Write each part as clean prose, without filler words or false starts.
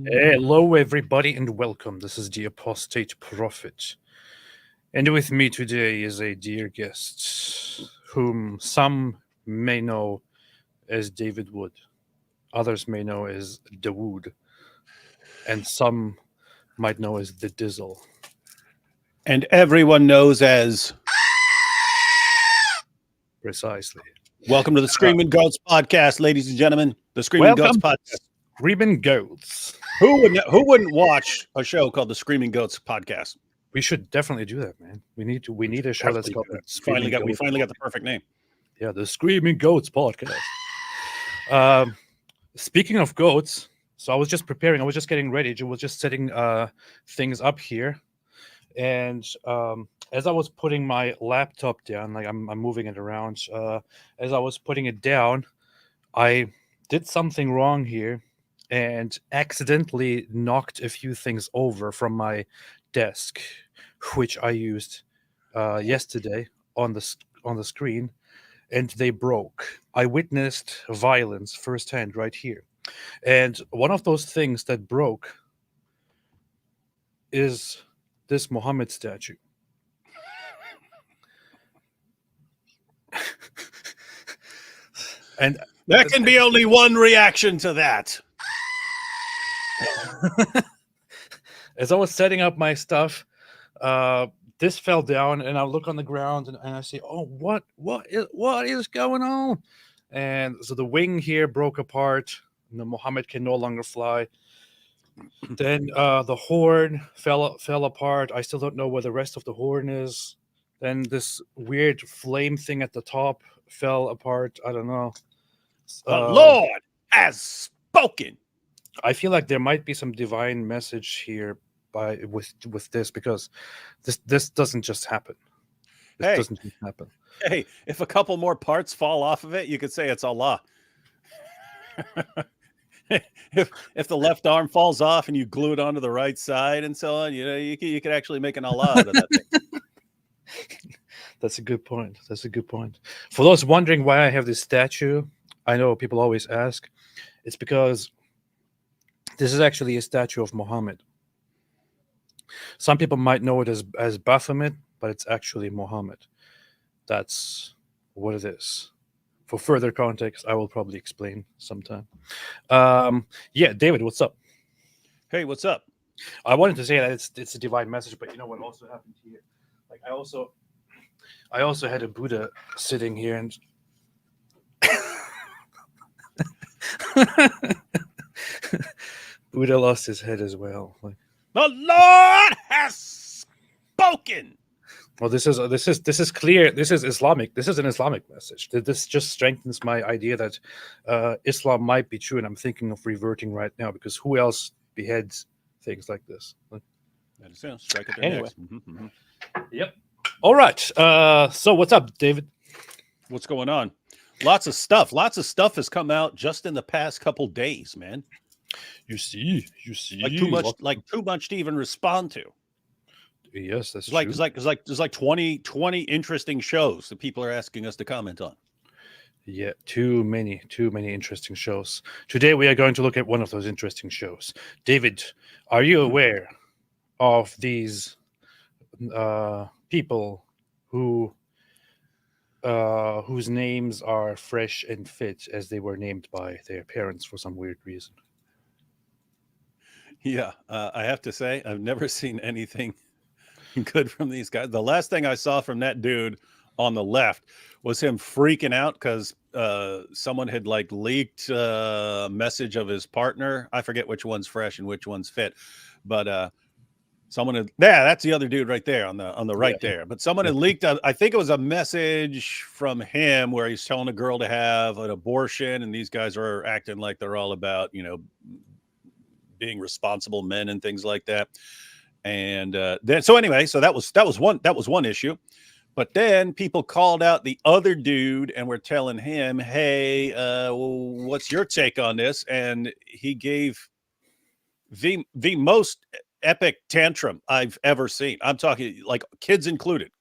Hello, everybody, and welcome. This is the Apostate Prophet. And with me today is a dear guest, whom some may know as David Wood, others may know as the Wood, and some might know as the Dizzle. And everyone knows as. Precisely. Welcome to the Screaming Goats podcast, ladies and gentlemen. The Screaming Goats podcast. Screaming Goats. Who wouldn't watch a show called the Screaming Goats podcast? We should definitely do that, man. We need a show that's called We finally got the perfect name. Yeah, the Screaming Goats podcast. Speaking of goats, so I was just preparing. I was just getting ready. I was just setting things up here, and as I was putting my laptop down, like I'm moving it around. As I was putting it down, I did something wrong here, and accidentally knocked a few things over from my desk, which I used yesterday on the screen, and they broke. I witnessed violence firsthand right here, and one of those things that broke is this Muhammad statue. And there can be only one reaction to that. As I was setting up my stuff, this fell down, and I look on the ground and I see, oh, what is going on? And so the wing here broke apart. The Muhammad can no longer fly. Then the horn fell apart. I still don't know where the rest of the horn is. Then this weird flame thing at the top fell apart. I don't know. The Lord has spoken. I feel like there might be some divine message here with this, because this doesn't just happen. Doesn't just happen. Hey, if a couple more parts fall off of it, you could say it's Allah. if the left arm falls off and you glue it onto the right side and so on, you could actually make an Allah out of that thing. That's a good point. For those wondering why I have this statue, I know people always ask. It's because this is actually a statue of Muhammad. Some people might know it as Baphomet, but it's actually Muhammad. That's what it is. For further context, I will probably explain sometime. Yeah, David, what's up? Hey, what's up? I wanted to say that it's a divine message, but you know what also happened here? Like I also had a Buddha sitting here, and Buddha lost his head as well. Like, the Lord has spoken. Well, this is clear. This is Islamic. This is an Islamic message. This just strengthens my idea that Islam might be true, and I'm thinking of reverting right now, because who else beheads things like this? Strike it anyway. Yep. All right. So what's up, David? What's going on? Lots of stuff has come out just in the past couple days, man. You see, like too much to even respond to. Yes, that's true. There's like 20 interesting shows that people are asking us to comment on. Yeah, too many interesting shows. Today we are going to look at one of those interesting shows. David, are you aware of these people whose names are fresh and fit, as they were named by their parents for some weird reason? Yeah, I have to say, I've never seen anything good from these guys. The last thing I saw from that dude on the left was him freaking out because someone had like leaked a message of his partner. I forget which one's fresh and which one's fit, but someone had, that's the other dude right there on the right there. But someone had leaked, I think it was a message from him where he's telling a girl to have an abortion, and these guys are acting like they're all about, being responsible men and things like that. And then, so anyway, so that was one issue. But then people called out the other dude and were telling him, hey, what's your take on this? And he gave the most epic tantrum I've ever seen. I'm talking like kids included,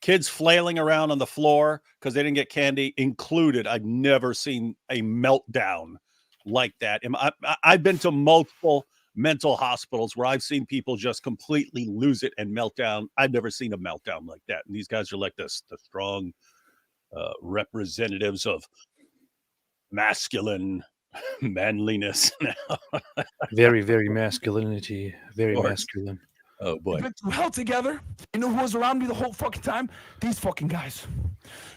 kids flailing around on the floor because they didn't get candy included. I've never seen a meltdown like that. I've been to multiple mental hospitals where I've seen people just completely lose it and melt down. I've never seen a meltdown like that. And these guys are like the strong representatives of masculine manliness now. Very, very masculinity. Very course. masculine. Oh boy. We've been through hell together. You know who was around me the whole fucking time? These fucking guys.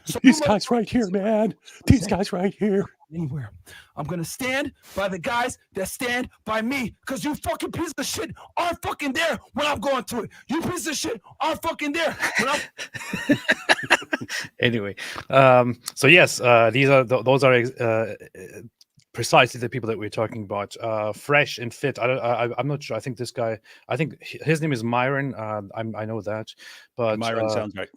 So These guys right here, man. These guys right here. Anywhere. I'm gonna stand by the guys that stand by me, because you fucking piece of shit aren't fucking there when I'm going through it. You piece of shit aren't fucking there when I'm Anyway, so yes, those are precisely the people that we're talking about. Fresh and fit. I'm not sure. I think this guy. I think his name is Myron. I know that, but Myron sounds right.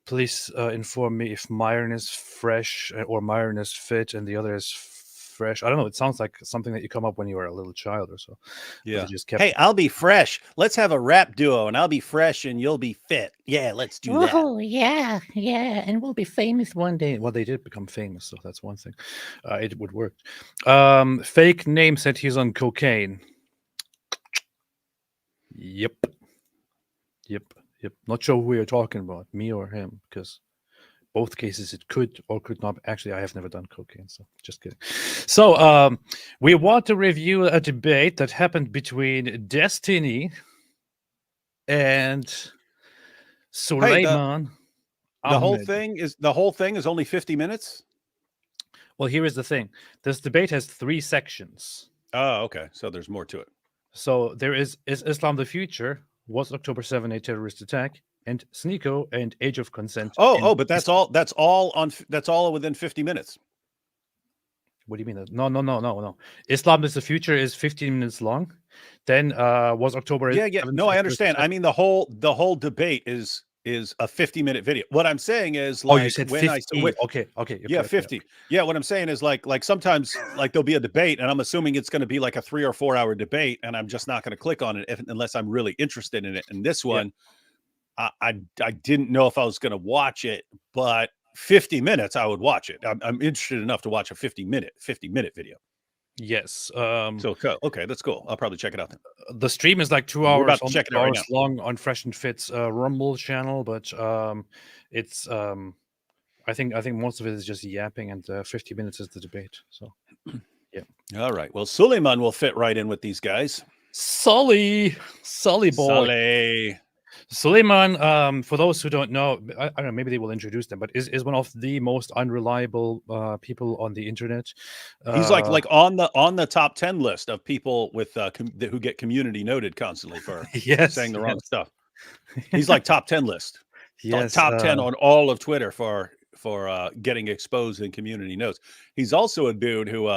Please inform me if Myron is fresh or Myron is fit and the other is fresh. I don't know. It sounds like something that you come up when you were a little child or so. Yeah. Just kept... Hey, I'll be fresh. Let's have a rap duo, and I'll be fresh and you'll be fit. Yeah, let's do that. Oh, yeah, and we'll be famous one day. Well, they did become famous, so that's one thing. It would work. Fake name said he's on cocaine. Yep. Not sure who you're talking about, me or him, because both cases it could or could not. Actually, I have never done cocaine, so just kidding. So we want to review a debate that happened between Destiny and Sulaiman. The whole thing is only 50 minutes. Well, here is the thing. This debate has 3 sections. Oh, okay. So there's more to it. So there is Islam the Future? Was October 7 a terrorist attack? And Sneeko and Age of Consent. But that's all within 50 minutes. What do you mean? No. Islam is the Future is 15 minutes long. Then was October. Yeah. No, I understand. I mean, the whole debate is a 50-minute video. What I'm saying is, like, you said 50. Okay. Yeah, 50. Okay. Yeah, what I'm saying is like sometimes like there'll be a debate and I'm assuming it's going to be like a 3 or 4 hour debate and I'm just not going to click on it unless I'm really interested in it. And this one, I didn't know if I was going to watch it, but 50 minutes I would watch it. I'm interested enough to watch a 50-minute video. Yes. So okay, that's cool. I'll probably check it out then. The stream is like 2 hours, check it out right long on Fresh and Fit's Rumble channel, but it's I think most of it is just yapping, and 50 minutes is the debate. So yeah. All right. Well, Sulaiman will fit right in with these guys. Sully boy. Sulaiman, for those who don't know, I don't know, maybe they will introduce them, but is one of the most unreliable people on the internet. He's like on the top 10 list of people with who get community noted constantly for saying the wrong stuff. He's like top 10 list. Yes, top 10 on all of Twitter for getting exposed in community notes. He's also a dude who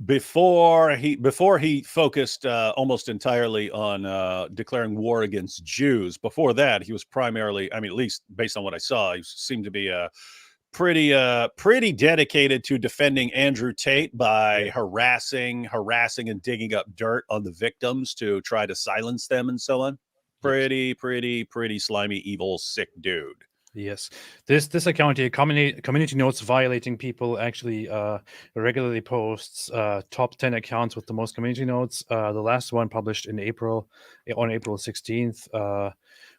before he focused almost entirely on declaring war against Jews. Before that, he was primarily, I mean, at least based on what I saw, he seemed to be pretty dedicated to defending Andrew Tate by harassing and digging up dirt on the victims to try to silence them and so on. Pretty slimy, evil, sick dude. Yes, this account here, community notes violating people, actually regularly posts top 10 accounts with the most community notes. The last one published on April 16th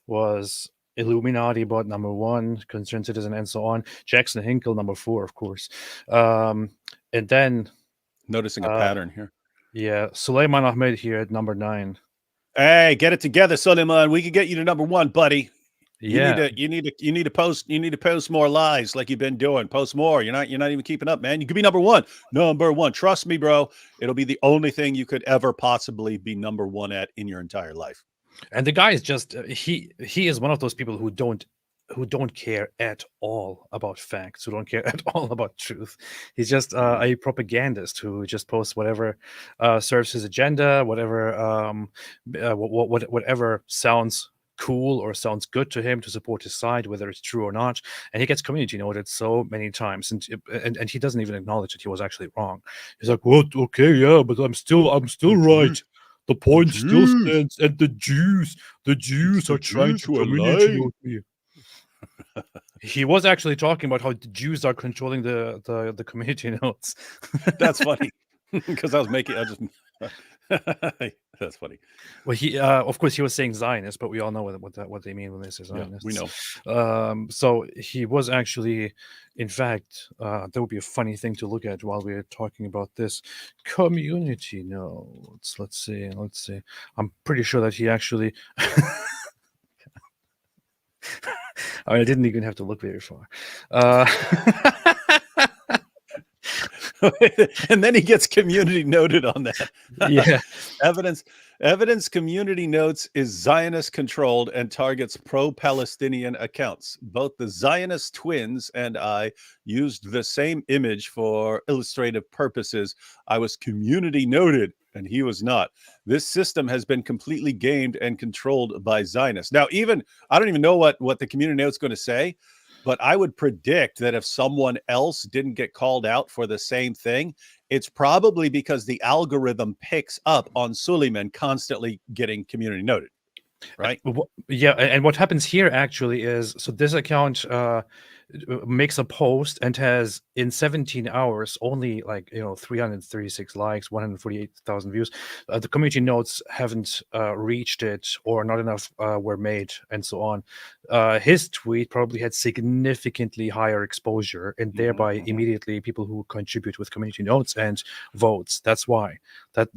was Illuminati bot number 1, Concerned Citizen, and so on. Jackson Hinkle number 4, of course. And then noticing a pattern here. Yeah, Sulaiman Ahmed here at number 9. Hey, get it together, Sulaiman. We can get you to number 1, buddy. Yeah, you need to post more lies like you've been doing. Post more. You're not even keeping up, man. You could be number 1. Number 1. Trust me, bro. It'll be the only thing you could ever possibly be number 1 at in your entire life. And the guy is just he is one of those people who don't care at all about facts, who don't care at all about truth. He's just a propagandist who just posts whatever serves his agenda, whatever whatever sounds cool or sounds good to him to support his side, whether it's true or not. And he gets community noted so many times, and he doesn't even acknowledge that he was actually wrong. He's like, "What? Okay, yeah, but I'm still right. The point still stands, and the Jews are trying to community note me." He was actually talking about how the Jews are controlling the community notes. That's funny because that's funny. Well, he of course he was saying Zionist, but we all know what they mean when they say Yeah, Zionist. we know. So he was actually, in fact, that would be a funny thing to look at while we're talking about this community notes. Let's see. I'm pretty sure that he actually. I mean, I didn't even have to look very far. And then he gets community noted on that. Yeah. Evidence community notes is Zionist controlled and targets pro-Palestinian accounts. Both the Zionist twins and I used the same image for illustrative purposes. I was community noted and he was not. This system has been completely gamed and controlled by Zionists. Now, I don't even know what the community note's going to say, but I would predict that if someone else didn't get called out for the same thing, it's probably because the algorithm picks up on Sulaiman constantly getting community noted, right? Yeah, and what happens here actually is, so this account makes a post and has in 17 hours only 336 likes, 148,000 views. The community notes haven't reached it, or not enough were made, and so on. His tweet probably had significantly higher exposure, and thereby immediately people who contribute with community notes and votes. That's why that.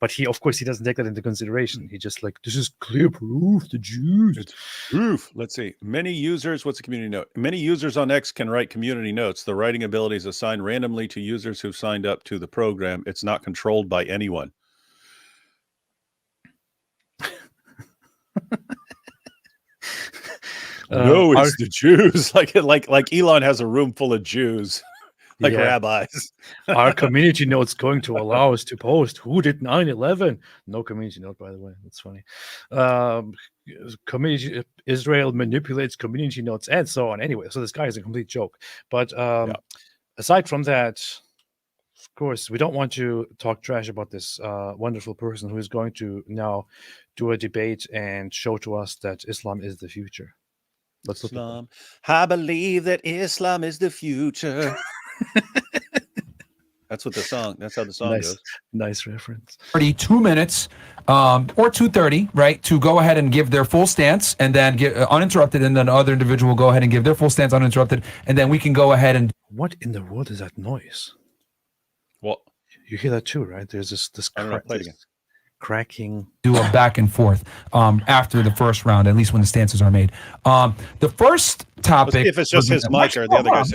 But he, of course, he doesn't take that into consideration. He just this is clear proof. The Jews. It's proof. Let's see. Many users. What's a community note? Many users on X can write community notes. The writing ability is assigned randomly to users who've signed up to the program. It's not controlled by anyone. No, it's the Jews. Like Elon has a room full of Jews, rabbis. Our community note's going to allow us to post who did 9/11. No community note, by the way. That's funny. Community Israel manipulates community notes and so on. Anyway, so this guy is a complete joke. But aside from that, of course, we don't want to talk trash about this wonderful person who is going to now do a debate and show to us that Islam is the future. Let's look Islam. I believe that Islam is the future. That's how the song goes. Nice reference. 32 minutes or 2:30, right, to go ahead and give their full stance and then get uninterrupted, and then other individual will go ahead and give their full stance uninterrupted, and then we can go ahead and. What in the world is that noise? What? You hear that too, right? There's this cracking. Do a back and forth after the first round, at least when the stances are made. The first topic. If it's just his mic or the other guy's.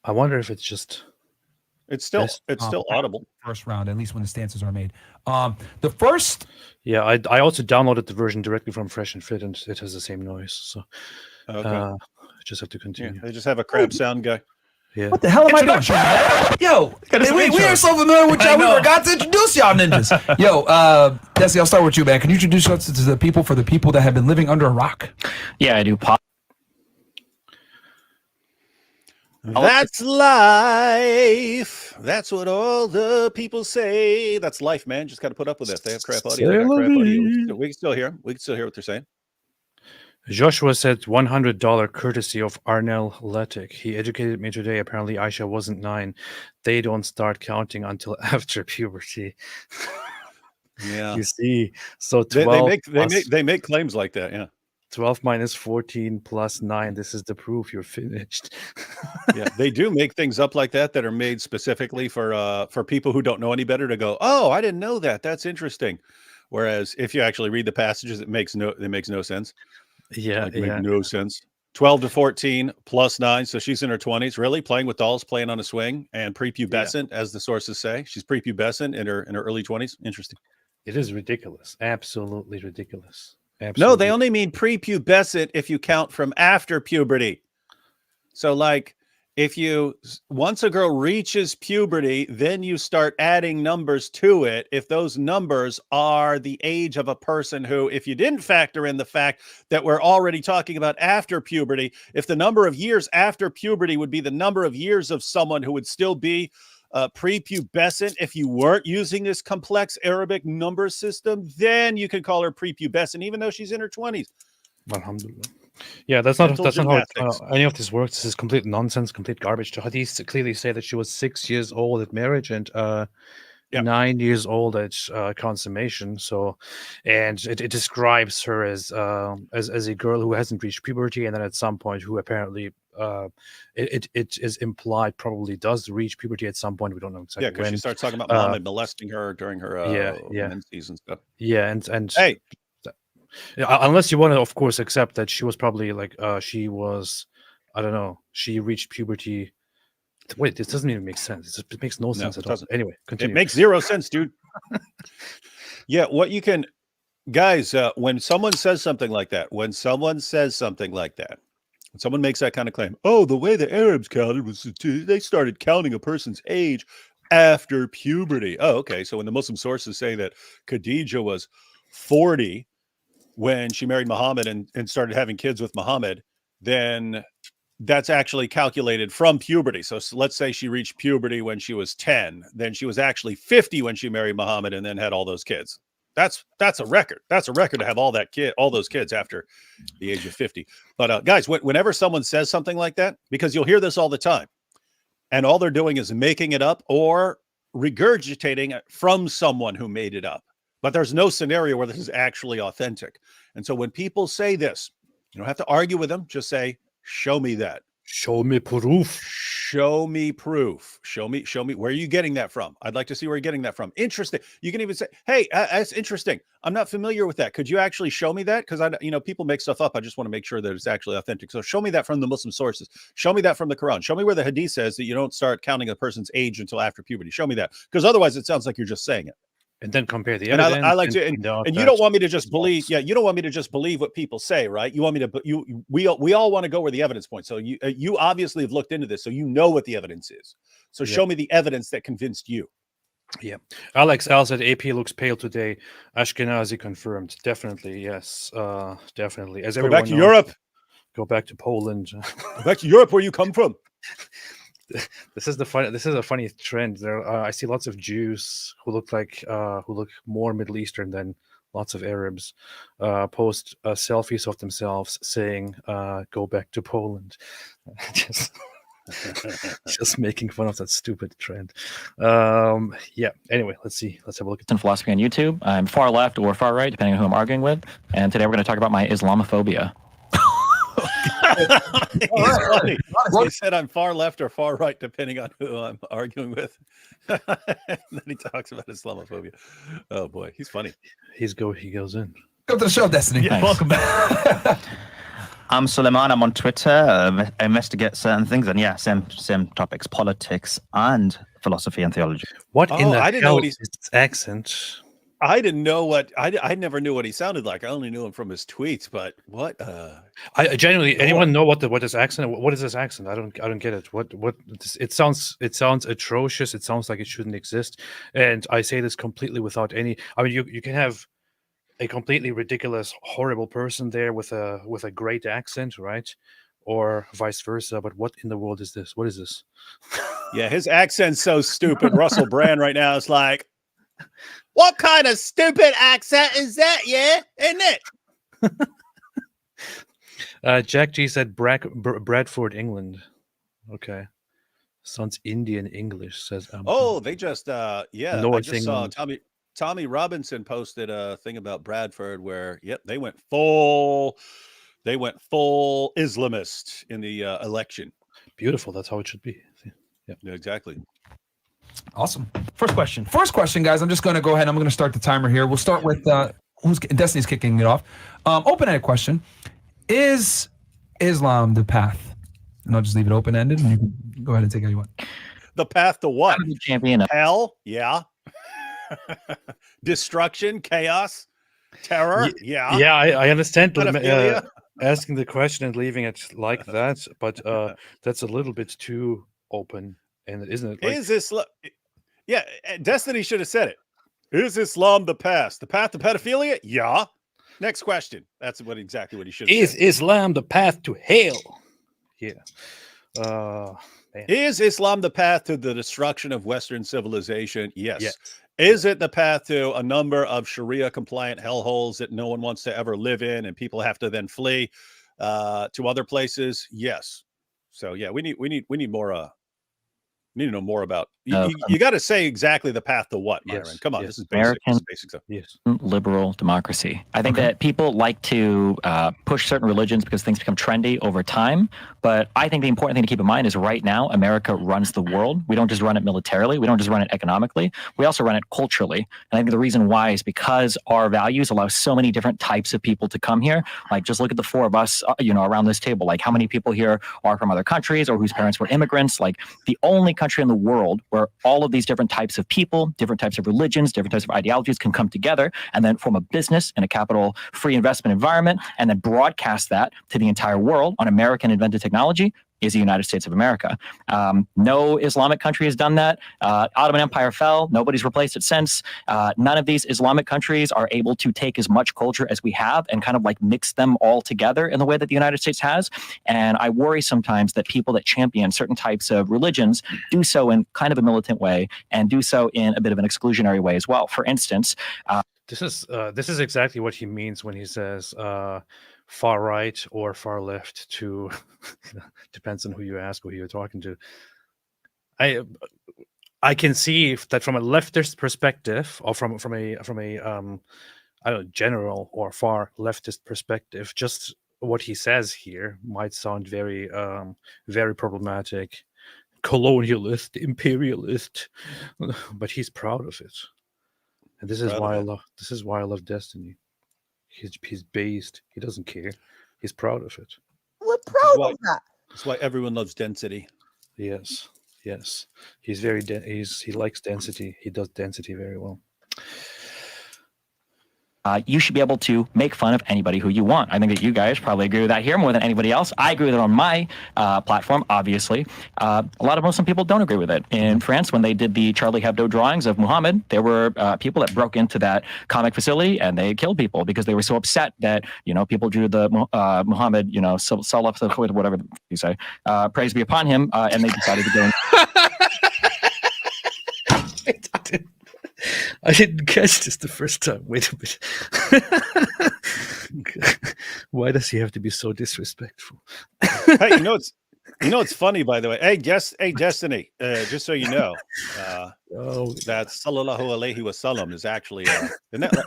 I wonder if it's just. It's still audible. First round, at least when the stances are made. The first. Yeah, I also downloaded the version directly from Fresh and Fit, and it has the same noise. So, I just have to continue. Yeah, they just have a crab sound guy. Yeah. What the hell am I doing? Yo, we are so familiar with y'all. We forgot to introduce y'all ninjas. Yo, Desi, I'll start with you, man. Can you introduce us to the people for the people that have been living under a rock? Yeah, I do. That's life. That's what all the people say. That's life, man. Just got to put up with it. They have crap audio. They got crap audio. We can still hear them. We can still hear what they're saying. Joshua said $100 courtesy of Arnell Letic. He educated me today. Apparently, Aisha wasn't 9. They don't start counting until after puberty. Yeah. You see, so 12 they make claims like that. Yeah. 12 minus 14 plus 9. This is the proof you're finished. Yeah, they do make things up like that are made specifically for people who don't know any better to go, oh, I didn't know that. That's interesting. Whereas if you actually read the passages, it makes no sense. Yeah, make no sense. 12 to 14 plus 9, so she's in her 20s. Really, playing with dolls, playing on a swing, and prepubescent, as the sources say. She's prepubescent in her early 20s. Interesting. It is ridiculous. Absolutely ridiculous. Absolutely. No, they only mean prepubescent if you count from after puberty. So, once a girl reaches puberty, then you start adding numbers to it. If those numbers are the age of a person who, if you didn't factor in the fact that we're already talking about after puberty, if the number of years after puberty would be the number of years of someone who would still be prepubescent, if you weren't using this complex Arabic number system, then you can call her prepubescent, even though she's in her 20s. Alhamdulillah. Yeah, that's Mental not how gymnastics. any of this works. This is complete nonsense, complete garbage. The hadiths clearly say that she was 6 years old at marriage and Yeah. 9 years old at consummation. So, and it describes her as a girl who hasn't reached puberty, and then at some point who apparently it is implied probably does reach puberty at some point. We don't know Yeah, exactly because she when. starts talking about Muhammad molesting her during her Yeah. menses and stuff. Yeah, and Hey, unless you want to, of course, accept that she was probably like she was, I don't know, she reached puberty. Wait, this doesn't even make sense. It makes no sense it at all. doesn't. Anyway, It continue. makes zero sense, dude. Yeah, what you can, guys, when someone says something like that, when someone makes that kind of claim, oh, the way the Arabs counted was they started counting a person's age after puberty. Oh, okay. So when the Muslim sources say that Khadija was 40 when she married Muhammad and started having kids with Muhammad, then that's actually calculated from puberty. So let's say she reached puberty when she was 10, then she was actually 50 when she married Muhammad and then had all those kids. That's a record. That's a record to have all those kids after the age of 50. But guys, whenever someone says something like that, because you'll hear this all the time, and all they're doing is making it up or regurgitating it from someone who made it up. But there's no scenario where this is actually authentic. And so when people say this, you don't have to argue with them. Just say, show me that. Show me proof. Show me proof. Show me. Where are you getting that from? I'd like to see where you're getting that from. Interesting. You can even say, hey, that's interesting. I'm not familiar with that. Could you actually show me that? Because people make stuff up. I just want to make sure that it's actually authentic. So show me that from the Muslim sources. Show me that from the Quran. Show me where the Hadith says that you don't start counting a person's age until after puberty. Show me that. Because otherwise it sounds like you're just saying it. And then compare the And evidence. I like to, and you don't want me to just believe. Yeah, you don't want me to just believe what people say, right? You want me to, we all want to go where the evidence points. So you obviously have looked into this, so you know what the evidence is. So show me the evidence that convinced you. Yeah, Alex Al said AP looks pale today. Ashkenazi confirmed. Definitely, yes, definitely. As Go everyone back to knows, Europe. Go back to Poland. Go back to Europe, where you come from. This is a funny trend. There, I see lots of Jews who look more Middle Eastern than lots of Arabs post selfies of themselves saying, "Go back to Poland." just making fun of that stupid trend. Yeah. Anyway, let's see. Let's have a look at in philosophy on YouTube. I'm far left or far right, depending on who I'm arguing with. And today we're going to talk about my Islamophobia. Funny. He said I'm far left or far right, depending on who I'm arguing with. And then he talks about Islamophobia. Oh boy, he's funny. He goes in. Welcome to the show, Destiny. Thanks. Welcome back. I'm Sulaiman. I'm on Twitter. I investigate certain things, and yeah, same topics: politics and philosophy and theology. What in the I didn't know hell what is his accent? I didn't know what I never knew what he sounded like. I only knew him from his tweets. But what? I genuinely, anyone know what his accent? What is this accent? I don't get it. What? It sounds atrocious. It sounds like it shouldn't exist. And I say this completely without any. I mean, you can have a completely ridiculous, horrible person there with a great accent, right? Or vice versa. But what in the world is this? What is this? Yeah, his accent's so stupid. Russell Brand right now is like, what kind of stupid accent is that? Yeah, isn't it? Jack G said Bradford, England. Okay. Sounds Indian English, says They just North I just saw Tommy Robinson posted a thing about Bradford where they went full Islamist in the election. Beautiful. That's how it should be. Yeah, exactly. Awesome. First question, guys. I'm just going to go ahead. I'm going to start the timer here. We'll start with Destiny's kicking it off. Open-ended question: is Islam the path? And I'll just leave it open-ended, and you can go ahead and take it how you want. The path to what? Champion. Hell, yeah. Destruction, chaos, terror, yeah. Yeah, I understand Pedophilia. asking the question and leaving it like that, but that's a little bit too open, and isn't it? Like, Is Islam? Yeah, Destiny should have said it. Is Islam the path? The path to pedophilia? Yeah. Next question. That's exactly what he should have is said. Islam the path to hell? Yeah. Man. Is Islam the path to the destruction of Western civilization? Yes. Yes. Is it the path to a number of Sharia-compliant hellholes that no one wants to ever live in and people have to then flee? To other places, yes. So yeah, we need more. Need to know more about. You got to say exactly the path to what, Myron. Yes, Come on, yes. this is basic. This is basic stuff. Yes. Liberal democracy. I think that people like to push certain religions because things become trendy over time. But I think the important thing to keep in mind is right now, America runs the world. We don't just run it militarily. We don't just run it economically. We also run it culturally. And I think the reason why is because our values allow so many different types of people to come here. Like, just look at the four of us, around this table. Like, how many people here are from other countries or whose parents were immigrants? Like, the only country in the world where all of these different types of people, different types of religions, different types of ideologies can come together and then form a business in a capital free investment environment and then broadcast that to the entire world on American invented technology is the United States of America. No Islamic country has done that. Ottoman Empire fell. Nobody's replaced it since. None of these Islamic countries are able to take as much culture as we have and kind of like mix them all together in the way that the United States has. And I worry sometimes that people that champion certain types of religions do so in kind of a militant way and do so in a bit of an exclusionary way as well. For instance, this is exactly what he means when he says far right or far left. To depends on who you ask or who you're talking to. I can see that from a leftist perspective, or from a I don't know, general or far leftist perspective, just what he says here might sound very very problematic, colonialist, imperialist, but he's proud of it. And this is why I love Destiny. He's based. He doesn't care. He's proud of it. We're proud of that. That's why everyone loves density. Yes. He's very he likes density. He does density very well. You should be able to make fun of anybody who you want. I think that you guys probably agree with that here more than anybody else. I agree with it on my platform, obviously. A lot of Muslim people don't agree with it. In France, when they did the Charlie Hebdo drawings of Muhammad, there were people that broke into that comic facility and they killed people because they were so upset that, people drew the Muhammad, Salah, whatever you say, praise be upon him, and they decided to go in. I didn't catch this the first time. Wait a minute. Why does he have to be so disrespectful? Hey, it's funny, by the way. Hey, Destiny, just so you know, that sallallahu alaihi wasallam is actually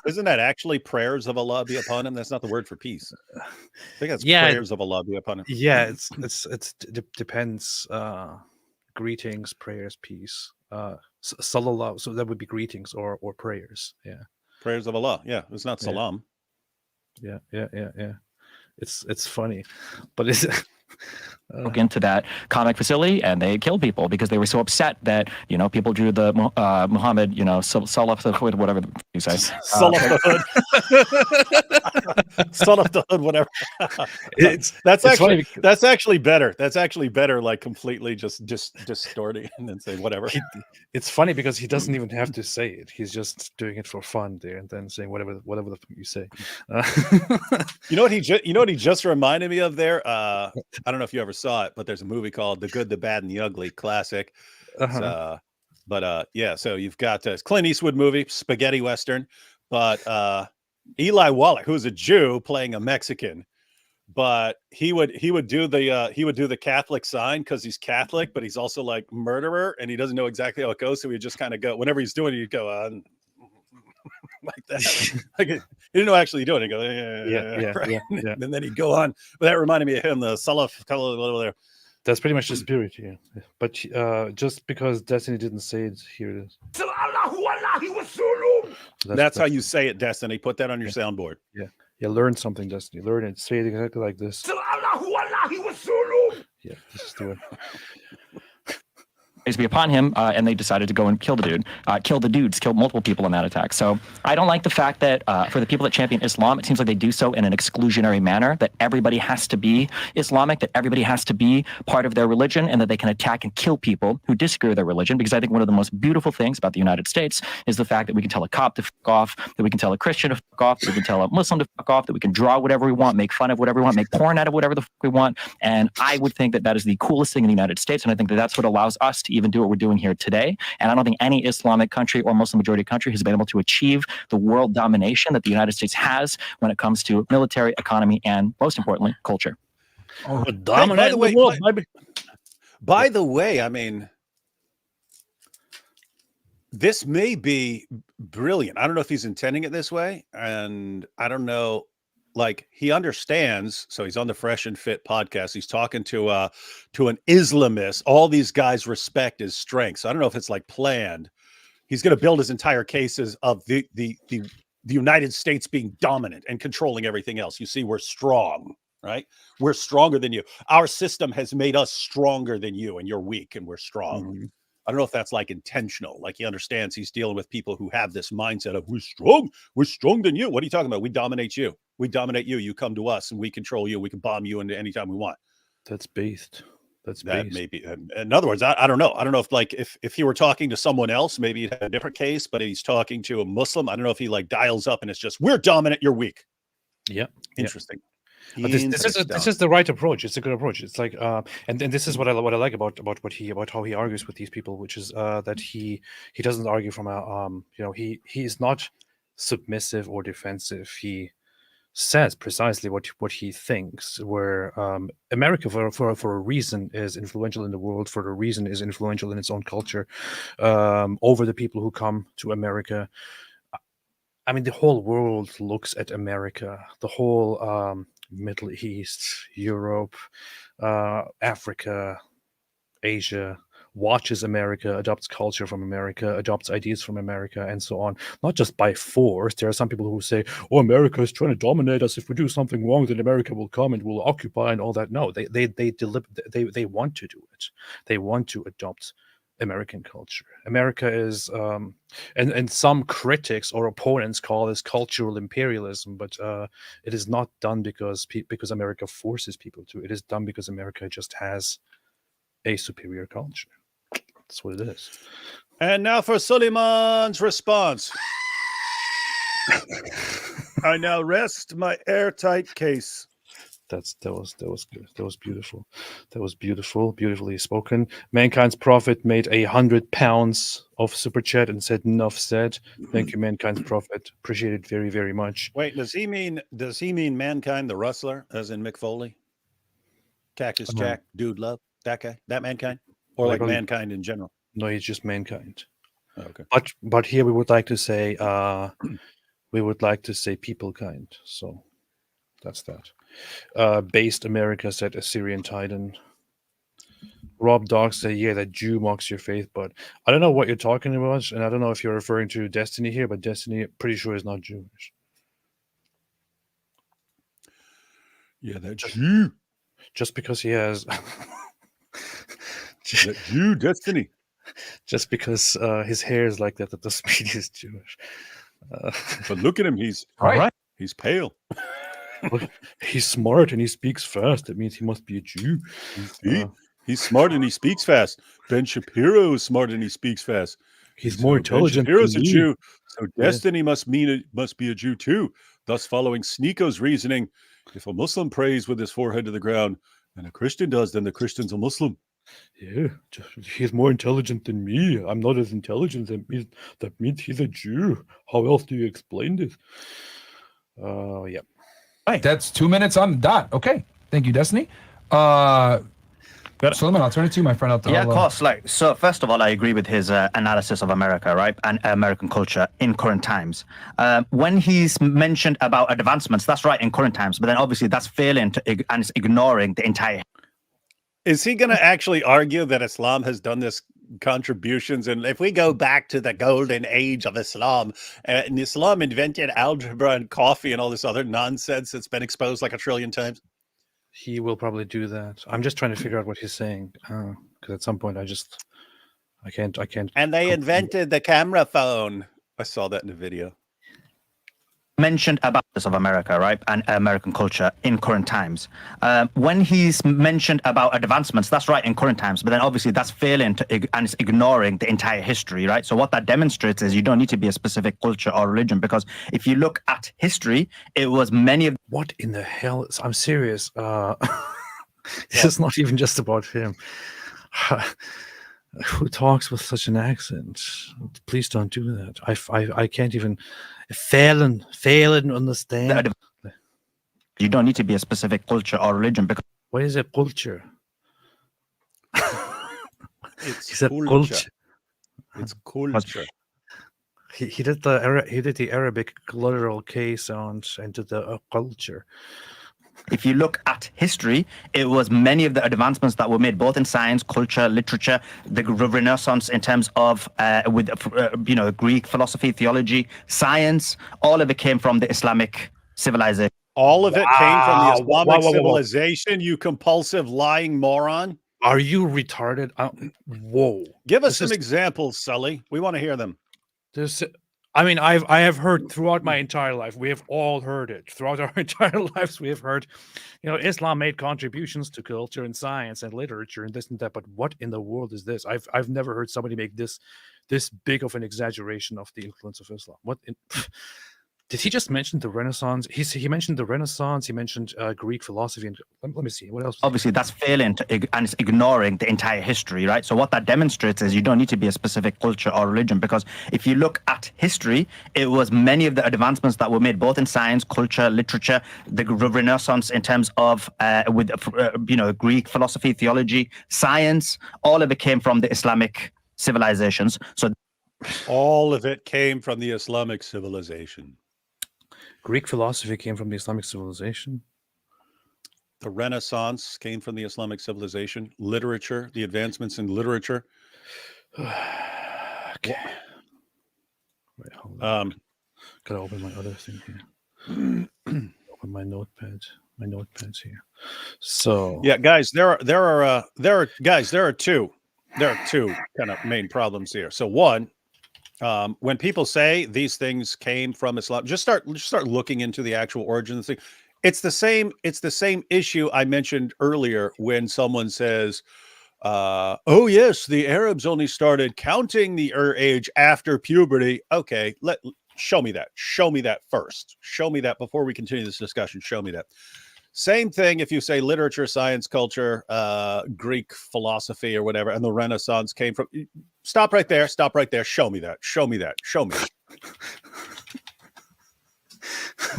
isn't that actually prayers of Allah be upon him? That's not the word for peace. I think that's prayers of Allah be upon him. Yeah, it depends. Greetings, prayers, peace. Sallallahu, so that would be greetings or prayers. Yeah, prayers of Allah. Yeah, it's not salam. Yeah. It's funny, but it's broke into that comic facility and they killed people because they were so upset that people drew the Muhammad, Salah, whatever you say, Salah the hood, Salah the hood, whatever. That's actually better. That's actually better. Like completely just distorting and then say whatever. It's funny because he doesn't even have to say it. He's just doing it for fun there and then saying whatever the you say. You know what he just reminded me of there. I don't know if you ever saw it, but there's a movie called The Good, the Bad, and the Ugly, classic. So you've got Clint Eastwood movie, spaghetti western, but Eli Wallach, who's a Jew playing a Mexican, but he would do the Catholic sign because he's Catholic, but he's also like murderer, and he doesn't know exactly how it goes, so he just kind of go whenever he's doing it, he'd go on. Like that, like he didn't know actually doing it. He'd go, yeah. And then he'd go on. But that reminded me of him, the Salaf over there. That's pretty much the spirit here. But just because Destiny didn't say it, here it is. That's how you say it, Destiny. Put that on your soundboard. Yeah. Learn something, Destiny. Learn it. Say it exactly like this. Yeah, just do it. Praise be upon him, and they decided to go and kill the dude. Killed multiple people in that attack. So I don't like the fact that for the people that champion Islam, it seems like they do so in an exclusionary manner, that everybody has to be Islamic, that everybody has to be part of their religion, and that they can attack and kill people who disagree with their religion. Because I think one of the most beautiful things about the United States is the fact that we can tell a Cop to fuck off, that we can tell a Christian to fuck off, that we can tell a Muslim to fuck off, that we can draw whatever we want, make fun of whatever we want, make porn out of whatever the fuck we want. And I would think that that is the coolest thing in the United States, and I think that that's what allows us to even do what we're doing here today. And I don't think any Islamic country or Muslim majority country has been able to achieve the world domination that the United States has when it comes to military, economy, and most importantly, culture. We're By dominating the way, the world, baby. by the way, I mean, this may be brilliant. I don't know if he's intending it this way, and I don't know. Like, he understands, so he's on the Fresh and Fit podcast. He's talking to an Islamist. All these guys respect his strengths. I don't know if it's like planned. He's going to build his entire cases of the United States being dominant and controlling everything else. You see, we're strong, right? We're stronger than you. Our system has made us stronger than you, and you're weak, and we're strong. Mhm. I don't know if that's like intentional. Like, he understands he's dealing with people who have this mindset of we're stronger than you. What are you talking about? We dominate you. We dominate you. You come to us and we control you. We can bomb you into anytime we want. That's based. That's That based. maybe, in other words, I don't know. I don't know if, like, if he were talking to someone else, maybe he'd have a different case, but he's talking to a Muslim. I don't know if he like dials up and it's just, we're dominant, you're weak. Yeah. Interesting. But this is the right approach. It's a good approach. It's like and this is what I like about how he argues with these people, which is that he doesn't argue from a he is not submissive or defensive. He says precisely what he thinks. Where America for a reason is influential in the world, for a reason is influential in its own culture over the people who come to America. I mean, the whole world looks at America. The whole Middle East, Europe, Africa, Asia watches America, adopts culture from America, adopts ideas from America, and so on. Not just by force. There are some people who say, "Oh, America is trying to dominate us. If we do something wrong, then America will come and will occupy and all that." No, they want to do it. They want to adopt American culture. America is, and some critics or opponents call this cultural imperialism, but it is not done because America forces people to. It is done because America just has a superior culture. That's what it is. And now for Sulaiman's response. I now rest my airtight case. That was good. That was beautiful. That was beautifully spoken. Mankind's Prophet made £100 of super chat and said enough said. Thank you, Mankind's Prophet. Appreciate it very, very much. Wait, does he mean Mankind the Rustler, as in Mick Foley? Cactus Jack, Dude Love, that guy, that Mankind? Or like Mankind in general? No, he's just Mankind. Oh, okay. But here we would like to say people kind. So that's that. Based America said Assyrian Titan. Rob Dog said, yeah, that Jew mocks your faith, but I don't know what you're talking about, and I don't know if you're referring to Destiny here, but Destiny, pretty sure, is not Jewish. Yeah, that Jew. Just because he has that Jew Destiny. Just because his hair is like that doesn't mean he's Jewish. But look at him, he's Right. He's pale. He's smart and he speaks fast. That means he must be a Jew. He's smart and he speaks fast. Ben Shapiro is smart and he speaks fast. He's more intelligent. Ben Shapiro's a Jew, so Destiny must be a Jew too. Thus, following Sneeko's reasoning, if a Muslim prays with his forehead to the ground and a Christian does, then the Christian's a Muslim. Yeah, he's more intelligent than me. I'm not as intelligent. That means he's a Jew. How else do you explain this? Yeah. Right. That's 2 minutes on the dot. Okay. Thank you, Destiny. Sulaiman, I'll turn it to you, my friend. Yeah, of course. So first of all, I agree with his analysis of America, right, and American culture in current times. When he's mentioned about advancements, that's right in current times, but then obviously that's failing and it's ignoring the entire. Is he going to actually argue that Islam has done this contributions? And if we go back to the golden age of Islam, and Islam invented algebra and coffee and all this other nonsense that's been exposed like a trillion times? He will probably do that. I'm just trying to figure out what he's saying, because at some point I can't. And they invented the camera phone. I saw that in the video. Mentioned about this of America, right, and American culture in current times. When he's mentioned about advancements, that's right in current times, but then obviously that's failing and it's ignoring the entire history, right? So what that demonstrates is you don't need to be a specific culture or religion, because if you look at history, it was many of. What in the hell? I'm serious. This is not even just about him. Who talks with such an accent? Please don't do that. I can't even failing understand. You don't need to be a specific culture or religion because What is a culture? It's He said culture. culture. It's culture. He did the Arabic literal K sound into the culture. If you look at history, it was many of the advancements that were made both in science, culture, literature, the Renaissance in terms of Greek philosophy, theology, science. All of it came from the Islamic civilization. All of it came from the Islamic Whoa. civilization, you compulsive lying moron. Are you retarded? Whoa. Give us some examples, Sully. We want to hear them. I mean, I have heard throughout my entire life. We have all heard it throughout our entire lives. We have heard, Islam made contributions to culture and science and literature and this and that. But what in the world is this? I've never heard somebody make this big of an exaggeration of the influence of Islam. Did he just mention the Renaissance? He mentioned the Renaissance. He mentioned Greek philosophy. And let me see. What else? Obviously, that's failing and it's ignoring the entire history, right? So what that demonstrates is you don't need to be a specific culture or religion, because if you look at history, it was many of the advancements that were made both in science, culture, literature, the Renaissance in terms of Greek philosophy, theology, science. All of it came from the Islamic civilizations. So all of it came from the Islamic civilization. Greek philosophy came from the Islamic civilization. The Renaissance came from the Islamic civilization. Literature, the advancements in literature. Okay. Wait, hold on. Gotta open my other thing here. Open my notepad. My notepads here. So yeah, guys, there are two kind of main problems here. So one, when people say these things came from Islam, just start looking into the actual origin of the thing. It's the same issue I mentioned earlier when someone says, oh yes, the Arabs only started counting the age after puberty. Okay, show me that first. Show me that before we continue this discussion. Show me that. Same thing if you say literature, science, culture, Greek philosophy or whatever, and the Renaissance came from. Stop right there. Show me that.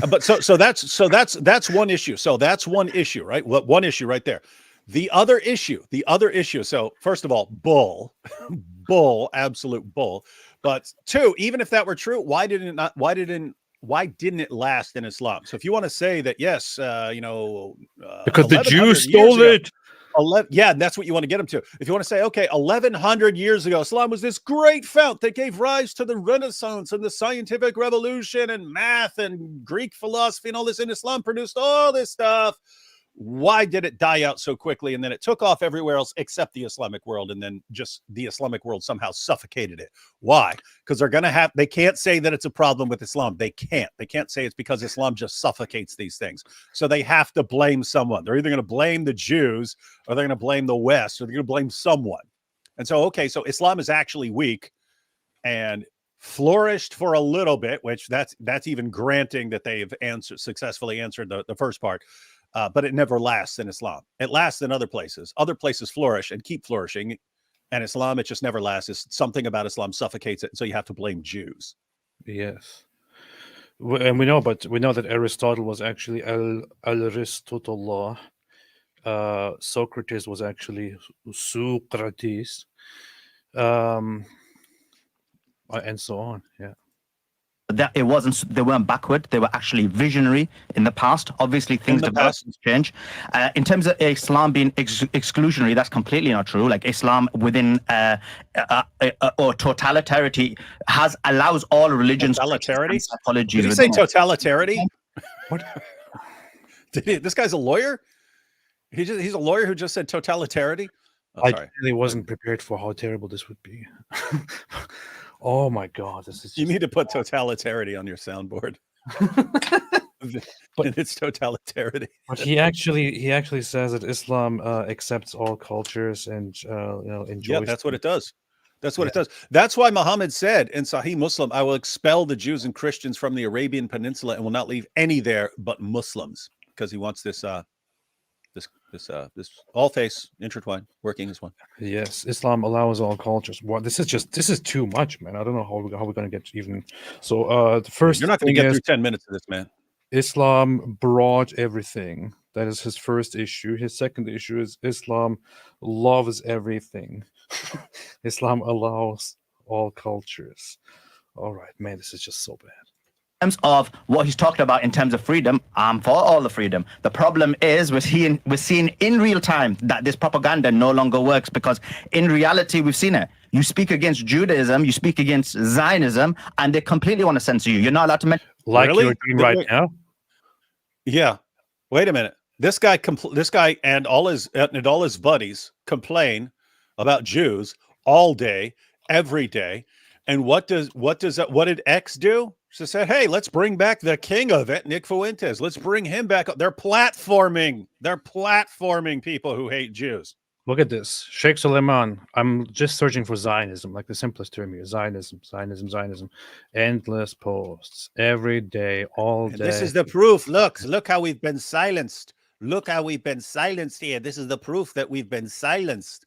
But so that's one issue. So that's one issue, right? One issue right there. The other issue. So first of all, bull, absolute bull. But two, even if that were true, why didn't it last in Islam? So if you want to say that, yes, because the Jews stole it. Yeah, that's what you want to get them to. If you want to say, okay, 1100 years ago, Islam was this great fount that gave rise to the Renaissance and the scientific revolution and math and Greek philosophy and all this, and Islam produced all this stuff. Why did it die out so quickly? And then it took off everywhere else except the Islamic world. And then just the Islamic world somehow suffocated it. Why? Because they can't say that it's a problem with Islam. They can't say it's because Islam just suffocates these things. So they have to blame someone. They're either going to blame the Jews or they're going to blame the West or they're going to blame someone. And so, okay, so Islam is actually weak and flourished for a little bit, which that's even granting that they've successfully answered the first part. But it never lasts in Islam. It lasts in other places. Other places flourish and keep flourishing. And Islam, it just never lasts. It's something about Islam suffocates it. So you have to blame Jews. Yes. And we know that Aristotle was actually Aristotle. Socrates was actually Socrates. And so on. Yeah. That they weren't backward. They were actually visionary in the past. Obviously, things develop and change. In terms of Islam being exclusionary, that's completely not true. Like Islam within or totalitarity allows all religions. Totalitarity? Psychology. Did he say totalitarity? What? This guy's a lawyer? He's a lawyer who just said totalitarity? I really wasn't prepared for how terrible this would be. Oh my God! You need to put totalitarity on your soundboard. But it's totalitarity. But he actually says that Islam accepts all cultures and enjoys. Yeah, that's what it does. That's what it does. That's why Muhammad said in Sahih Muslim, "I will expel the Jews and Christians from the Arabian Peninsula and will not leave any there but Muslims," because he wants this all face intertwined working as one. Yes, Islam allows all cultures. Well, this is too much, man. I don't know how we're going to get even. So the first, you're not going to get through 10 minutes of this, man. Islam brought everything That is his first issue. His second issue is Islam loves everything. Islam allows all cultures. All right, man, this is just so bad. Terms of what he's talking about in terms of freedom, I'm for all the freedom. The problem is we're seeing in real time that this propaganda no longer works, because in reality we've seen it. You speak against Judaism, you speak against Zionism, and they completely want to censor you. You're not allowed to mention. Like Really? you're doing right now. Yeah. Wait a minute. This guy and all his buddies complain about Jews all day, every day. And what did X do? She said, "Hey, let's bring back the king of it, Nick Fuentes. Let's bring him back up." They're platforming people who hate Jews. Look at this. Sheikh Sulaiman. I'm just searching for Zionism, like the simplest term here. Zionism. Endless posts every day, all day. This is the proof. Look how we've been silenced. Look how we've been silenced here. This is the proof that we've been silenced.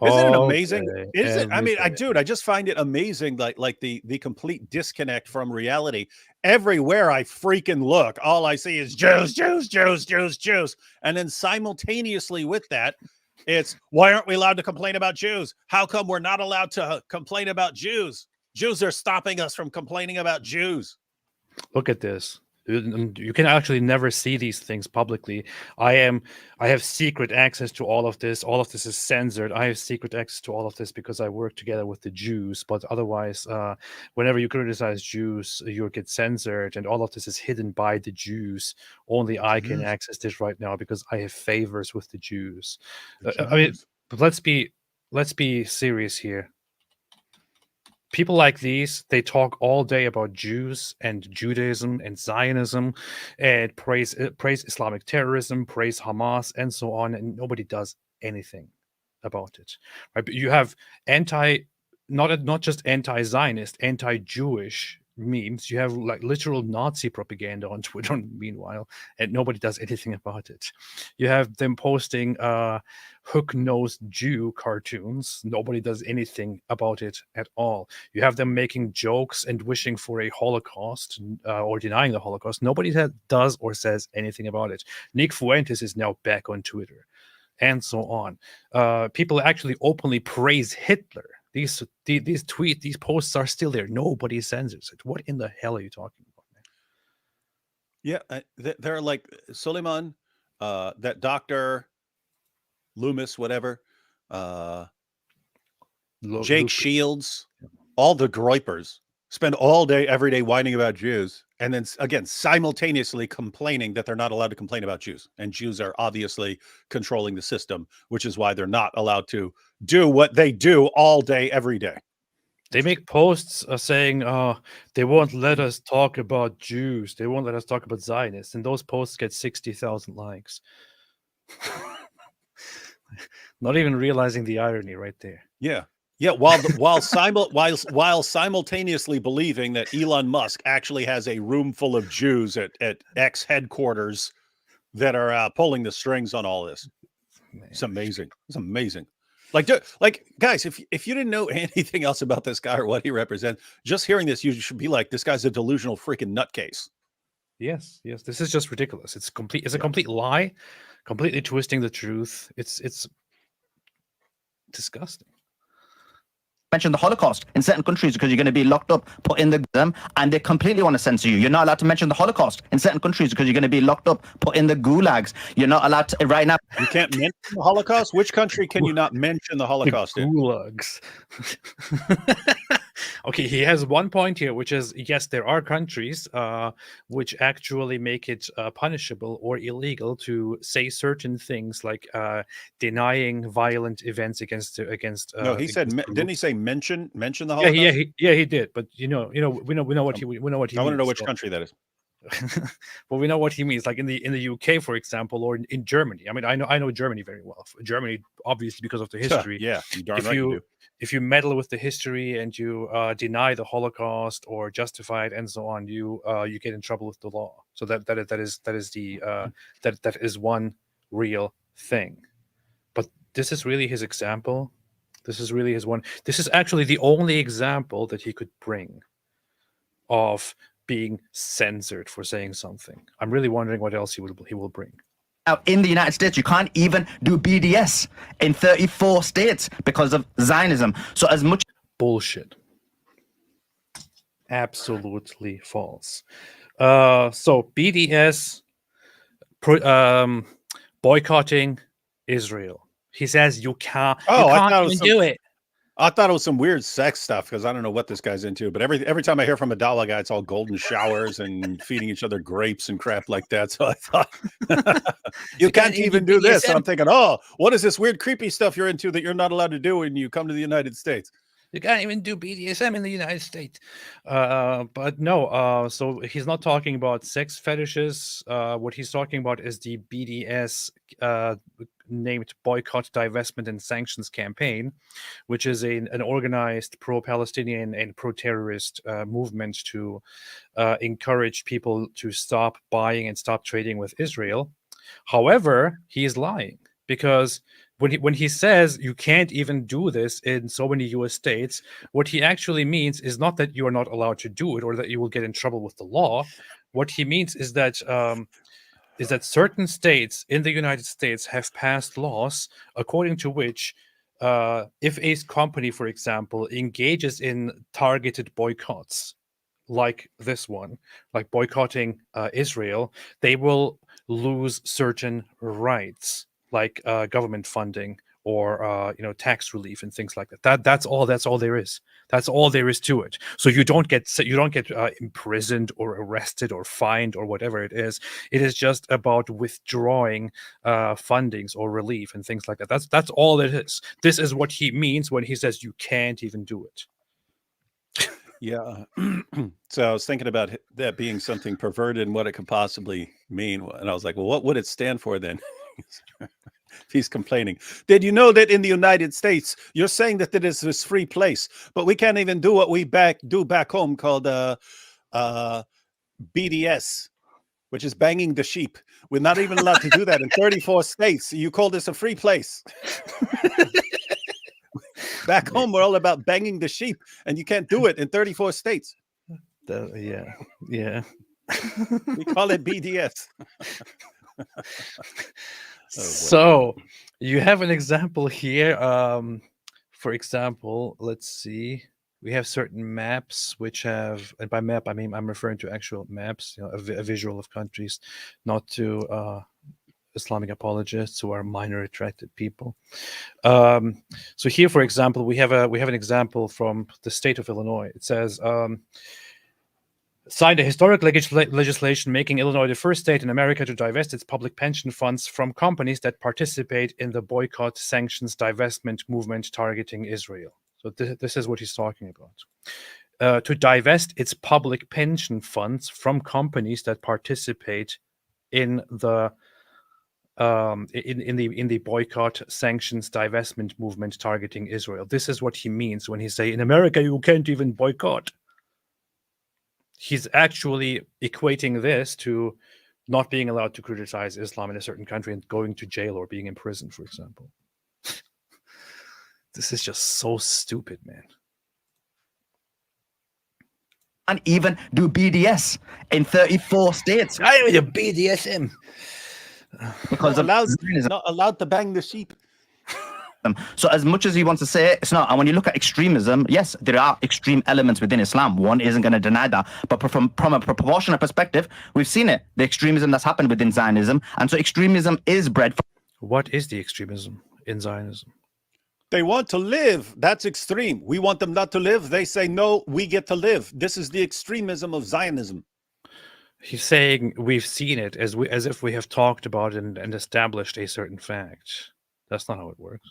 Isn't it amazing? I just find it amazing, like the complete disconnect from reality. Everywhere I freaking look, all I see is Jews. And then simultaneously with that, it's, why aren't we allowed to complain about Jews? How come we're not allowed to complain about Jews? Jews are stopping us from complaining about Jews. Look at this. You can actually never see these things publicly. I have secret access to all of this. All of this is censored. I have secret access to all of this because I work together with the Jews. But otherwise, whenever you criticize Jews, you get censored, and all of this is hidden by the Jews. Only I can access this right now because I have favors with the Jews. I mean, but let's be serious here. People like these, they talk all day about Jews and Judaism and Zionism and praise Islamic terrorism, praise Hamas, and so on, and nobody does anything about it. Right? But you have not just anti-Zionist, anti-Jewish memes. You have like literal Nazi propaganda on Twitter, meanwhile, and nobody does anything about it. You have them posting hook-nosed Jew cartoons. Nobody does anything about it at all. You have them making jokes and wishing for a Holocaust or denying the Holocaust. Nobody does or says anything about it. Nick Fuentes is now back on Twitter, and so on. People actually openly praise Hitler. These tweets, these posts are still there. Nobody censors it. What in the hell are you talking about, man? Yeah, they're like Sulaiman, that Dr. Loomis, whatever, Jake Shields, all the groypers spend all day, every day whining about Jews, and then again simultaneously complaining that they're not allowed to complain about Jews, and Jews are obviously controlling the system, which is why they're not allowed to do what they do all day, every day. They make posts saying, they won't let us talk about Jews. They won't let us talk about Zionists. And those posts get 60,000 likes. Not even realizing the irony right there. Yeah. Yeah, while simultaneously believing that Elon Musk actually has a room full of Jews at X headquarters that are pulling the strings on all this. Man. It's amazing. It's amazing. Like guys, if you didn't know anything else about this guy or what he represents, just hearing this, you should be like, this guy's a delusional freaking nutcase. Yes. This is just ridiculous. It's a complete lie, completely twisting the truth. It's disgusting. Mention the Holocaust in certain countries because you're going to be locked up, put in the and they completely want to censor you. You're not allowed to mention the Holocaust in certain countries because you're going to be locked up, put in the gulags. You're not allowed to right now. You can't mention the Holocaust. Which country can you not mention the Holocaust in? Gulags. Okay, he has one point here, which is, yes, there are countries which actually make it punishable or illegal to say certain things, like denying violent events against. No, he said. Didn't he say mention the Holocaust? Yeah, he did. But we know what he means. I want to know which country that is. Well, we know what he means. Like in the UK, for example, or in Germany. I mean, I know Germany very well. Germany, obviously, because of the history. Yeah, you darn right you do. If you meddle with the history and you deny the Holocaust or justify it and so on, you get in trouble with the law. So that is one real thing. But this is really his example. This is really his one. This is actually the only example that he could bring of being censored for saying something. I'm really wondering what else he will bring. Now, in the United States, you can't even do BDS in 34 states because of Zionism. So as much Bullshit. Absolutely false. So BDS boycotting Israel. He says you can't. Oh, you I can't thought it was even do it. I thought it was some weird sex stuff because I don't know what this guy's into. But every time I hear from a Dala guy, it's all golden showers and feeding each other grapes and crap like that. So I thought you can't even do this. And I'm thinking, oh, what is this weird, creepy stuff you're into that you're not allowed to do when you come to the United States? You can't even do BDSM in the United States. But no, so he's not talking about sex fetishes. What he's talking about is the BDS named Boycott, Divestment, and Sanctions Campaign, which is an organized pro-Palestinian and pro-terrorist movement to encourage people to stop buying and stop trading with Israel. However, he is lying because when he says you can't even do this in so many US states, what he actually means is not that you are not allowed to do it or that you will get in trouble with the law. What he means is that certain states in the United States have passed laws according to which if a company, for example, engages in targeted boycotts like this one, like boycotting Israel, they will lose certain rights, like government funding or tax relief and things like that. That's all there is. That's all there is to it. So you don't get imprisoned or arrested or fined or whatever it is. It is just about withdrawing fundings or relief and things like that. That's all it is. This is what he means when he says you can't even do it. Yeah. So I was thinking about that being something perverted and what it could possibly mean. And I was like, well, what would it stand for then? He's complaining. Did you know that in the United States, you're saying that it is this free place, but we can't even do what we do back home called BDS, which is banging the sheep. We're not even allowed to do that in 34 states. You call this a free place? Back home, we're all about banging the sheep, and you can't do it in 34 states. Yeah. We call it BDS. So you have an example here. For example, let's see. We have certain maps which have, and by map I mean I'm referring to actual maps, a visual of countries, not to Islamic apologists who are minor attracted people. So here, for example, we have an example from the state of Illinois. It says, signed a historic legislation making Illinois the first state in America to divest its public pension funds from companies that participate in the boycott, sanctions, divestment movement targeting Israel. So this is what he's talking about. To divest its public pension funds from companies that participate in the in the boycott, sanctions, divestment movement targeting Israel. This is what he means when he say in America you can't even boycott. He's actually equating this to not being allowed to criticize Islam in a certain country and going to jail or being in prison, for example. This is just so stupid, man. and even do BDS in 34 states I don't even do BDSM. because of Zionism. Not allowed to bang the sheep. So as much as he wants to say it's not, and when you look at extremism, yes, there are extreme elements within Islam. One isn't going to deny that. But from a proportionate perspective, we've seen it, the extremism that's happened within Zionism. And so extremism is bred from. What is the extremism in Zionism? They want to live. That's extreme. We want them not to live. They say, no, we get to live. This is the extremism of Zionism. He's saying we've seen it as if we have talked about it and established a certain fact. That's not how it works.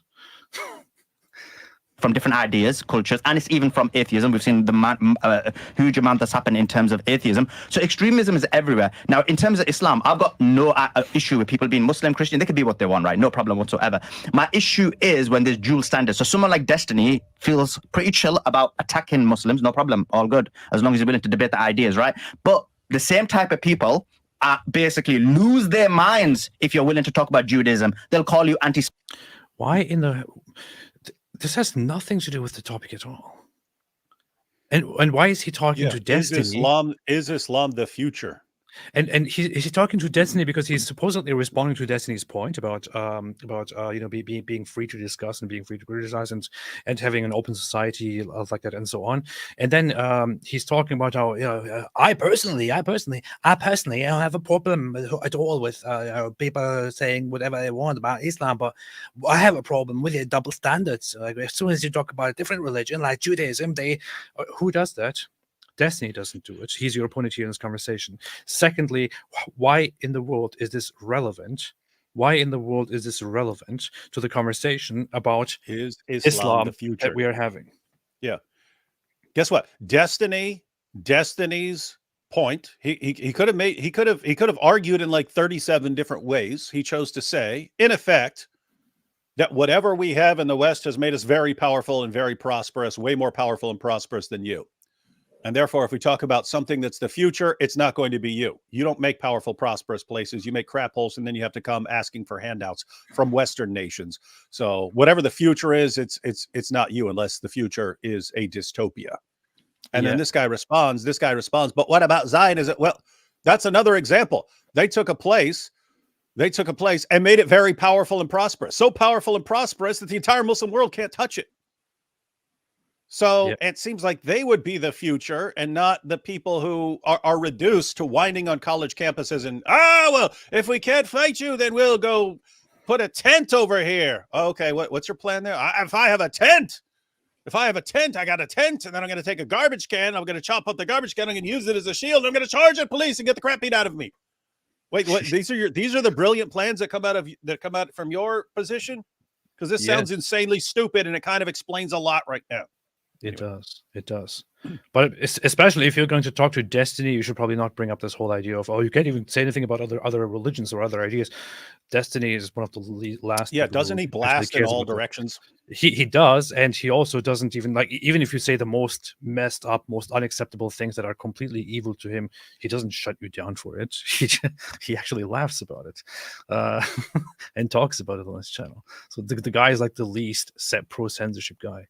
From different ideas, cultures, and it's even from atheism. We've seen the huge amount that's happened in terms of atheism. So extremism is everywhere. Now, in terms of Islam, I've got no issue with people being Muslim, Christian. They can be what they want, right? No problem whatsoever. My issue is when there's dual standards. So someone like Destiny feels pretty chill about attacking Muslims. No problem. All good. As long as you're willing to debate the ideas, right? But the same type of people basically lose their minds if you're willing to talk about Judaism. They'll call you anti. Why in the... This has nothing to do with the topic at all. And why is he talking to Destiny? Is Islam the future? And he's talking to Destiny because he's supposedly responding to Destiny's point about being free to discuss and being free to criticize and having an open society like that and so on. And then he's talking about how I personally don't have a problem at all with people saying whatever they want about Islam, but I have a problem with the double standards. Like as soon as you talk about a different religion like Judaism, who does that? Destiny doesn't do it. He's your opponent here in this conversation. Secondly, why in the world is this relevant? Why in the world is this relevant to the conversation about Is Islam Islam the future? that we are having? Yeah. Guess what? Destiny's point. He could have argued in like 37 different ways. He chose to say, in effect, that whatever we have in the West has made us very powerful and very prosperous, way more powerful and prosperous than you. And therefore, if we talk about something that's the future, it's not going to be you. You don't make powerful, prosperous places. You make crap holes, and then you have to come asking for handouts from Western nations. So whatever the future is, it's not you unless the future is a dystopia. And then this guy responds, but what about Zionism? Well, that's another example. They took a place and made it very powerful and prosperous. So powerful and prosperous that the entire Muslim world can't touch it. So it seems like they would be the future and not the people who are reduced to whining on college campuses and, well, if we can't fight you, then we'll go put a tent over here. Okay, what's your plan there? If I have a tent, I got a tent, and then I'm going to take a garbage can. I'm going to chop up the garbage can. I'm going to use it as a shield. I'm going to charge at police and get the crap beat out of me. Wait, what? These are the brilliant plans that come out from your position? Because this sounds insanely stupid, and it kind of explains a lot right now. It does. But especially if you're going to talk to Destiny, you should probably not bring up this whole idea of, you can't even say anything about other religions or other ideas. Destiny is one of the last. Yeah, doesn't he blast in all directions? He does, and he also doesn't even even if you say the most messed up, most unacceptable things that are completely evil to him, he doesn't shut you down for it. He actually laughs about it and talks about it on his channel. So the guy is like the least pro-censorship guy.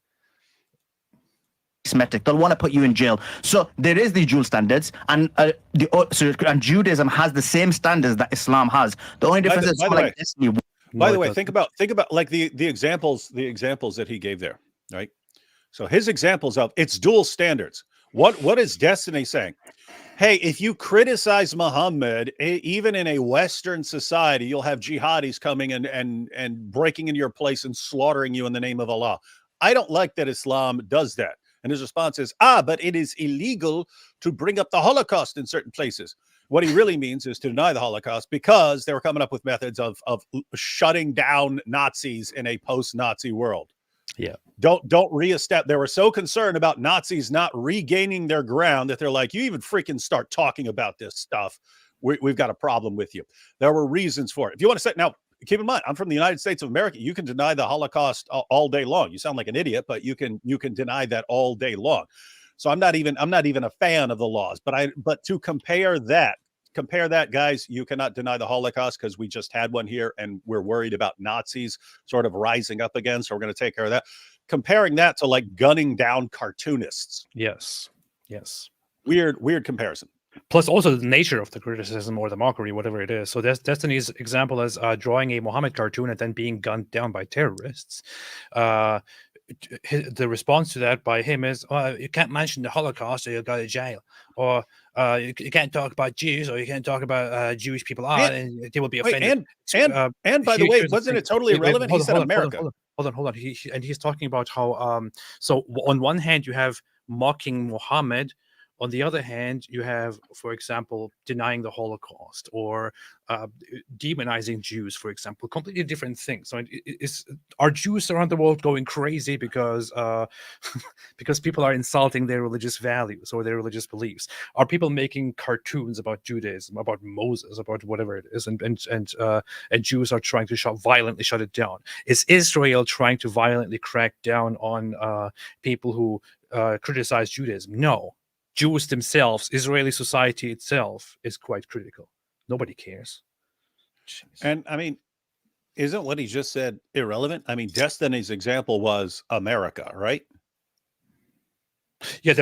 They'll want to put you in jail. So there is the dual standards, and and Judaism has the same standards that Islam has. The only difference is by the way, think about like the examples that he gave there, right? So his examples of it's dual standards. What is Destiny saying? Hey, if you criticize Muhammad, even in a Western society, you'll have jihadis coming and breaking into your place and slaughtering you in the name of Allah. I don't like that Islam does that. And his response is, but it is illegal to bring up the Holocaust in certain places. What he really means is to deny the Holocaust because they were coming up with methods of shutting down Nazis in a post-Nazi world. Yeah. Don't reestablish. They were so concerned about Nazis not regaining their ground that they're like, you even freaking start talking about this stuff, we've got a problem with you. There were reasons for it. If you want to say now, keep in mind, I'm from the United States of America. You can deny the Holocaust all day long. You sound like an idiot, but you can deny that all day long. So I'm not even a fan of the laws. But to compare that, guys, you cannot deny the Holocaust because we just had one here, and we're worried about Nazis sort of rising up again. So we're going to take care of that. Comparing that to like gunning down cartoonists. Yes. Weird comparison. Plus, also the nature of the criticism or the mockery, whatever it is. So there's Destiny's example as drawing a Muhammad cartoon and then being gunned down by terrorists. The response to that by him is, you can't mention the Holocaust or you'll go to jail. Or you can't talk about Jews or you can't talk about Jewish people and they will be offended. And by the way, wasn't it totally irrelevant? He said America. Hold on. He's talking about how, so on one hand, you have mocking Muhammad. On the other hand, you have, for example, denying the Holocaust or demonizing Jews, for example, completely different things. So are Jews around the world going crazy because people are insulting their religious values or their religious beliefs? Are people making cartoons about Judaism, about Moses, about whatever it is, and Jews are trying to violently shut it down? Is Israel trying to violently crack down on people who criticize Judaism? No. Jews themselves, Israeli society itself is quite critical. Nobody cares. Jeez. And I mean, isn't what he just said irrelevant? I mean, Destiny's example was America, right? Yeah,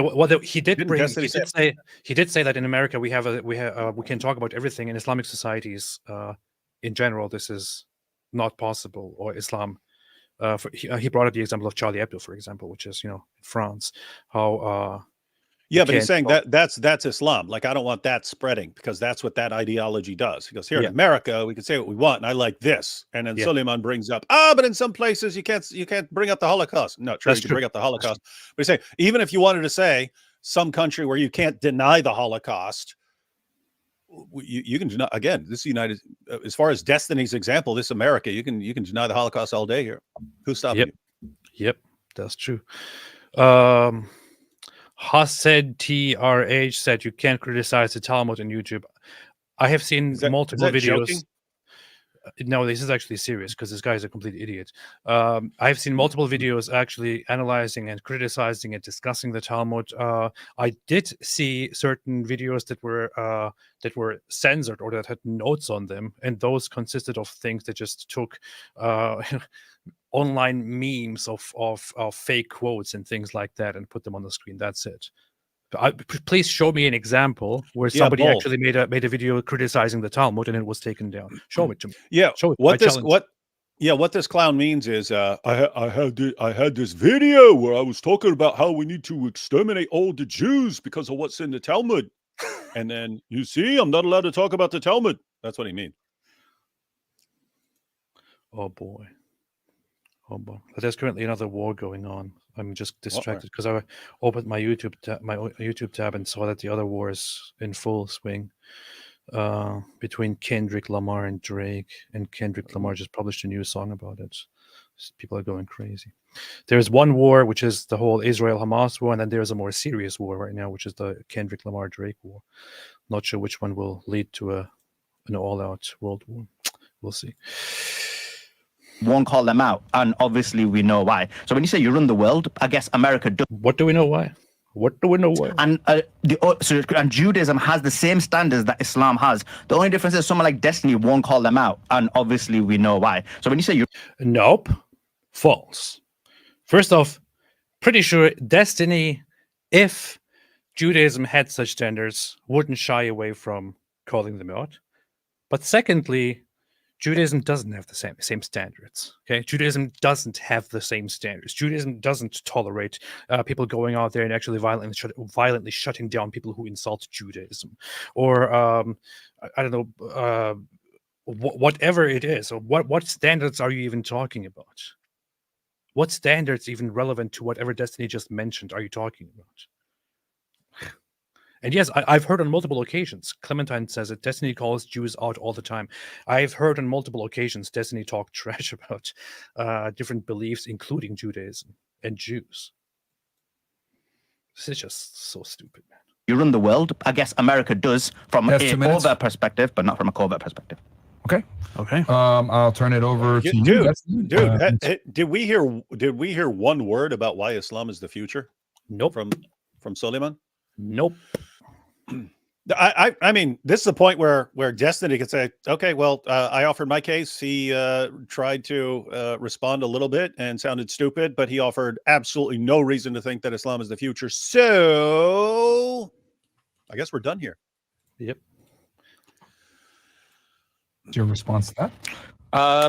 he did Didn't bring. Destiny say- He did say that in America we can talk about everything. In Islamic societies, in general, this is not possible. Or Islam. He brought up the example of Charlie Hebdo, for example, which is in France. How Yeah, but he's can't saying that's Islam. Like, I don't want that spreading because that's what that ideology does. He goes, here in Yeah. America, we can say what we want, and I like this. And then Yeah. Sulaiman brings up, but in some places you can't bring up the Holocaust. No, true, That's you can true. bring up the Holocaust. But he's saying, even if you wanted to say some country where you can't deny the Holocaust, you can deny. Again, this United, as far as Destiny's example, this America, you can deny the Holocaust all day here. Who's stopping you? Yep, that's true. Hased TRH said you can't criticize the Talmud on YouTube. I have seen multiple is that videos. joking? No, this is actually serious because this guy is a complete idiot. I've seen multiple videos actually analyzing and criticizing and discussing the Talmud. I did see certain videos that were censored or that had notes on them, and those consisted of things that just took online memes of fake quotes and things like that and put them on the screen. That's it. Please show me an example where somebody actually made a video criticizing the Talmud and it was taken down. Show it to me. Yeah. Show it. What this clown means is I had this video where I was talking about how we need to exterminate all the Jews because of what's in the Talmud. And then you see, I'm not allowed to talk about the Talmud. That's what he means. Oh boy. But there's currently another war going on. I'm just distracted because I opened my YouTube tab and saw that the other war is in full swing between Kendrick Lamar and Drake. And Kendrick Lamar just published a new song about it. People are going crazy. There's one war, which is the whole Israel-Hamas war, and then there's a more serious war right now, which is the Kendrick Lamar-Drake war. Not sure which one will lead to an all-out world war. We'll see. Won't call them out, and obviously we know why. So when you say you run the world, I guess America does. What do we know why? And and Judaism has the same standards that Islam has. The only difference is someone like Destiny won't call them out, and obviously we know why. So when you say you, nope, false. First off, pretty sure Destiny, if Judaism had such standards, wouldn't shy away from calling them out. But secondly, Judaism doesn't have the same standards. Okay, Judaism doesn't have the same standards. Judaism doesn't tolerate people going out there and actually violently shutting down people who insult Judaism, or I don't know, whatever it is. Or what standards are you even talking about? What standards even relevant to whatever Destiny just mentioned are you talking about? And yes, I've heard on multiple occasions, Clementine says that Destiny calls Jews out all the time. I've heard on multiple occasions Destiny talk trash about different beliefs, including Judaism and Jews. This is just so stupid, man. You run the world. I guess America does from a covert perspective, but not from a covert perspective. Okay. I'll turn it over to you. Dude, did we hear one word about why Islam is the future? Nope. From Sulaiman? Nope. I mean, this is the point where Destiny could say, okay, well, I offered my case. He tried to respond a little bit and sounded stupid, but he offered absolutely no reason to think that Islam is the future. So I guess we're done here. Yep. Your response to that?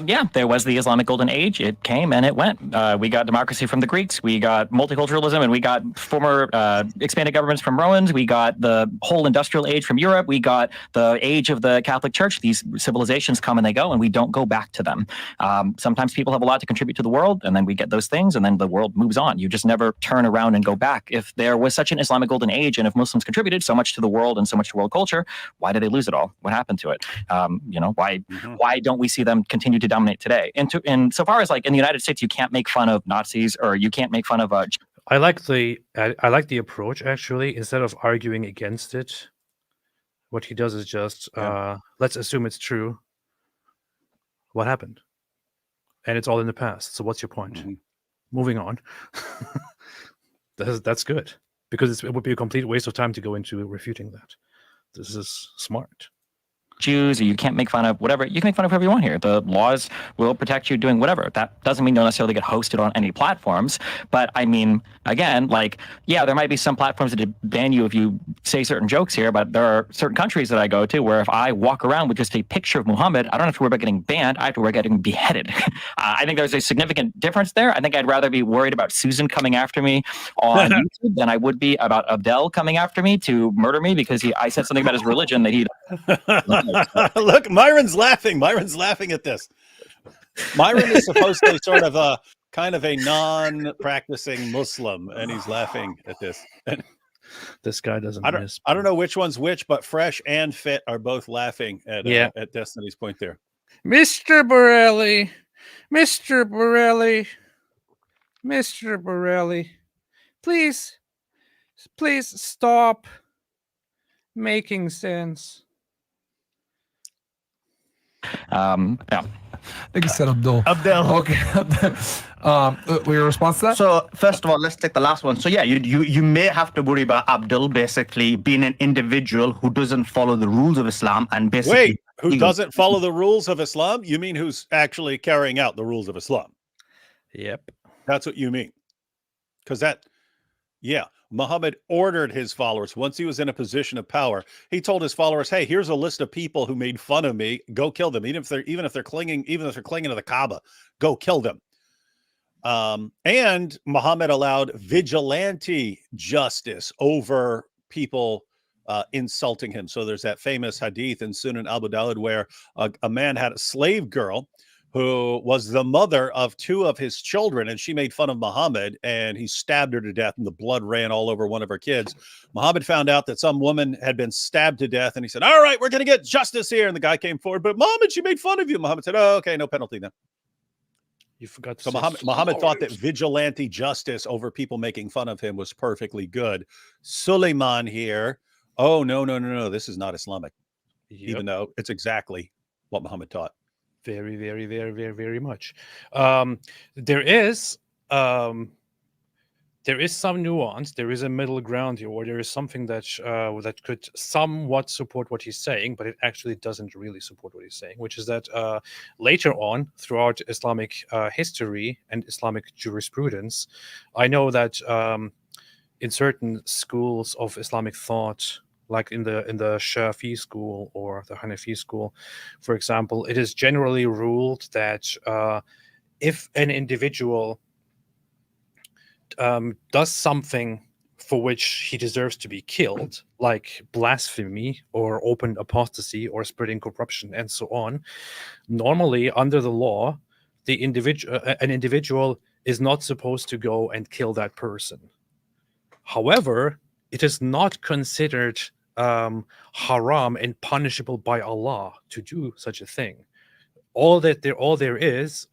Yeah, there was the Islamic Golden Age. It came and it went. We got democracy from the Greeks. We got multiculturalism, and we got former expanded governments from Romans. We got the whole industrial age from Europe. We got the age of the Catholic Church. These civilizations come and they go, and we don't go back to them. Sometimes people have a lot to contribute to the world, and then we get those things, and then the world moves on. You just never turn around and go back. If there was such an Islamic Golden Age, and if Muslims contributed so much to the world and so much to world culture, why did they lose it all? What happened to it? Why don't we see them continue to dominate today? And so far as like in the United States, you can't make fun of Nazis, or you can't make fun of I like the approach, actually. Instead of arguing against it, what he does is just let's assume it's true. What happened? And it's all in the past. So what's your point? Mm-hmm. Moving on. That's good, because it would be a complete waste of time to go into refuting that. This is smart. Jews, or you can't make fun of whatever. You can make fun of whoever you want here. The laws will protect you doing whatever. That doesn't mean they'll necessarily get hosted on any platforms. But I mean, again, like, yeah, there might be some platforms that ban you if you say certain jokes here, but there are certain countries that I go to where if I walk around with just a picture of Muhammad, I don't have to worry about getting banned. I have to worry about getting beheaded. I think there's a significant difference there. I think I'd rather be worried about Susan coming after me on YouTube than I would be about Abdel coming after me to murder me because I said something about his religion that he. Look, Myron's laughing. Myron's laughing at this. Myron is supposedly sort of a kind of a non-practicing Muslim, and he's laughing at this. And This guy doesn't I miss. don't know which one's which, but Fresh and Fit are both laughing at Destiny's point there. Mr. Borelli, Mr. Borelli, Mr. Borelli, please stop making sense. Yeah. I think he said Abdul. Abdel. Okay. Your response to that? So first of all, let's take the last one. So yeah, you may have to worry about Abdul basically being an individual who doesn't follow the rules of Islam and basically Wait, who doesn't follow the rules of Islam? You mean who's actually carrying out the rules of Islam? Yep. That's what you mean. Because Muhammad ordered his followers once he was in a position of power. He told his followers, "Hey, here's a list of people who made fun of me. Go kill them. Even if they're clinging to the Kaaba, go kill them." And Muhammad allowed vigilante justice over people insulting him. So there's that famous hadith in Sunan Abu Dawud where a man had a slave girl who was the mother of two of his children, and she made fun of Muhammad, and he stabbed her to death, and the blood ran all over one of her kids. Muhammad found out that some woman had been stabbed to death, and he said, "All right, we're going to get justice here." And the guy came forward, "But Muhammad, she made fun of you." Muhammad said, "Oh, okay, no penalty then." You forgot to So say Muhammad thought that vigilante justice over people making fun of him was perfectly good. Sulaiman here, oh, no, this is not Islamic, even though it's exactly what Muhammad taught. Very, very, very, very, very much. There is some nuance. There is a middle ground here, or there is something that that could somewhat support what he's saying, but it actually doesn't really support what he's saying. Which is that later on, throughout Islamic history and Islamic jurisprudence, I know that in certain schools of Islamic thought, like in the Shafi school or the Hanafi school, for example, it is generally ruled that if an individual does something for which he deserves to be killed, like blasphemy or open apostasy or spreading corruption and so on, normally under the law, an individual is not supposed to go and kill that person. However, it is not considered haram and punishable by Allah to do such a thing. All there is,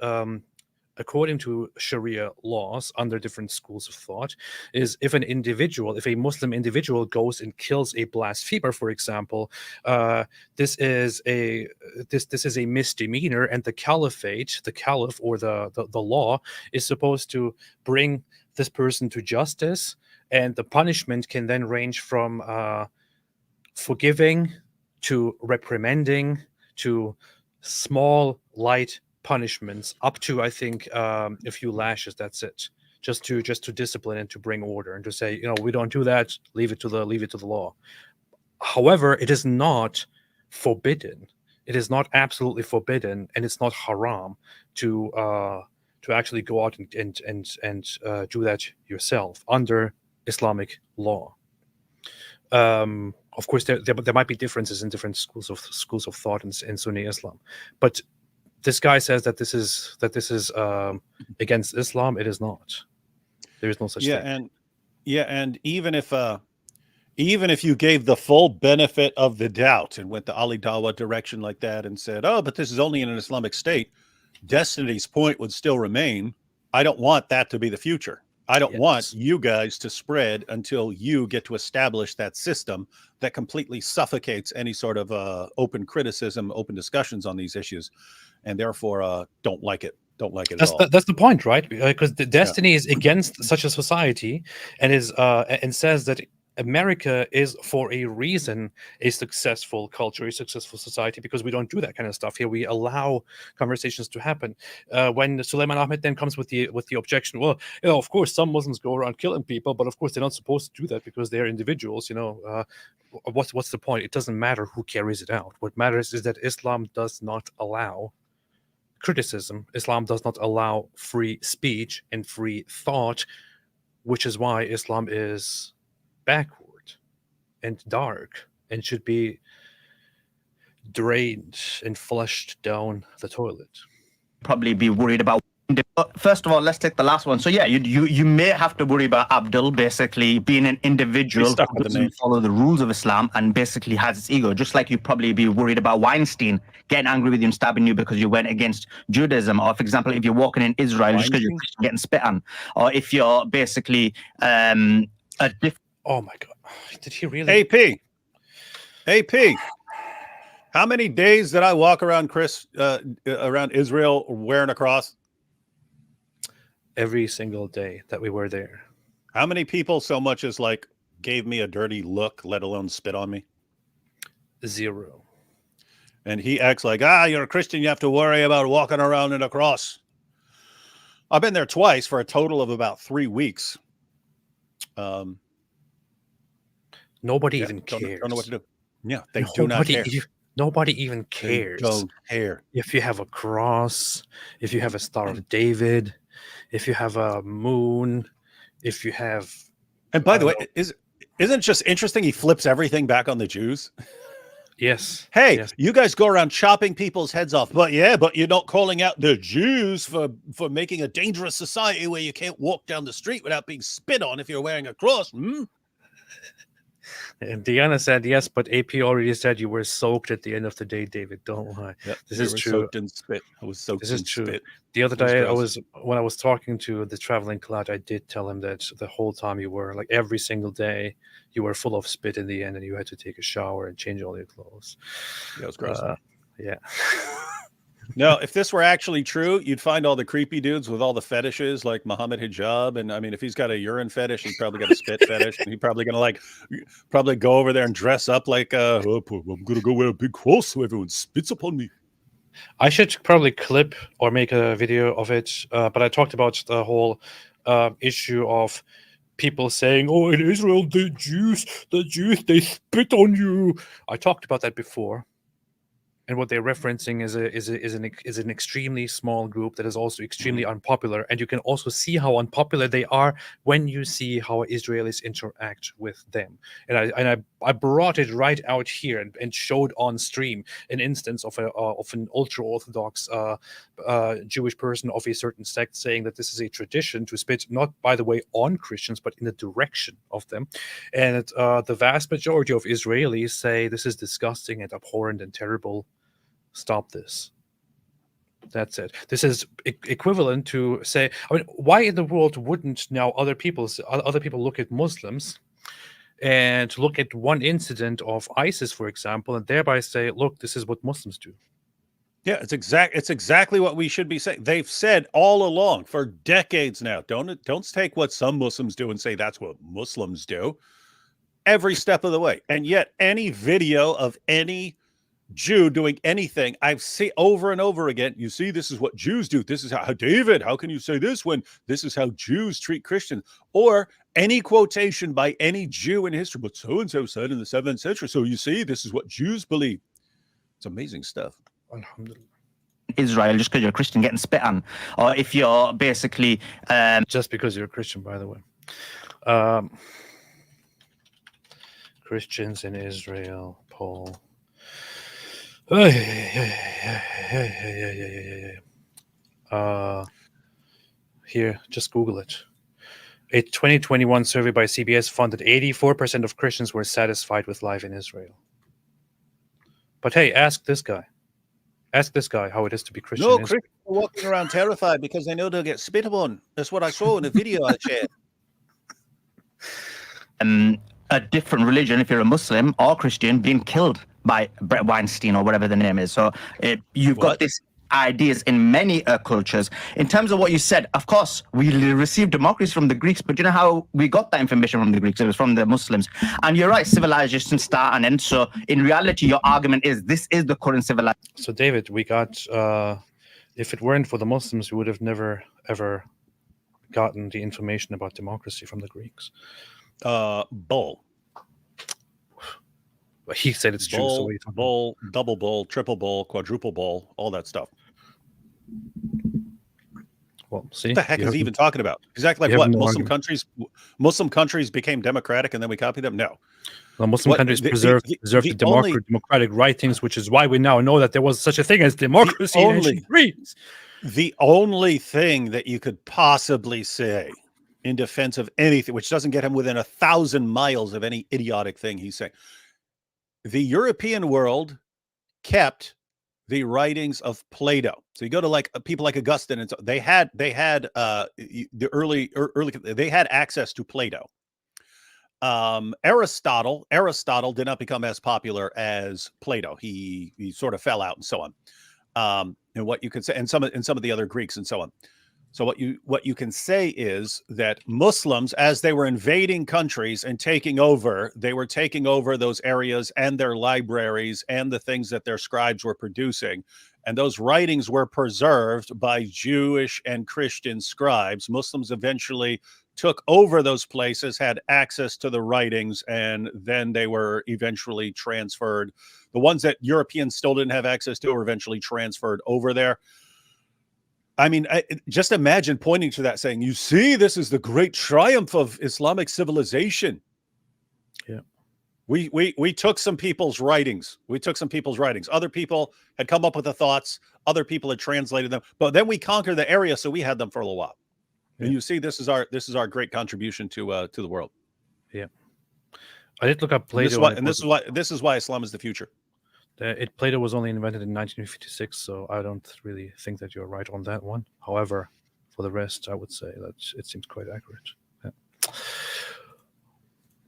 according to Sharia laws under different schools of thought, is if a Muslim individual goes and kills a blasphemer, for example, this is a misdemeanor, and the caliph or the law is supposed to bring this person to justice, and the punishment can then range from forgiving to reprimanding to small light punishments up to, I think, a few lashes. That's it. Just to discipline and to bring order and to say, we don't do that. Leave it to the law. However, it is not forbidden. It is not absolutely forbidden, and it's not haram to actually go out and do that yourself under Islamic law. Of course, there might be differences in different schools of thought in Sunni Islam, but this guy says that this is against Islam. It is not. There is no such thing. And even if you gave the full benefit of the doubt and went the Ali Dawah direction like that and said, "Oh, but this is only in an Islamic state," Destiny's point would still remain. I don't want that to be the future. I don't want you guys to spread until you get to establish that system that completely suffocates any sort of open criticism, open discussions on these issues, and therefore don't like it. Don't like it at all. That's the point, right? Because the Destiny is against such a society, and is and says that America is, for a reason, a successful culture, a successful society, because we don't do that kind of stuff here. We allow conversations to happen. When Sulaiman Ahmed then comes with the objection, well, of course, some Muslims go around killing people, but of course they're not supposed to do that because they're individuals. What's the point? It doesn't matter who carries it out. What matters is that Islam does not allow criticism. Islam does not allow free speech and free thought, which is why Islam is backward and dark and should be drained and flushed down the toilet. Probably be worried about. First of all, let's take the last one. So yeah, you may have to worry about Abdul basically being an individual who doesn't follow the rules of Islam and basically has its ego, just like you'd probably be worried about Weinstein getting angry with you and stabbing you because you went against Judaism, or for example, if you're walking in Israel just because you're Christian getting spit on, or if you're basically a different. Oh my God! Did he really? AP. How many days did I walk around around Israel wearing a cross? Every single day that we were there. How many people so much as like gave me a dirty look, let alone spit on me? 0. And he acts like, you're a Christian, you have to worry about walking around in a cross. I've been there twice for a total of about 3 weeks. Nobody even cares. Don't know what to do. Yeah, they do not care. Nobody even cares. They don't care. If you have a cross, if you have a Star of David, if you have a moon, if you have... And by the way, isn't it just interesting he flips everything back on the Jews? Yes. Hey, yes. You guys go around chopping people's heads off, but you're not calling out the Jews for making a dangerous society where you can't walk down the street without being spit on if you're wearing a cross. And Diana said yes, but AP already said you were soaked at the end of the day, David. Don't lie. Yep, this is true. Soaked in spit. I was soaked. This is true. Spit. The other day, when I was talking to the traveling collage, I did tell him that the whole time you were, like every single day, you were full of spit in the end, and you had to take a shower and change all your clothes. Yeah, it was gross. Yeah. No, if this were actually true, you'd find all the creepy dudes with all the fetishes like Muhammad Hijab. And I mean, if he's got a urine fetish, he's probably got a spit fetish. And he's probably going to go over there and dress up like, I'm going to go wear a big cross so everyone spits upon me. I should probably clip or make a video of it. But I talked about the whole issue of people saying, oh, in Israel, the Jews, they spit on you. I talked about that before. And what they're referencing is an extremely small group that is also extremely unpopular. And you can also see how unpopular they are when you see how Israelis interact with them. And I brought it right out here and showed on stream an instance of an ultra-Orthodox Jewish person of a certain sect saying that this is a tradition to spit, not, by the way, on Christians, but in the direction of them. And the vast majority of Israelis say this is disgusting and abhorrent and terrible. Stop this. That's it. This is equivalent to say, I mean, why in the world wouldn't now other people look at Muslims and look at one incident of ISIS, for example, and thereby say, look, this is what Muslims do. Yeah, it's exactly what we should be saying. They've said all along for decades now, don't take what some Muslims do and say that's what Muslims do every step of the way. And yet any video of any Jew doing anything I've seen over and over again, you see, this is what Jews do. This is how David, how can you say this when this is how Jews treat Christians? Or any quotation by any Jew in history, but so-and-so said in the 7th century. So you see, this is what Jews believe. It's amazing stuff. Alhamdulillah. Israel just because you're a Christian getting spit on, or if you're basically just because you're a Christian, by the way. Christians in Israel, Paul. Here, just Google it. A 2021 survey by CBS found that 84% of Christians were satisfied with life in Israel. But hey, ask this guy. Ask this guy how it is to be Christian. No, Christians are walking around terrified because they know they'll get spit upon. That's what I saw in a video I shared. A different religion, if you're a Muslim or Christian, being killed by Brett Weinstein or whatever the name is. So you've got this ideas in many cultures. In terms of what you said, of course, we received democracy from the Greeks, but you know how we got that information from the Greeks? It was from the Muslims. And you're right, civilization start and end. So in reality, your argument is this is the current civilization. So David, we got, if it weren't for the Muslims, we would have never, ever gotten the information about democracy from the Greeks. Bull. He said it's true. So Bull, what are you talking bull, double bull, triple bull, quadruple bull, all that stuff. Well, see, What the heck you is he have- even talking about? Exactly you like have what? no Muslim countries became democratic and then we copied them? No. the Muslim What- countries the- preserved the the only- democratic writings, which is why we now know that there was such a thing as democracy in only- ancient Greece. The only thing that you could possibly say in defense of anything, which doesn't get him within 1,000 miles of any idiotic thing he's saying, the European world kept the writings of Plato. So you go to like people like Augustine, and so they had they had access to Plato. Aristotle did not become as popular as Plato. He sort of fell out and so on. And what you could say, and some of the other Greeks and so on. So what you can say is that Muslims, as they were invading countries and taking over, they were taking over those areas and their libraries and the things that their scribes were producing. And those writings were preserved by Jewish and Christian scribes. Muslims eventually took over those places, had access to the writings, and then they were eventually transferred. The ones that Europeans still didn't have access to were eventually transferred over there. I mean, just imagine pointing to that saying, you see, this is the great triumph of Islamic civilization. Yeah. We took some people's writings. Other people had come up with the thoughts. Other people had translated them. But then we conquered the area, so we had them for a little while. Yeah. And you see, this is our great contribution to the world. Yeah. I did look up Plato. This is why Islam is the future. Plato was only invented in 1956, so I don't really think that you're right on that one. However, for the rest, I would say that it seems quite accurate. Yeah.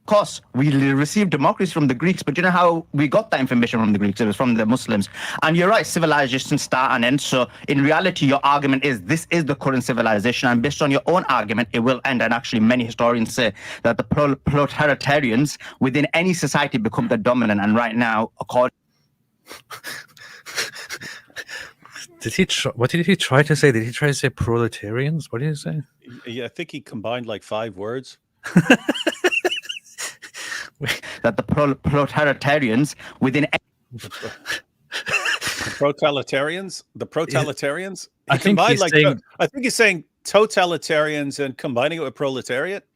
Of course, we received democracy from the Greeks, but you know how we got that information from the Greeks? It was from the Muslims. And you're right, civilization start and end. So in reality, your argument is this is the current civilization. And based on your own argument, it will end. And actually, many historians say that the proletarians within any society become the dominant. And right now, according What did he try to say? Did he try to say proletarians? What did he say? Yeah, I think he combined like 5 words. that the proletarians within the proletarians. I think he's saying totalitarians and combining it with proletariat.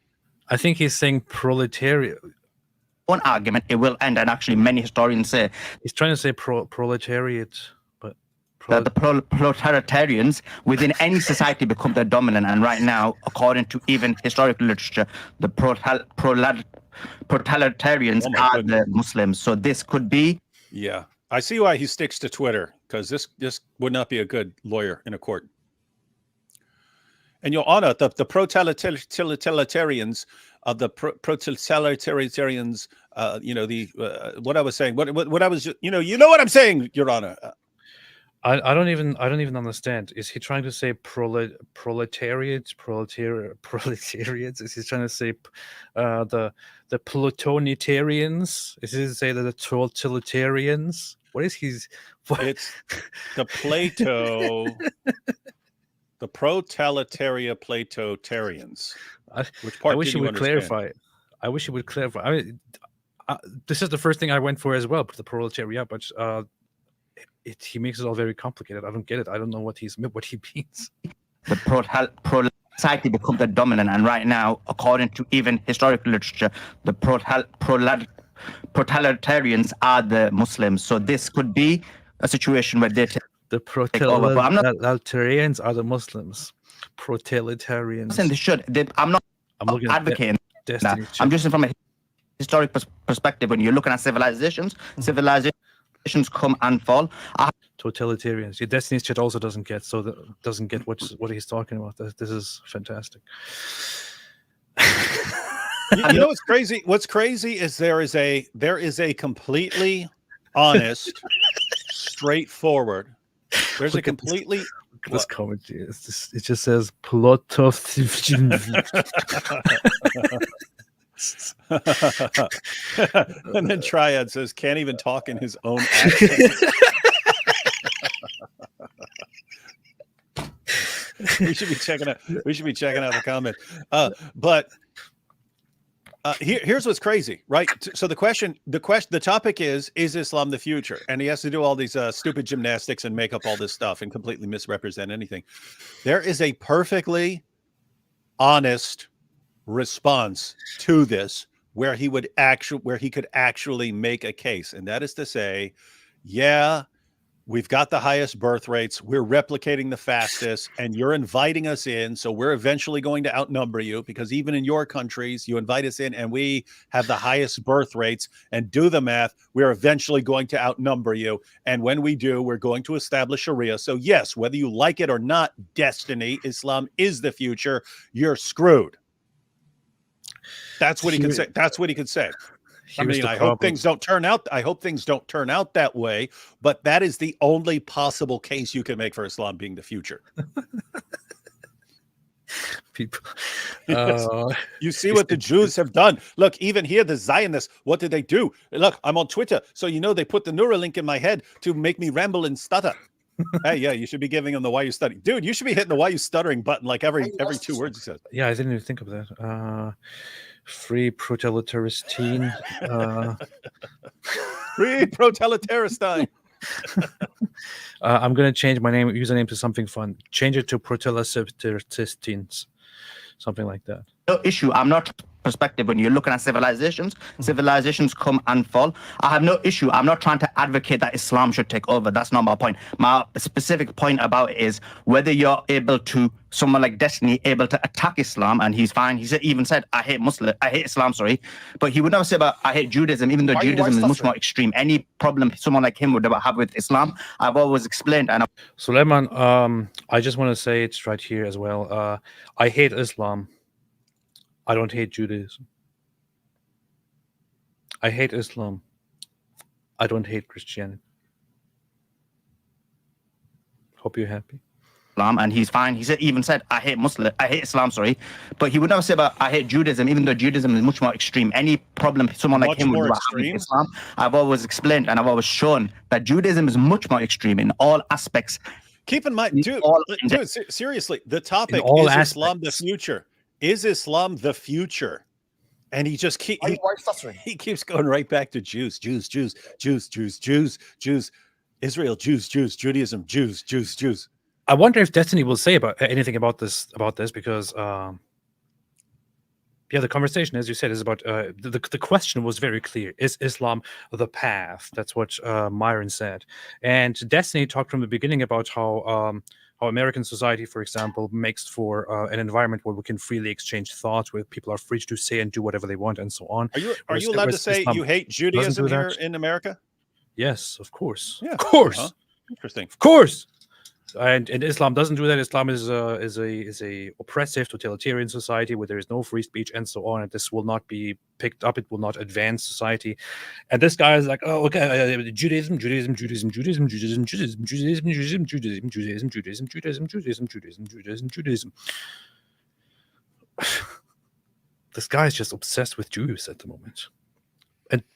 I think he's saying proletariat. One argument, it will end, and actually many historians say he's trying to say proletariat, but that the proletarians within any society become the dominant. And right now, according to even historical literature, the proletarians are the Muslims. So this could be. Yeah, I see why he sticks to Twitter, because this would not be a good lawyer in a court. And Your Honor, the proletarians of the proletarians, what I was saying, what I was, you know what I'm saying, Your Honor. I don't even understand. Is he trying to say proletariats? Is he trying to say the plutonitarians? Is he to say that the totalitarians? What is he's? It's the Plato. The Platotarians. Which part I wish did he you would understand? clarify. I wish he would clarify. I mean, this is the first thing I went for as well, the proletariat. But he makes it all very complicated. I don't get it. I don't know what he means. The society become the dominant, and right now, according to even historical literature, the proletarians are the Muslims. So this could be a situation where they the proletarians are the Muslims. Proletarians. They should. I'm not advocating that. I'm just from a historic perspective. When you're looking at civilizations come and fall. Totalitarians. Your Destiny's Chat also doesn't get what he's talking about. This is fantastic. You know what's crazy? What's crazy is there is a completely honest, straightforward There's a Look at this- completely Look at this comment. It just says plot of and then Triad says can't even talk in his own accent. We should be checking out the comment. But here's what's crazy, right? So the topic is Islam the future? And he has to do all these stupid gymnastics and make up all this stuff and completely misrepresent anything. There is a perfectly honest response to this where he could actually make a case, and that is to say, yeah, we've got the highest birth rates, we're replicating the fastest, and you're inviting us in, so we're eventually going to outnumber you, because even in your countries you invite us in and we have the highest birth rates, and do the math, we're eventually going to outnumber you, and when we do, we're going to establish Sharia. So yes, whether you like it or not, destiny, Islam is the future, you're screwed. That's what he could say. That's what he could say. I mean, I hope things don't turn out. I hope things don't turn out that way. But that is the only possible case you can make for Islam being the future. People, yes. You see what the Jews have done. Look, even here, the Zionists. What did they do? Look, I'm on Twitter, so you know they put the Neuralink in my head to make me ramble and stutter. Hey, yeah, you should be giving them the "Why you stuttering," dude. You should be hitting the "Why you stuttering" button like every 2 words he says. Yeah, I didn't even think of that. Free protelataristine. Free protelataristine. I'm gonna change my username to something fun. Change it to protelataristines, something like that. No issue. I'm not perspective when you're looking at civilizations. Civilizations come and fall. I have no issue. I'm not trying to advocate that Islam should take over. That's not my point. My specific point about it is whether you're able to, someone like Destiny, able to attack Islam, and he's fine. He even said, I hate Islam, sorry. But he would never say about, I hate Judaism, even though Judaism is much more extreme. Any problem someone like him would have with Islam, I've always explained. And Sulaiman, I just want to say it's right here as well. I hate Islam. I don't hate Judaism. I hate Islam. I don't hate Christianity. Hope you're happy. And he's fine. He even said, I hate Islam, sorry. But he would never say about, I hate Judaism, even though Judaism is much more extreme. Any problem someone like him would have with Islam, I've always explained and I've always shown that Judaism is much more extreme in all aspects. Keep in mind, dude, seriously, the topic is Islam the future. Is Islam the future? And he just he keeps going right back to Jews, Israel, Jews, Judaism, Jews. I wonder if Destiny will say anything about this because the conversation, as you said, is about the question was very clear. Is Islam the path? That's what Myron said. And Destiny talked from the beginning about how American society, for example, makes for an environment where we can freely exchange thoughts, where people are free to say and do whatever they want and so on. Are you allowed to say Islam you hate Judaism here in America? Yes, of course. Yeah, of course. Interesting. Of course. And Islam doesn't do that. Islam is a oppressive, totalitarian society where there is no free speech and so on. And this will not be picked up. It will not advance society. And this guy is like, oh, okay, Judaism. This guy is just obsessed with Jews at the moment.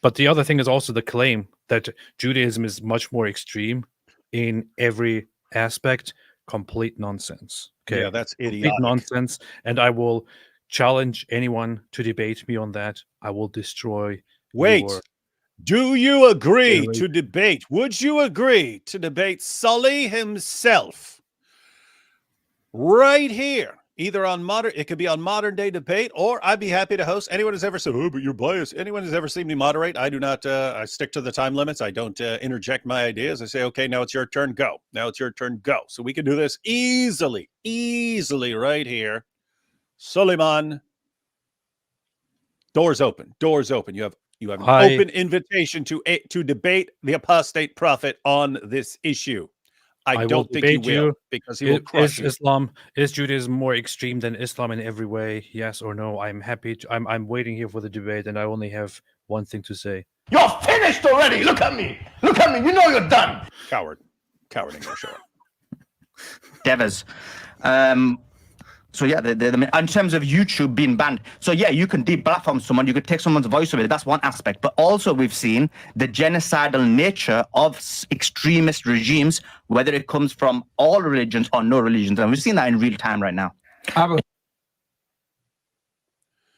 But the other thing is also the claim that Judaism is much more extreme in every aspect. Complete nonsense. Okay, yeah, that's idiotic. Complete nonsense. And I will challenge anyone to debate me on that. I will destroy. Do you agree to debate? Would you agree to debate Sully himself right here? Either on it could be on Modern Day Debate, or I'd be happy to host. Anyone who's ever said, "Oh, but you're biased." Anyone who's ever seen me moderate, I do not. I stick to the time limits. I don't interject my ideas. I say, "Okay, now it's your turn. Go." Now it's your turn. Go. So we can do this easily right here. Sulaiman, doors open. Doors open. You have an open invitation to debate the Apostate Prophet on this issue. I don't think he will, because he will crush you. Is Judaism more extreme than Islam in every way? Yes or no? I'm happy. I'm waiting here for the debate, and I only have one thing to say. You're finished already. Look at me. You know you're done. Coward ain't gonna show up. Devas. So yeah, in terms of YouTube being banned, so yeah, you can deplatform someone, you could take someone's voice away. That's one aspect. But also we've seen the genocidal nature of extremist regimes, whether it comes from all religions or no religions, and we've seen that in real time right now.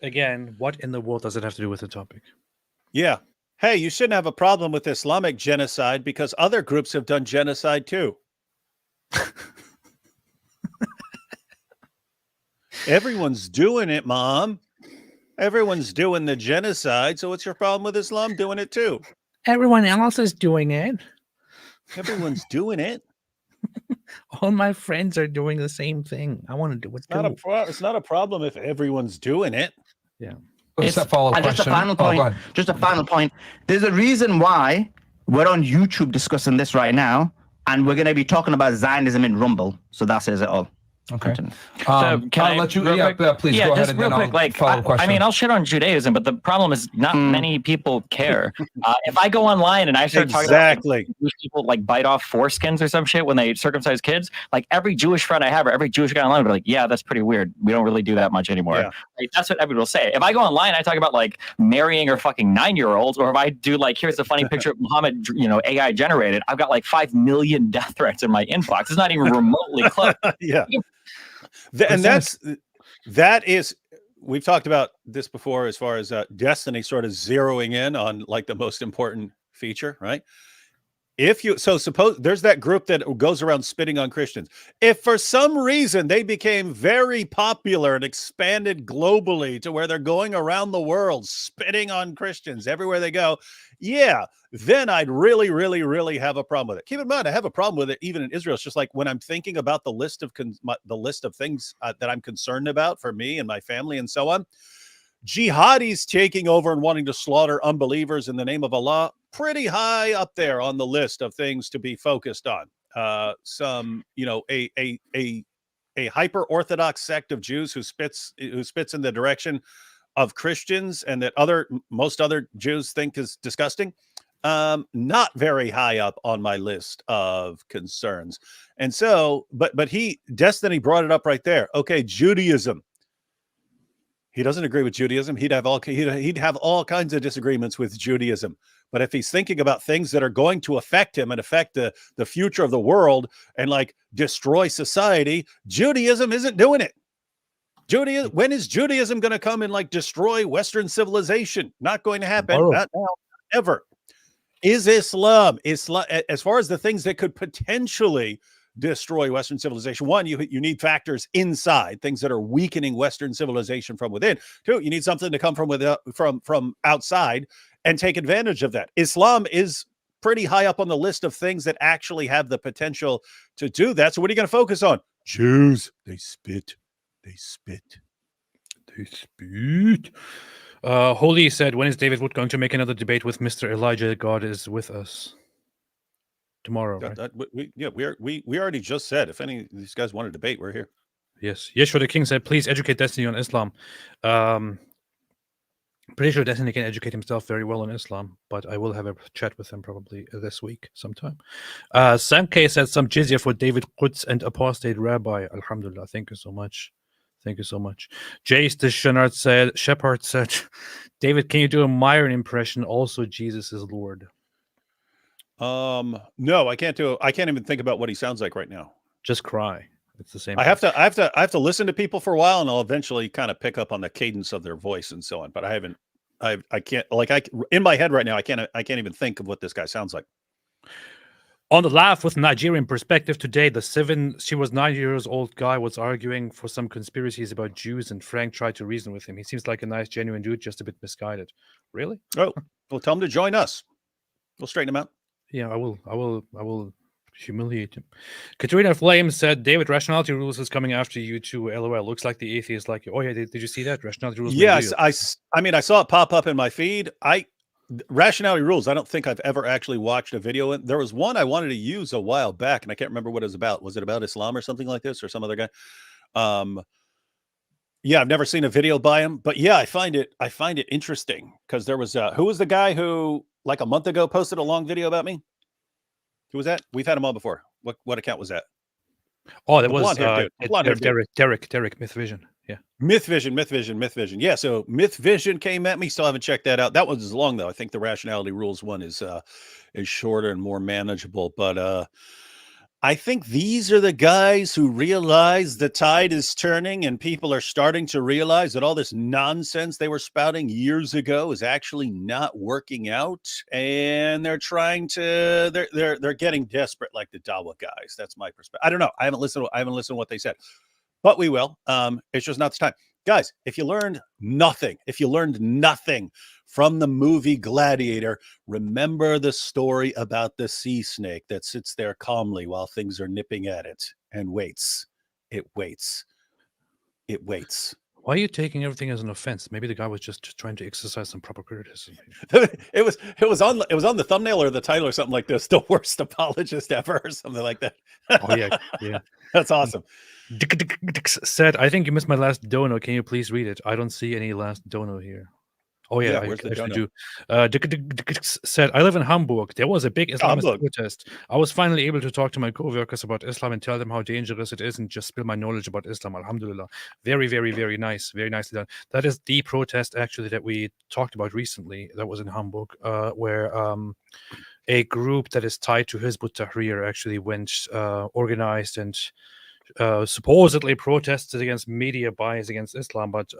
Again, what in the world does it have to do with the topic? Yeah. Hey, you shouldn't have a problem with Islamic genocide because other groups have done genocide too. Everyone's doing it, Mom. Everyone's doing the genocide. So what's your problem with Islam doing it too? Everyone else is doing it. Everyone's doing it. All my friends are doing the same thing. I want to do it too. It's not a problem if everyone's doing it. Yeah. What's that follow-up And question? just a final point. Just a final point. There's a reason why we're on YouTube discussing this right now, and we're going to be talking about Zionism in Rumble. So that says it all. Okay. Can I'll I let you. real Yeah, quick? please Yeah, go ahead just and real then quick. I'll Like, follow the question. I mean, I'll shit on Judaism, but the problem is not many people care. If I go online and I start talking about like, Jewish people like bite off foreskins or some shit when they circumcise kids, like every Jewish friend I have or every Jewish guy online will be like, yeah, that's pretty weird. We don't really do that much anymore. Yeah. Like, that's what everybody will say. If I go online, I talk about like marrying or fucking 9-year-olds, or if I do like, here's a funny picture of Muhammad, AI generated, I've got like 5 million death threats in my inbox. It's not even remotely close. Yeah. And that is, we've talked about this before as far as Destiny sort of zeroing in on like the most important feature, right? Suppose there's that group that goes around spitting on Christians. If for some reason they became very popular and expanded globally to where they're going around the world spitting on Christians everywhere they go, yeah, then I'd really, really, really have a problem with it. Keep in mind, I have a problem with it even in Israel. It's just like when I'm thinking about the list of things that I'm concerned about for me and my family and so on. Jihadis taking over and wanting to slaughter unbelievers in the name of Allah, pretty high up there on the list of things to be focused on. A hyper orthodox sect of Jews who spits in the direction of Christians and that most other Jews think is disgusting. Not very high up on my list of concerns. And so, but Destiny brought it up right there. Okay, Judaism. He doesn't agree with Judaism. He'd have all kinds of disagreements with Judaism. But if he's thinking about things that are going to affect him and affect the future of the world and like destroy society, Judaism isn't doing it. When is Judaism going to come and like destroy Western civilization? Not going to happen. Not now, ever. Is Islam, as far as the things that could potentially destroy Western civilization, one, you need factors inside, things that are weakening Western civilization from within. Two, you need something to come from outside and take advantage of that. Islam is pretty high up on the list of things that actually have the potential to do that. So what are you going to focus on? Jews, they spit. Holy said, when is David Wood going to make another debate with Mr. Elijah? God is with us. Tomorrow, right? We already just said if any of these guys want to debate, we're here. Yes. Yeshua the King said, please educate Destiny on Islam. Pretty sure Destiny can educate himself very well on Islam, but I will have a chat with him probably this week sometime. Sam K said some jizya for David Quds and Apostate Rabbi. Alhamdulillah. Thank you so much. Jace the Shepherd said, David, can you do a Myron impression? Also, Jesus is Lord. No, I can't do it. I can't even think about what he sounds like right now. Just cry. It's the same. I have to listen to people for a while, and I'll eventually kind of pick up on the cadence of their voice and so on. But I can't in my head right now. I can't even think of what this guy sounds like. On the Laugh with Nigerian Perspective today, she was 9 years old guy was arguing for some conspiracies about Jews, and Frank tried to reason with him. He seems like a nice, genuine dude, just a bit misguided. Really? Oh, well, tell him to join us. We'll straighten him out. Yeah, I will humiliate him. Katrina Flame said, David, Rationality Rules is coming after you too. LOL. Looks like the atheist like you. Oh yeah, did you see that? Rationality Rules. Yes, I mean I saw it pop up in my feed. Rationality Rules, I don't think I've ever actually watched a video. There was one I wanted to use a while back, and I can't remember what it was about. Was it about Islam or something like this, or some other guy? Yeah, I've never seen a video by him, but yeah, I find it interesting because there was who was the guy who like a month ago posted a long video about me? Who was that? We've had him on before. What account was that? Oh, that The was blonde-haired dude. The blonde-haired dude. Derek Myth Vision. Yeah. Myth Vision. Yeah, so Myth Vision came at me. Still haven't checked that out. That one's long though. I think the Rationality Rules one is shorter and more manageable. But I think these are the guys who realize the tide is turning and people are starting to realize that all this nonsense they were spouting years ago is actually not working out, and they're trying to they're getting desperate like the Dawa guys. That's my perspective. I don't know. I haven't listened to what they said. But we will. It's just not the time. Guys, if you learned nothing from the movie Gladiator, remember the story about the sea snake that sits there calmly while things are nipping at it and waits. It waits. It waits. Why are you taking everything as an offense? Maybe the guy was just trying to exercise some proper criticism. it was on the thumbnail or the title or something like this. The worst apologist ever, or something like that. Oh yeah. That's awesome. Said, I think you missed my last dono. Can you please read it? I don't see any last dono here. Oh yeah, I where's the actually dono? do. Said, I live in Hamburg. There was a big Islamist protest. I was finally able to talk to my co-workers about Islam and tell them how dangerous it is and just spill my knowledge about Islam. Alhamdulillah. Very, very, very nice. Very nicely done. That is the protest actually that we talked about recently. That was in Hamburg, where a group that is tied to Hizb ut-Tahrir actually went organized and supposedly protested against media bias against Islam, but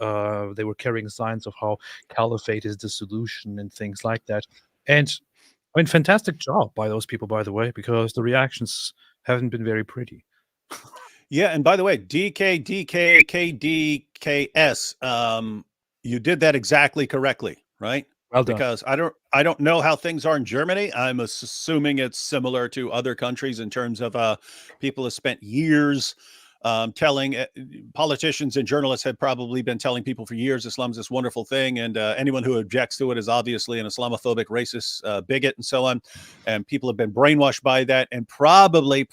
they were carrying signs of how caliphate is the solution and things like that. And I mean, fantastic job by those people, by the way, because the reactions haven't been very pretty. Yeah, and by the way, DKDKKDKS, you did that exactly correctly, right? Well done. Because I don't know how things are in Germany. I'm assuming it's similar to other countries in terms of people have spent years telling politicians and journalists had probably been telling people for years Islam's this wonderful thing, and anyone who objects to it is obviously an Islamophobic, racist bigot, and so on. And people have been brainwashed by that. And probably,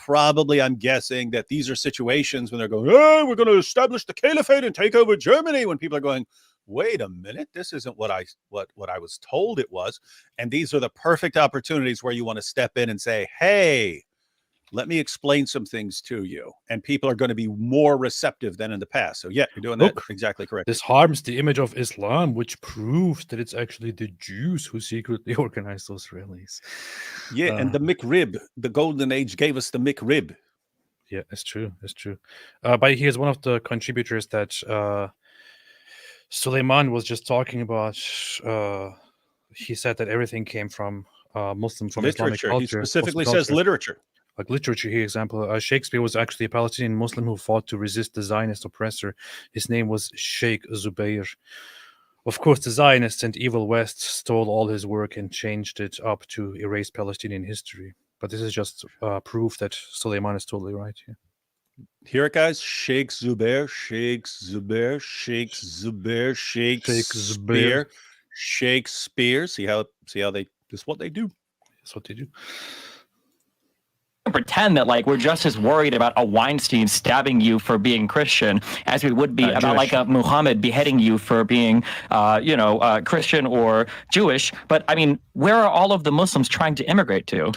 I'm guessing that these are situations when they're going, "Oh, we're going to establish the caliphate and take over Germany," when people are going, wait a minute, this isn't what I was told it was. And these are the perfect opportunities where you want to step in and say, hey, let me explain some things to you. And people are going to be more receptive than in the past. So yeah, you're doing that exactly correct. This harms the image of Islam, which proves that it's actually the Jews who secretly organized those rallies. Yeah, and the McRib, the golden age gave us the McRib. Yeah, it's true. It's true. But here's one of the contributors that Sulaiman was just talking about. He said that everything came from Muslim, from Islamic culture. He specifically says literature. Like literature here, example, Shakespeare was actually a Palestinian Muslim who fought to resist the Zionist oppressor. His name was Sheikh Zubair. Of course, the Zionists and evil West stole all his work and changed it up to erase Palestinian history. But this is just proof that Sulaiman is totally right here. Hear it, guys. Sheikh Zubair, Sheikh Zubair, Sheikh Zubair, Shakespeare, Shakespeare. See how they, this is what they do. That's what they do. Pretend that like we're just as worried about a Weinstein stabbing you for being Christian as we would be about Jewish. Like a Muhammad beheading you for being Christian or Jewish. But I mean, where are all of the Muslims trying to immigrate to?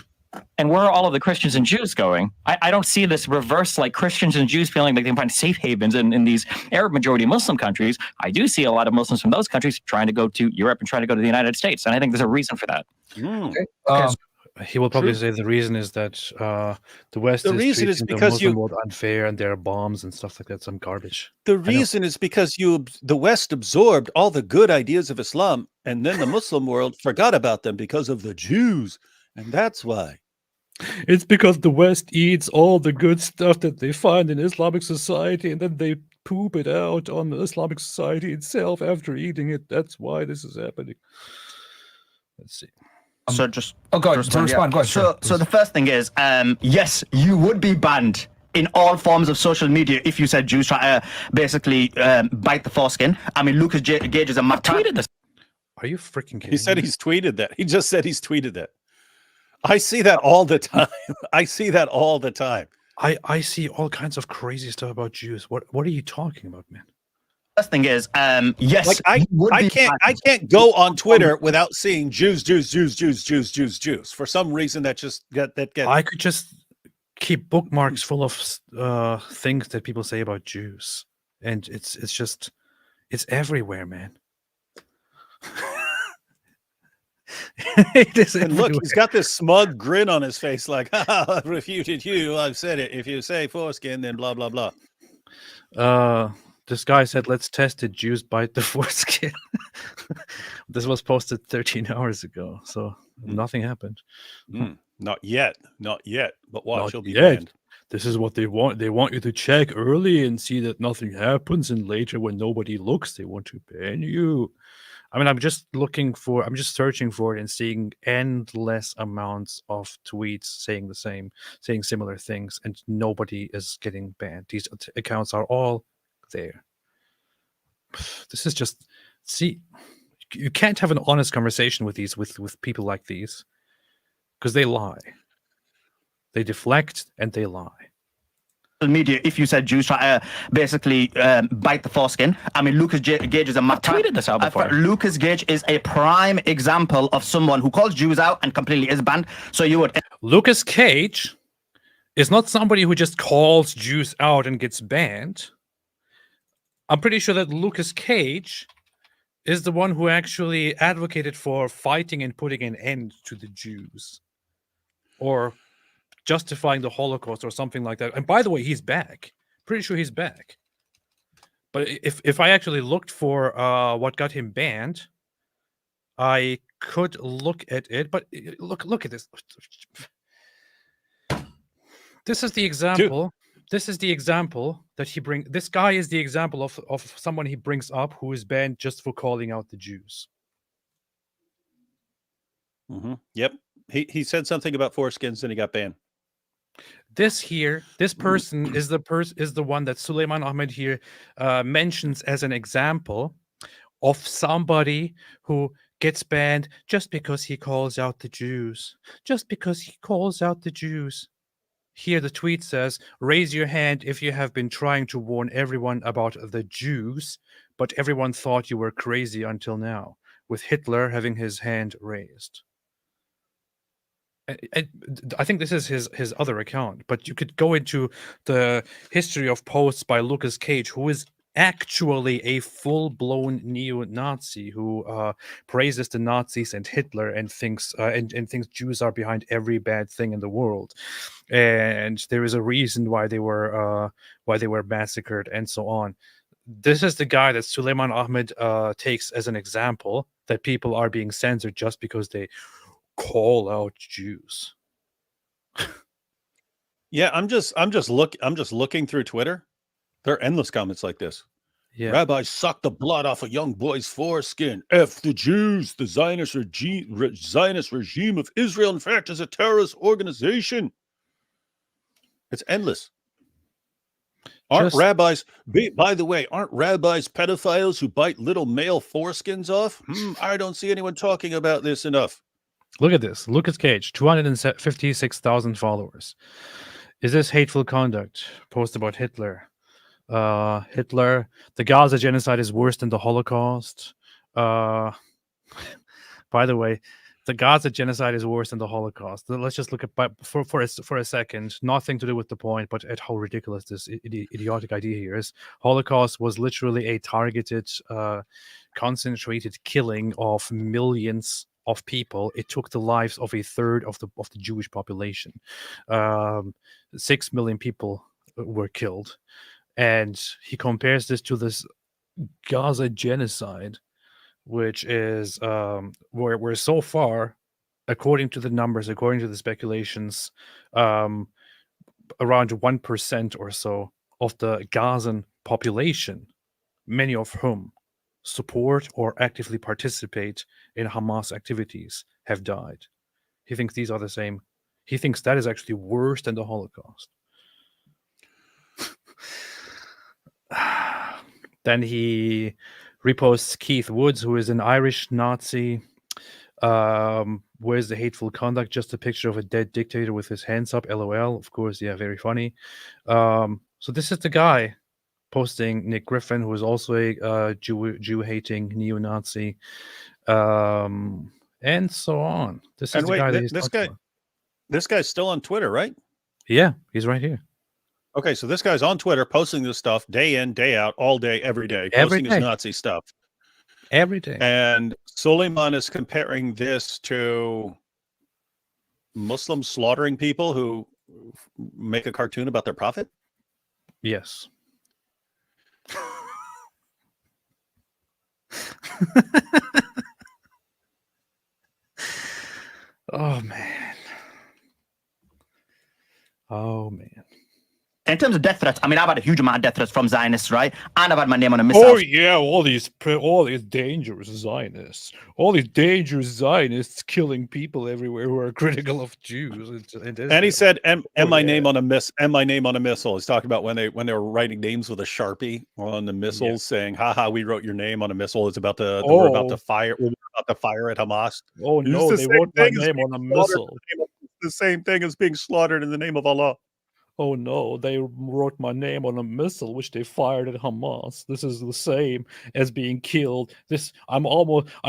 And where are all of the Christians and Jews going? I don't see this reverse, like Christians and Jews feeling like they can find safe havens in these Arab majority Muslim countries. I do see a lot of Muslims from those countries trying to go to Europe and trying to go to the United States. And I think there's a reason for that. Okay. He will probably say the reason is that the West is treating the Muslim world unfair and there are bombs and stuff like that, some garbage. The reason is because the West absorbed all the good ideas of Islam, and then the Muslim world forgot about them because of the Jews. And that's why. It's because the West eats all the good stuff that they find in Islamic society, and then they poop it out on the Islamic society itself after eating it. That's why this is happening. Let's see. So just go ahead. So the first thing is, yes, you would be banned in all forms of social media if you said Jews try to basically bite the foreskin. I mean, Lucas Gage is a mad tweeted this. Are you freaking kidding? He said he's tweeted that. He just said he's tweeted that. I see that all the time. I see that all the time. I see all kinds of crazy stuff about Jews. What are you talking about, man? First thing is, yes, like I can't go on Twitter without seeing Jews. For some reason, that gets. I could just keep bookmarks full of things that people say about Jews, and it's just it's everywhere, man. It is And look, everywhere. he's got this smug grin on his face, like, I've refuted you. I've said it. If you say foreskin, then blah, blah, blah. This guy said, "Let's test it. Jews bite the foreskin." This was posted 13 hours ago, so nothing happened. Not yet. Not yet. But watch, Not he'll be yet. banned. This is what they want. They want you to check early and see that nothing happens, and later, when nobody looks, they want to ban you. I mean, I'm just searching for it and seeing endless amounts of tweets saying similar things, and nobody is getting banned. These accounts are all there. This is just, see, you can't have an honest conversation with people like these, because they lie. They deflect and they lie. Media, if you said Jews try to basically bite the foreskin. I mean, Lucas Gage is a tweeted this out before. Lucas Gage is a prime example of someone who calls Jews out and completely is banned. So you would. Lucas Cage is not somebody who just calls Jews out and gets banned. I'm pretty sure that Lucas Cage is the one who actually advocated for fighting and putting an end to the Jews, or justifying the Holocaust or something like that. And by the way, he's back. Pretty sure he's back. But if I actually looked for what got him banned, I could look at it. But look at this. This is the example. Dude. This is the example that he brings. This guy is the example of someone he brings up who is banned just for calling out the Jews. Yep. He said something about foreskins and he got banned. This person is the one that Sulaiman Ahmed here mentions as an example of somebody who gets banned just because he calls out the Jews. Just because he calls out the Jews. Here the tweet says, "Raise your hand if you have been trying to warn everyone about the Jews, but everyone thought you were crazy until now," with Hitler having his hand raised. I think this is his other account, but you could go into the history of posts by Lucas Cage, who is actually a full-blown neo-Nazi who praises the Nazis and Hitler and thinks Jews are behind every bad thing in the world, and there is a reason why they were massacred and so on. This is the guy that Sulaiman Ahmed takes as an example that people are being censored just because they call out Jews. Yeah, I'm just looking through Twitter. There are endless comments like this. Yeah. Rabbis suck the blood off a young boy's foreskin. F the Jews. The Zionist regime of Israel, in fact, is a terrorist organization. It's endless. Aren't rabbis, by the way, aren't rabbis pedophiles who bite little male foreskins off? I don't see anyone talking about this enough. Look at this. Lucas Cage, 256,000 followers. Is this hateful conduct? Post about Hitler. Hitler. The Gaza genocide is worse than the Holocaust. By the way, the Gaza genocide is worse than the Holocaust. Let's just look at for a second. Nothing to do with the point, but at how ridiculous this idiotic idea here is. Holocaust was literally a targeted, concentrated killing of millions of people. It took the lives of a third of the Jewish population. 6 million people were killed, and he compares this to this Gaza genocide, which is where so far, according to the numbers, according to the speculations, around 1% or so of the Gazan population, many of whom support or actively participate in Hamas activities, have died. He thinks these are the same. He thinks that is actually worse than the Holocaust. Then he reposts Keith Woods, who is an Irish Nazi. Where's the hateful conduct? Just a picture of a dead dictator with his hands up. LOL. Of course, yeah, very funny. So this is the guy posting Nick Griffin, who is also a Jew-hating neo-Nazi, and so on. This is the guy that he's talking about. This guy's still on Twitter, right? Yeah, he's right here. Okay, so this guy's on Twitter posting this stuff day in, day out, all day, every day, Every posting day. his Nazi stuff. Every day. And Sulaiman is comparing this to Muslims slaughtering people who make a cartoon about their prophet? Yes. Oh man. Oh man. In terms of death threats, I mean, I've had a huge amount of death threats from Zionists, right? And I've had my name on a missile. Oh yeah, all these dangerous Zionists, killing people everywhere who are critical of Jews. And he said, "And my yeah. name on a missile." He's talking about when they were writing names with a Sharpie on the missiles, saying, "Haha, we wrote your name on a missile. It's about to we're about to fire at Hamas." Oh no, they wrote my name on a missile. The same thing as being slaughtered in the name of Allah. Oh no, they wrote my name on a missile which they fired at Hamas. This is the same as being killed. I'm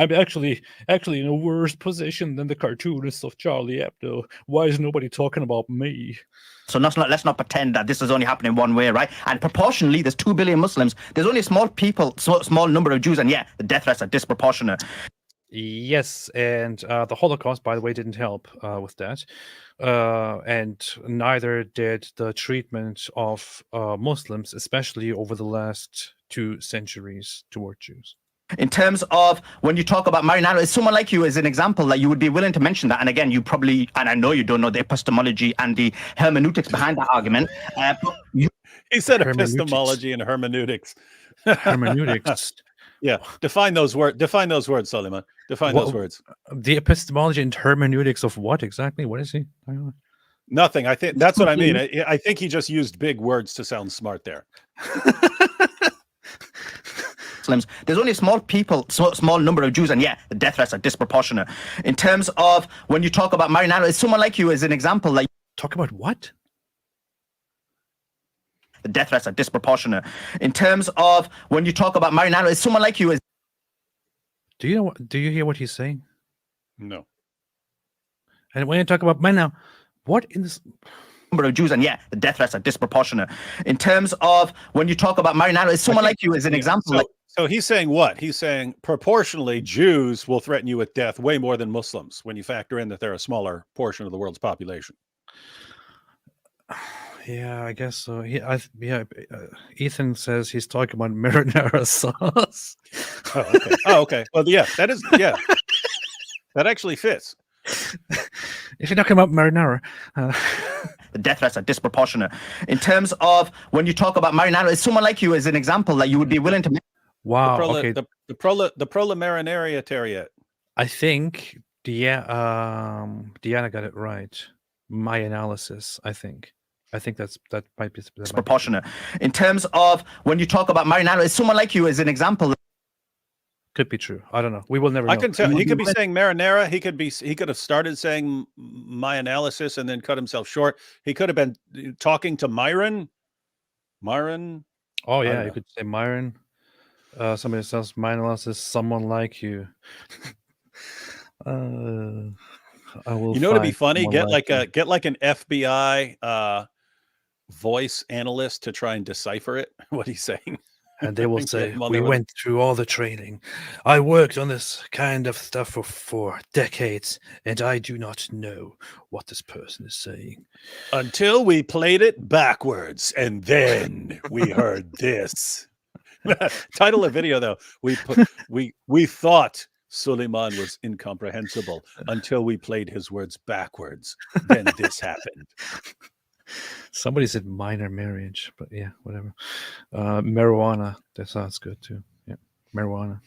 actually in a worse position than the cartoonists of Charlie Hebdo. Why is nobody talking about me? So let's not pretend that this is only happening one way, right? And proportionally, there's 2 billion Muslims. There's only a small number of Jews, and yeah, the death threats are disproportionate. Yes, and the Holocaust, by the way, didn't help with that. And neither did the treatment of Muslims, especially over the last 2 centuries toward Jews. In terms of when you talk about Marinaro, is someone like you as an example that you would be willing to mention that? And again, you probably, and I know you don't know the epistemology and the hermeneutics behind that argument. He said epistemology and hermeneutics. Hermeneutics. Yeah, define those words, Sulaiman. Define those words. The epistemology and hermeneutics of what exactly? What is he? I don't know. Nothing. I think that's what I mean. I think he just used big words to sound smart there. Muslims. There's only a small number of Jews, and yeah, the death threats are disproportionate. In terms of when you talk about Marinaro, is someone like you as an example? Like, talk about what? The death threats are disproportionate. In terms of when you talk about Marinaro, is someone like you as... Do you hear what he's saying? No. And when you talk about Marinaro, what in this number of Jews, and yeah, the death threats are disproportionate. In terms of when you talk about Marinaro, is someone like you as an example? So he's saying what? He's saying proportionally, Jews will threaten you with death way more than Muslims when you factor in that they're a smaller portion of the world's population. Yeah, I guess so. Ethan says he's talking about marinara sauce. Okay. Well, yeah, that actually fits. If you're talking about marinara, the death threats are disproportionate. In terms of when you talk about Marinaro, is someone like you as an example that you would be willing to... Wow. The proletariat. I think Diana got it right. My analysis, I think that might be disproportionate. In terms of when you talk about Marinaro, is someone like you as an example? Could be true. I don't know. We will never know. I can tell. He could be saying marinara. He could have started saying my analysis and then cut himself short. He could have been talking to Myron. Oh yeah, you could say Myron. Somebody says my analysis. Someone like you. I will. You know, to be funny, get like an FBI voice analyst to try and decipher it. What he's saying. And they will say, we went through all the training. I worked on this kind of stuff for decades, and I do not know what this person is saying. Until we played it backwards, and then we heard this. Title of video, though. We thought Sulaiman was incomprehensible until we played his words backwards. Then this happened. Somebody said minor marriage, but yeah, whatever. Marijuana, that sounds good too. Yeah, marijuana.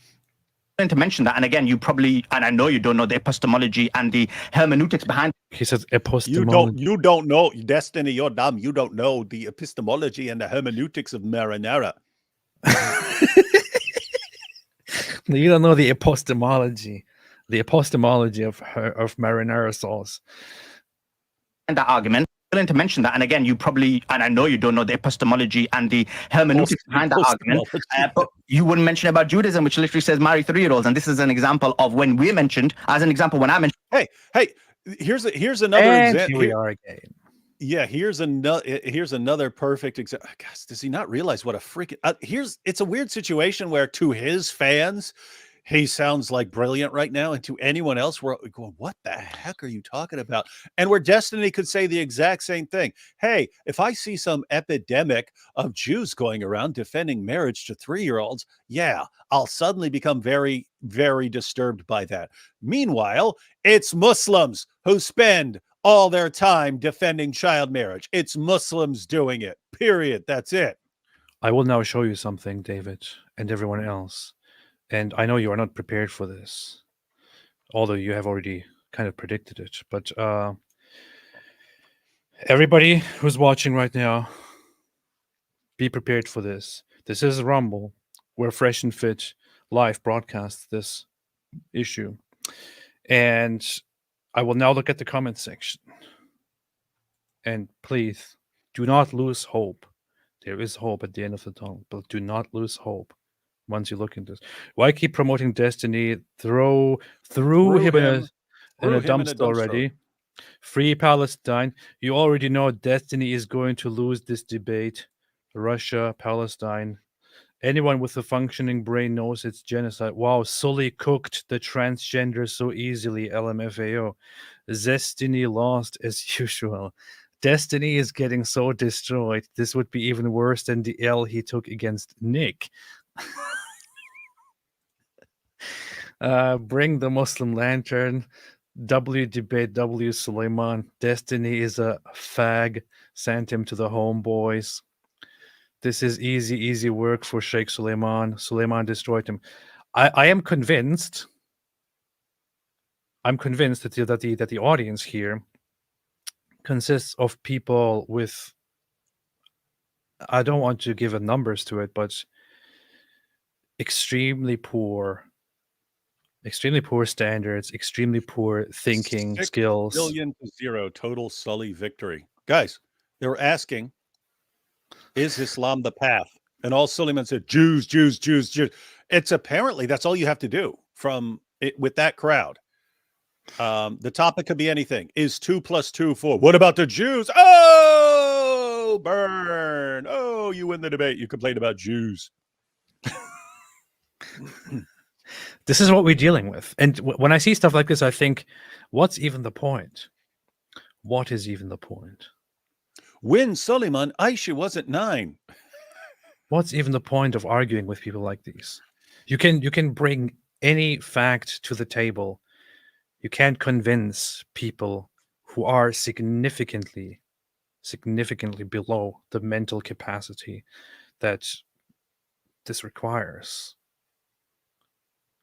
To mention that, and again, you probably, and I know you don't know the epistemology and the hermeneutics behind. He says epistemology. You don't know, Destiny. You're dumb. You don't know the epistemology and the hermeneutics of marinara. You don't know the epistemology of marinara sauce. And that argument. To mention that, and again, you probably, and I know you don't know the epistemology and the hermeneutics behind that argument, but you wouldn't mention about Judaism, which literally says marry 3-year-olds, and this is an example of when we mentioned, as an example, when I mentioned. Hey, here's another example. Here we are again. Yeah, here's another perfect example. Gosh, does he not realize what a freaking it's a weird situation where to his fans, he sounds like brilliant right now, and to anyone else, we're going, "What the heck are you talking about?" And where Destiny could say the exact same thing. Hey, if I see some epidemic of Jews going around defending marriage to 3-year-olds, yeah, I'll suddenly become very, very disturbed by that. Meanwhile, it's Muslims who spend all their time defending child marriage. It's Muslims doing it. Period. That's it. I will now show you something, David, and everyone else. And I know you are not prepared for this, although you have already kind of predicted it. But everybody who's watching right now, be prepared for this. This is Rumble, where Fresh and Fit live broadcasts this issue. And I will now look at the comment section. And please, do not lose hope. There is hope at the end of the tunnel, but do not lose hope once you look into this. Why keep promoting Destiny? Throw him in a dumpster already. Free Palestine. You already know Destiny is going to lose this debate. Russia, Palestine. Anyone with a functioning brain knows it's genocide. Wow, Sully cooked the transgender so easily, LMFAO. Destiny lost as usual. Destiny is getting so destroyed. This would be even worse than the L he took against Nick. Bring the Muslim lantern. W debate W Sulaiman. Destiny is a fag. Send him to the homeboys. This is easy work for Sheikh Sulaiman. Sulaiman destroyed him. I am convinced. I'm convinced that the audience here consists of people with, I don't want to give numbers to it, but extremely poor standards, extremely poor thinking 6 skills. billion to 0 total Sully victory. Guys, they were asking, is Islam the path? And all Sulaiman said, Jews, Jews, Jews, Jews. It's apparently that's all you have to do from it with that crowd. The topic could be anything. Is 2 + 2 4? What about the Jews? Oh, burn. Oh, you win the debate. You complain about Jews. This is what we're dealing with. And when I see stuff like this, I think, what's even the point? What is even the point? When Sulaiman, Aisha wasn't 9. What's even the point of arguing with people like these? You can bring any fact to the table. You can't convince people who are significantly below the mental capacity that this requires.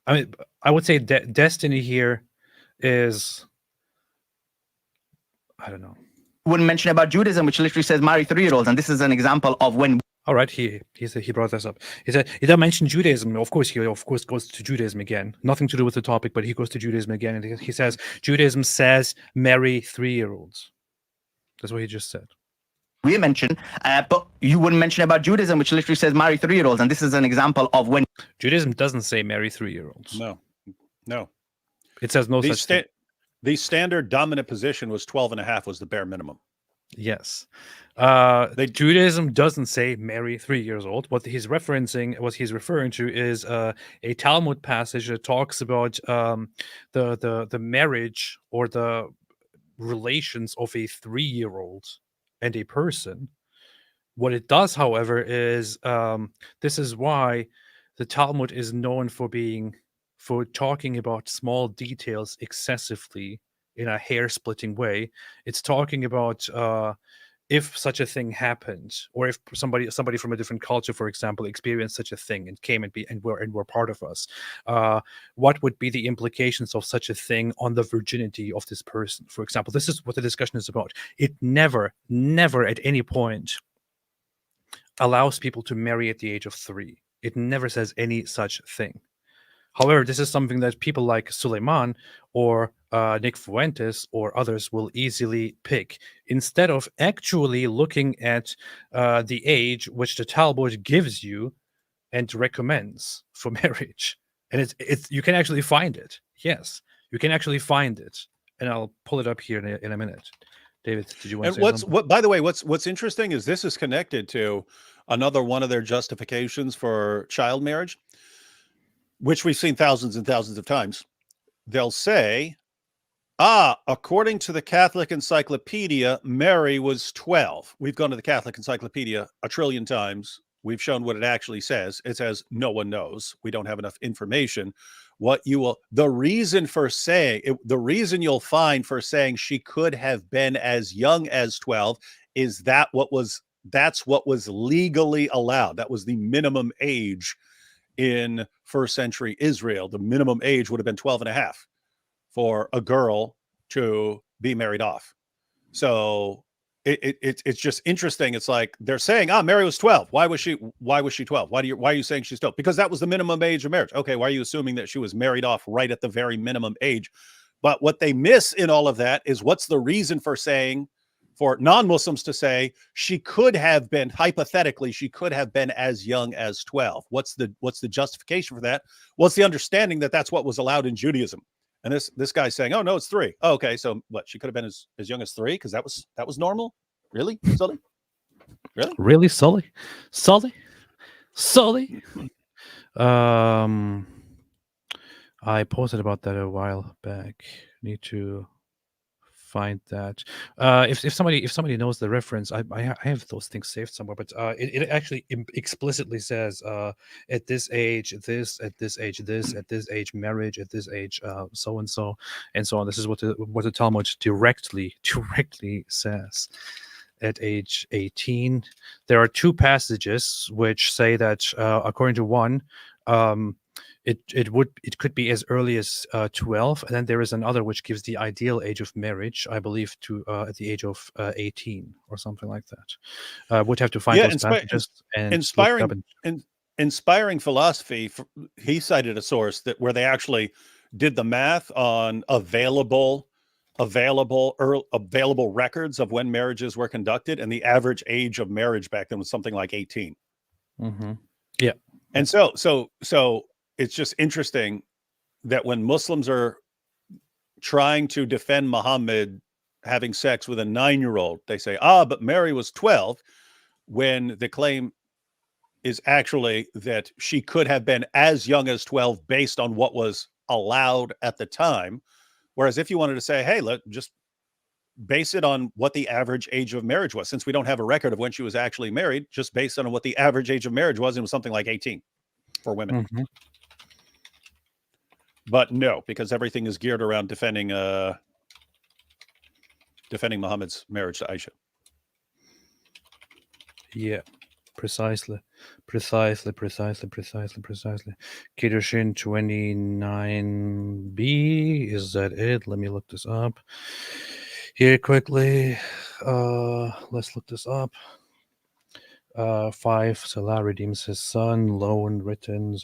I mean, I would say Destiny here is, I don't know. Wouldn't mention about Judaism, which literally says marry 3-year-olds, and this is an example of when. All right, he brought this up. He said he did mention Judaism. Of course, he goes to Judaism again. Nothing to do with the topic, but he goes to Judaism again, and he says Judaism says marry 3-year-olds. That's what he just said. We mentioned, but you wouldn't mention about Judaism, which literally says marry 3-year-olds, and this is an example of when. Judaism doesn't say marry 3-year-olds. No. It says no such thing. The standard dominant position was 12.5 was the bare minimum. Yes. Judaism doesn't say marry 3-year-olds. What he's referring to is a Talmud passage that talks about the marriage or the relations of a 3-year-old and a person. What it does, however, is this is why the Talmud is known for talking about small details excessively in a hair-splitting way. It's talking about if such a thing happened, or if somebody from a different culture, for example, experienced such a thing and came and were part of us, what would be the implications of such a thing on the virginity of this person, for example. This is what the discussion is about. It never at any point allows people to marry at the age of 3. It never says any such thing. However, this is something that people like Sulaiman or Nick Fuentes or others will easily pick, instead of actually looking at the age which the Talmud gives you and recommends for marriage. And it's you can actually find it. Yes, you can actually find it. And I'll pull it up here in a minute. David, did you want And to say something? by the way, what's interesting is this is connected to another one of their justifications for child marriage, which we've seen thousands and thousands of times. They'll say, according to the Catholic Encyclopedia, Mary was 12. We've gone to the Catholic Encyclopedia a trillion times. We've shown what it actually says. It says no one knows. We don't have enough information. The reason you'll find for saying she could have been as young as 12 is that's what was legally allowed. That was the minimum age in first century Israel. The minimum age would have been 12 and a half for a girl to be married off. So it's just interesting. It's like they're saying, Mary was 12. Why was she 12? Why are you saying she's 12? Because that was the minimum age of marriage. Okay, why are you assuming that she was married off right at the very minimum age? But what they miss in all of that is what's the reason for non-Muslims to say she could have been, hypothetically, she could have been as young as 12. What's the justification for that? Well, it's the understanding that that's what was allowed in Judaism. And this guy's saying, oh no, it's 3. Oh, okay, so what? She could have been as young as 3 because that was normal. Really, Sully? Really, Sully? I posted about that a while back. Need to find that. If somebody knows the reference, I have those things saved somewhere. But it actually explicitly says at this age, this, at this age, this, at this age, marriage, at this age, so and so, and so on. This is what the Talmud directly says. At age 18, there are 2 passages which say that according to one, it could be as early as 12, and then there is another which gives the ideal age of marriage, I believe, to at the age of 18 or something like that. Would have to find those passages and inspiring philosophy. He cited a source where they actually did the math on available records of when marriages were conducted, and the average age of marriage back then was something like 18. Mm-hmm. Yeah, and so it's just interesting that when Muslims are trying to defend Muhammad having sex with a 9-year-old, they say, but Mary was 12, when the claim is actually that she could have been as young as 12 based on what was allowed at the time. Whereas if you wanted to say, hey, let's just base it on what the average age of marriage was, since we don't have a record of when she was actually married, just based on what the average age of marriage was, it was something like 18 for women. Mm-hmm. But no, because everything is geared around defending Muhammad's marriage to Aisha. Yeah, precisely. Kiddushin 29b. Is that it? Let me look this up here quickly. Let's look this up. 5, Salah redeems his son, loan written,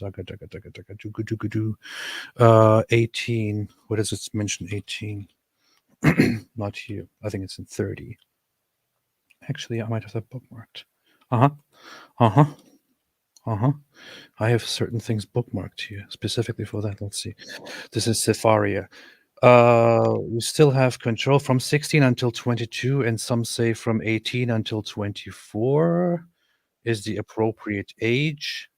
18, what does it mention, 18? Not here, I think it's in 30. Actually, I might have that bookmarked. I have certain things bookmarked here, specifically for that. Let's see. This is Sepharia. We still have control from 16 until 22, and some say from 18 until 24 is the appropriate age.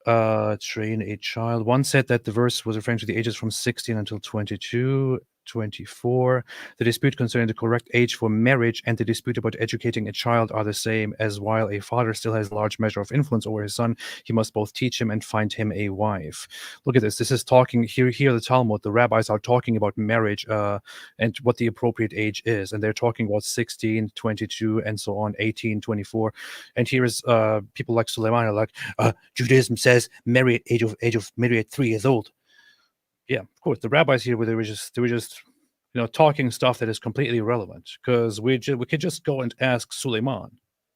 Train a child. One said that the verse was referring to the ages from 16 until 22. 24. The dispute concerning the correct age for marriage and the dispute about educating a child are the same, as while a father still has a large measure of influence over his son, he must both teach him and find him a wife. Look at this. This is talking here the Talmud, the rabbis are talking about marriage and what the appropriate age is, and they're talking about 16, 22, and so on, 18, 24. And here is people like Sulaiman are like, Judaism says age of marriage at 3 years old. Yeah, of course. The rabbis here they were just talking stuff that is completely irrelevant, because we could just go and ask Sulaiman,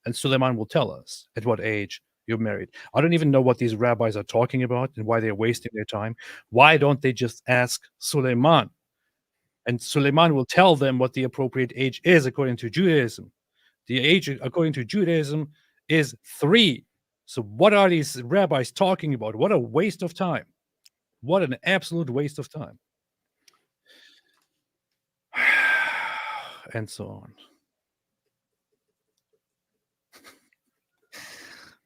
and Sulaiman will tell us at what age you're married. I don't even know what these rabbis are talking about and why they're wasting their time. Why don't they just ask Sulaiman? And Sulaiman will tell them what the appropriate age is according to Judaism. The age according to Judaism is 3. So what are these rabbis talking about? What a waste of time. What an absolute waste of time. and so on.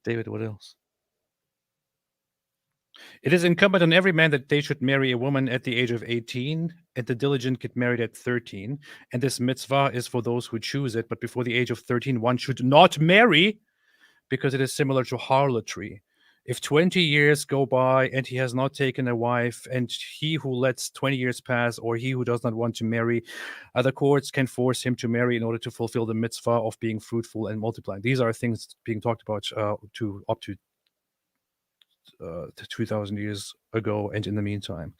David, what else? It is incumbent on every man that they should marry a woman at the age of 18, and the diligent get married at 13. And this mitzvah is for those who choose it, but before the age of 13, one should not marry, because it is similar to harlotry. If 20 years go by and he has not taken a wife, and he who lets 20 years pass, or he who does not want to marry, the courts can force him to marry in order to fulfill the mitzvah of being fruitful and multiplying. These are things being talked about to up to 2,000 years ago and in the meantime,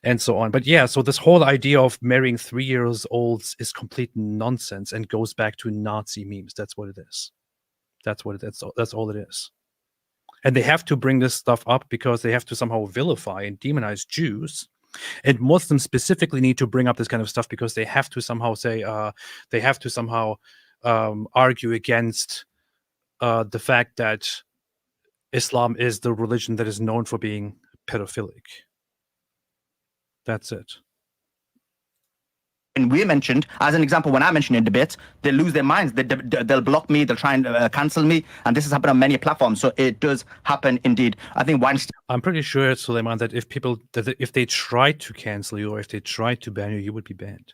and so on. But yeah, so this whole idea of marrying 3-year-olds is complete nonsense and goes back to Nazi memes. That's what it is. That's all it is. And they have to bring this stuff up because they have to somehow vilify and demonize Jews. And Muslims specifically need to bring up this kind of stuff because they have to somehow say, argue against the fact that Islam is the religion that is known for being pedophilic. That's it. And we mentioned, as an example, when I mentioned in debates, they lose their minds. They'll block me. They'll try and cancel me. And this has happened on many platforms. So it does happen indeed. I think Weinstein. I'm pretty sure, Sulaiman, that if they tried to cancel you or if they tried to ban you, you would be banned.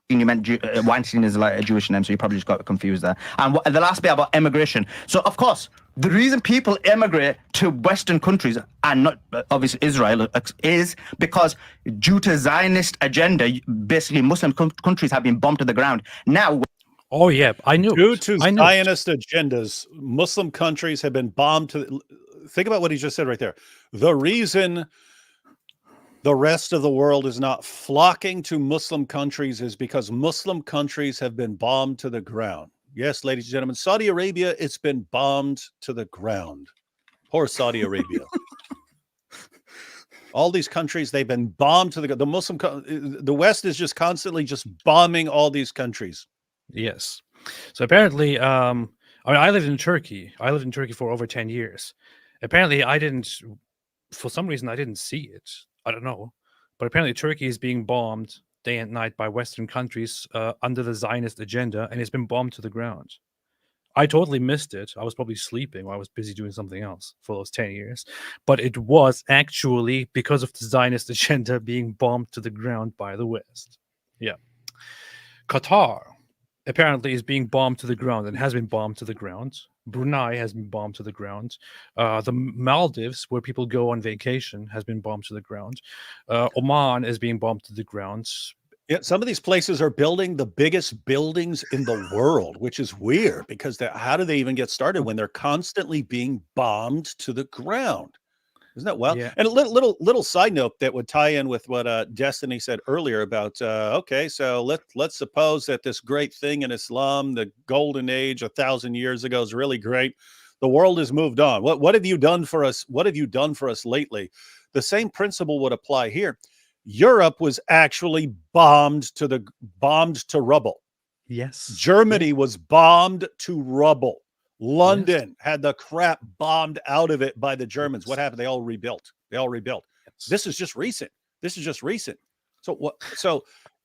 You meant Weinstein is like a Jewish name, so you probably just got confused there. And the last bit about immigration. So, of course, the reason people immigrate to Western countries and not obviously Israel is because due to Zionist agenda, basically Muslim countries have been bombed to the ground. Now, oh yeah, I knew. Due to Zionist agendas, Muslim countries have been bombed to. Think about what he just said right there. The reason the rest of the world is not flocking to Muslim countries is because Muslim countries have been bombed to the ground. Yes, ladies and gentlemen, Saudi Arabia, it's been bombed to the ground. Poor Saudi Arabia. All these countries, they've been bombed to the West is just constantly just bombing all these countries. Yes. So apparently, I lived in Turkey. I lived in Turkey for over 10 years. Apparently, for some reason, I didn't see it. I don't know. But apparently Turkey is being bombed day and night by Western countries under the Zionist agenda, and it's been bombed to the ground. I totally missed it. I was probably sleeping while I was busy doing something else for those 10 years. But it was actually because of the Zionist agenda being bombed to the ground by the West. Yeah. Qatar apparently is being bombed to the ground and has been bombed to the ground. Brunei has been bombed to the ground. The Maldives, where people go on vacation, has been bombed to the ground. Oman is being bombed to the ground. Yeah, some of these places are building the biggest buildings in the world, which is weird because how do they even get started when they're constantly being bombed to the ground? Isn't that well? Yeah. And a little side note that would tie in with what Destiny said earlier about okay, so let's suppose that this great thing in Islam, the golden age 1,000 years ago, is really great. The world has moved on. What have you done for us? What have you done for us lately? The same principle would apply here. Europe was actually bombed to rubble. Yes. Germany was bombed to rubble. London had the crap bombed out of it by the Germans. Yes. What happened? They all rebuilt. Yes. This is just recent. So what?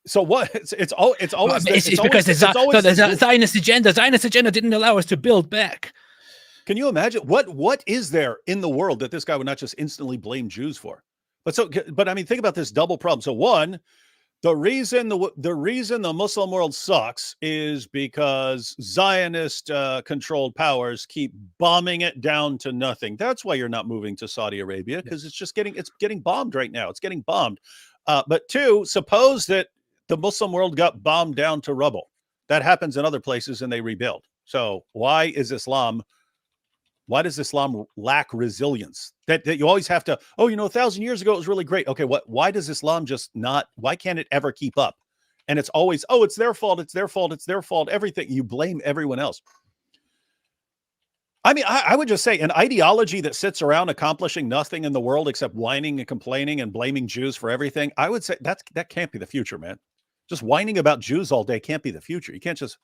So what? It's always because the Zionist agenda didn't allow us to build back. Can you imagine what is there in the world that this guy would not just instantly blame Jews for? But I mean, think about this double problem. So one, the reason the Muslim world sucks is because Zionist controlled powers keep bombing it down to nothing. That's why you're not moving to Saudi Arabia, because it's getting bombed right now. It's getting bombed. But two, suppose that the Muslim world got bombed down to rubble. That happens in other places and they rebuild. So why does Islam lack resilience? That you always have to, 1,000 years ago it was really great. Okay, why does Islam why can't it ever keep up? And it's always, it's their fault, everything. You blame everyone else. I mean, I would just say an ideology that sits around accomplishing nothing in the world except whining and complaining and blaming Jews for everything, I would say that can't be the future, man. Just whining about Jews all day can't be the future. You can't just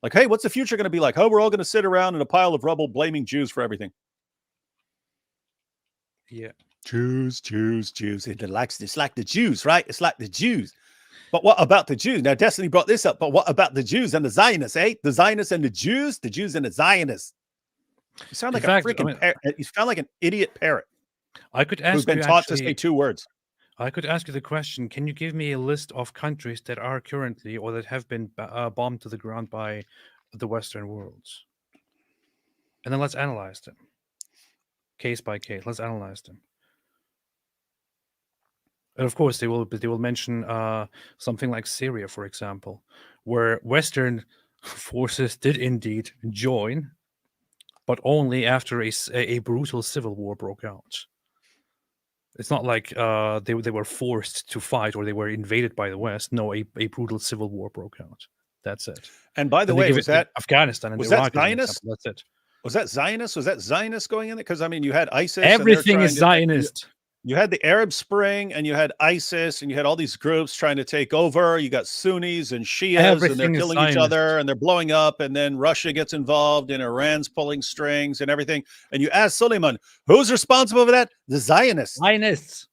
like, hey, what's the future going to be like? Oh, we're all going to sit around in a pile of rubble blaming Jews for everything. Yeah. Jews. It's like the Jews, right? It's like the Jews. But what about the Jews? Now, Destiny brought this up, but what about the Jews and the Zionists, eh? The Zionists and the Jews and the Zionists. You sound like you sound like an idiot parrot I could ask who's been you taught to actually, say two words. I could ask you the question: can you give me a list of countries that are currently or that have been bombed to the ground by the Western world? And then let's analyze them, case by case. Let's analyze them. And of course, they will mention something like Syria, for example, where Western forces did indeed join, but only after a brutal civil war broke out. It's not like they were forced to fight or they were invaded by the West. No, a brutal civil war broke out. That's it. And by the way, was that Afghanistan and was Iraq that Zionist? That's it. Was that Zionist? Was that Zionist going in there? Because I mean, you had ISIS. Everything is Zionist. You had the Arab Spring, and you had ISIS, and you had all these groups trying to take over. You got Sunnis and Shias, and they're killing each other, and they're blowing up. And then Russia gets involved, and Iran's pulling strings and everything. And you ask Sulaiman, who's responsible for that? The Zionists. Zionists.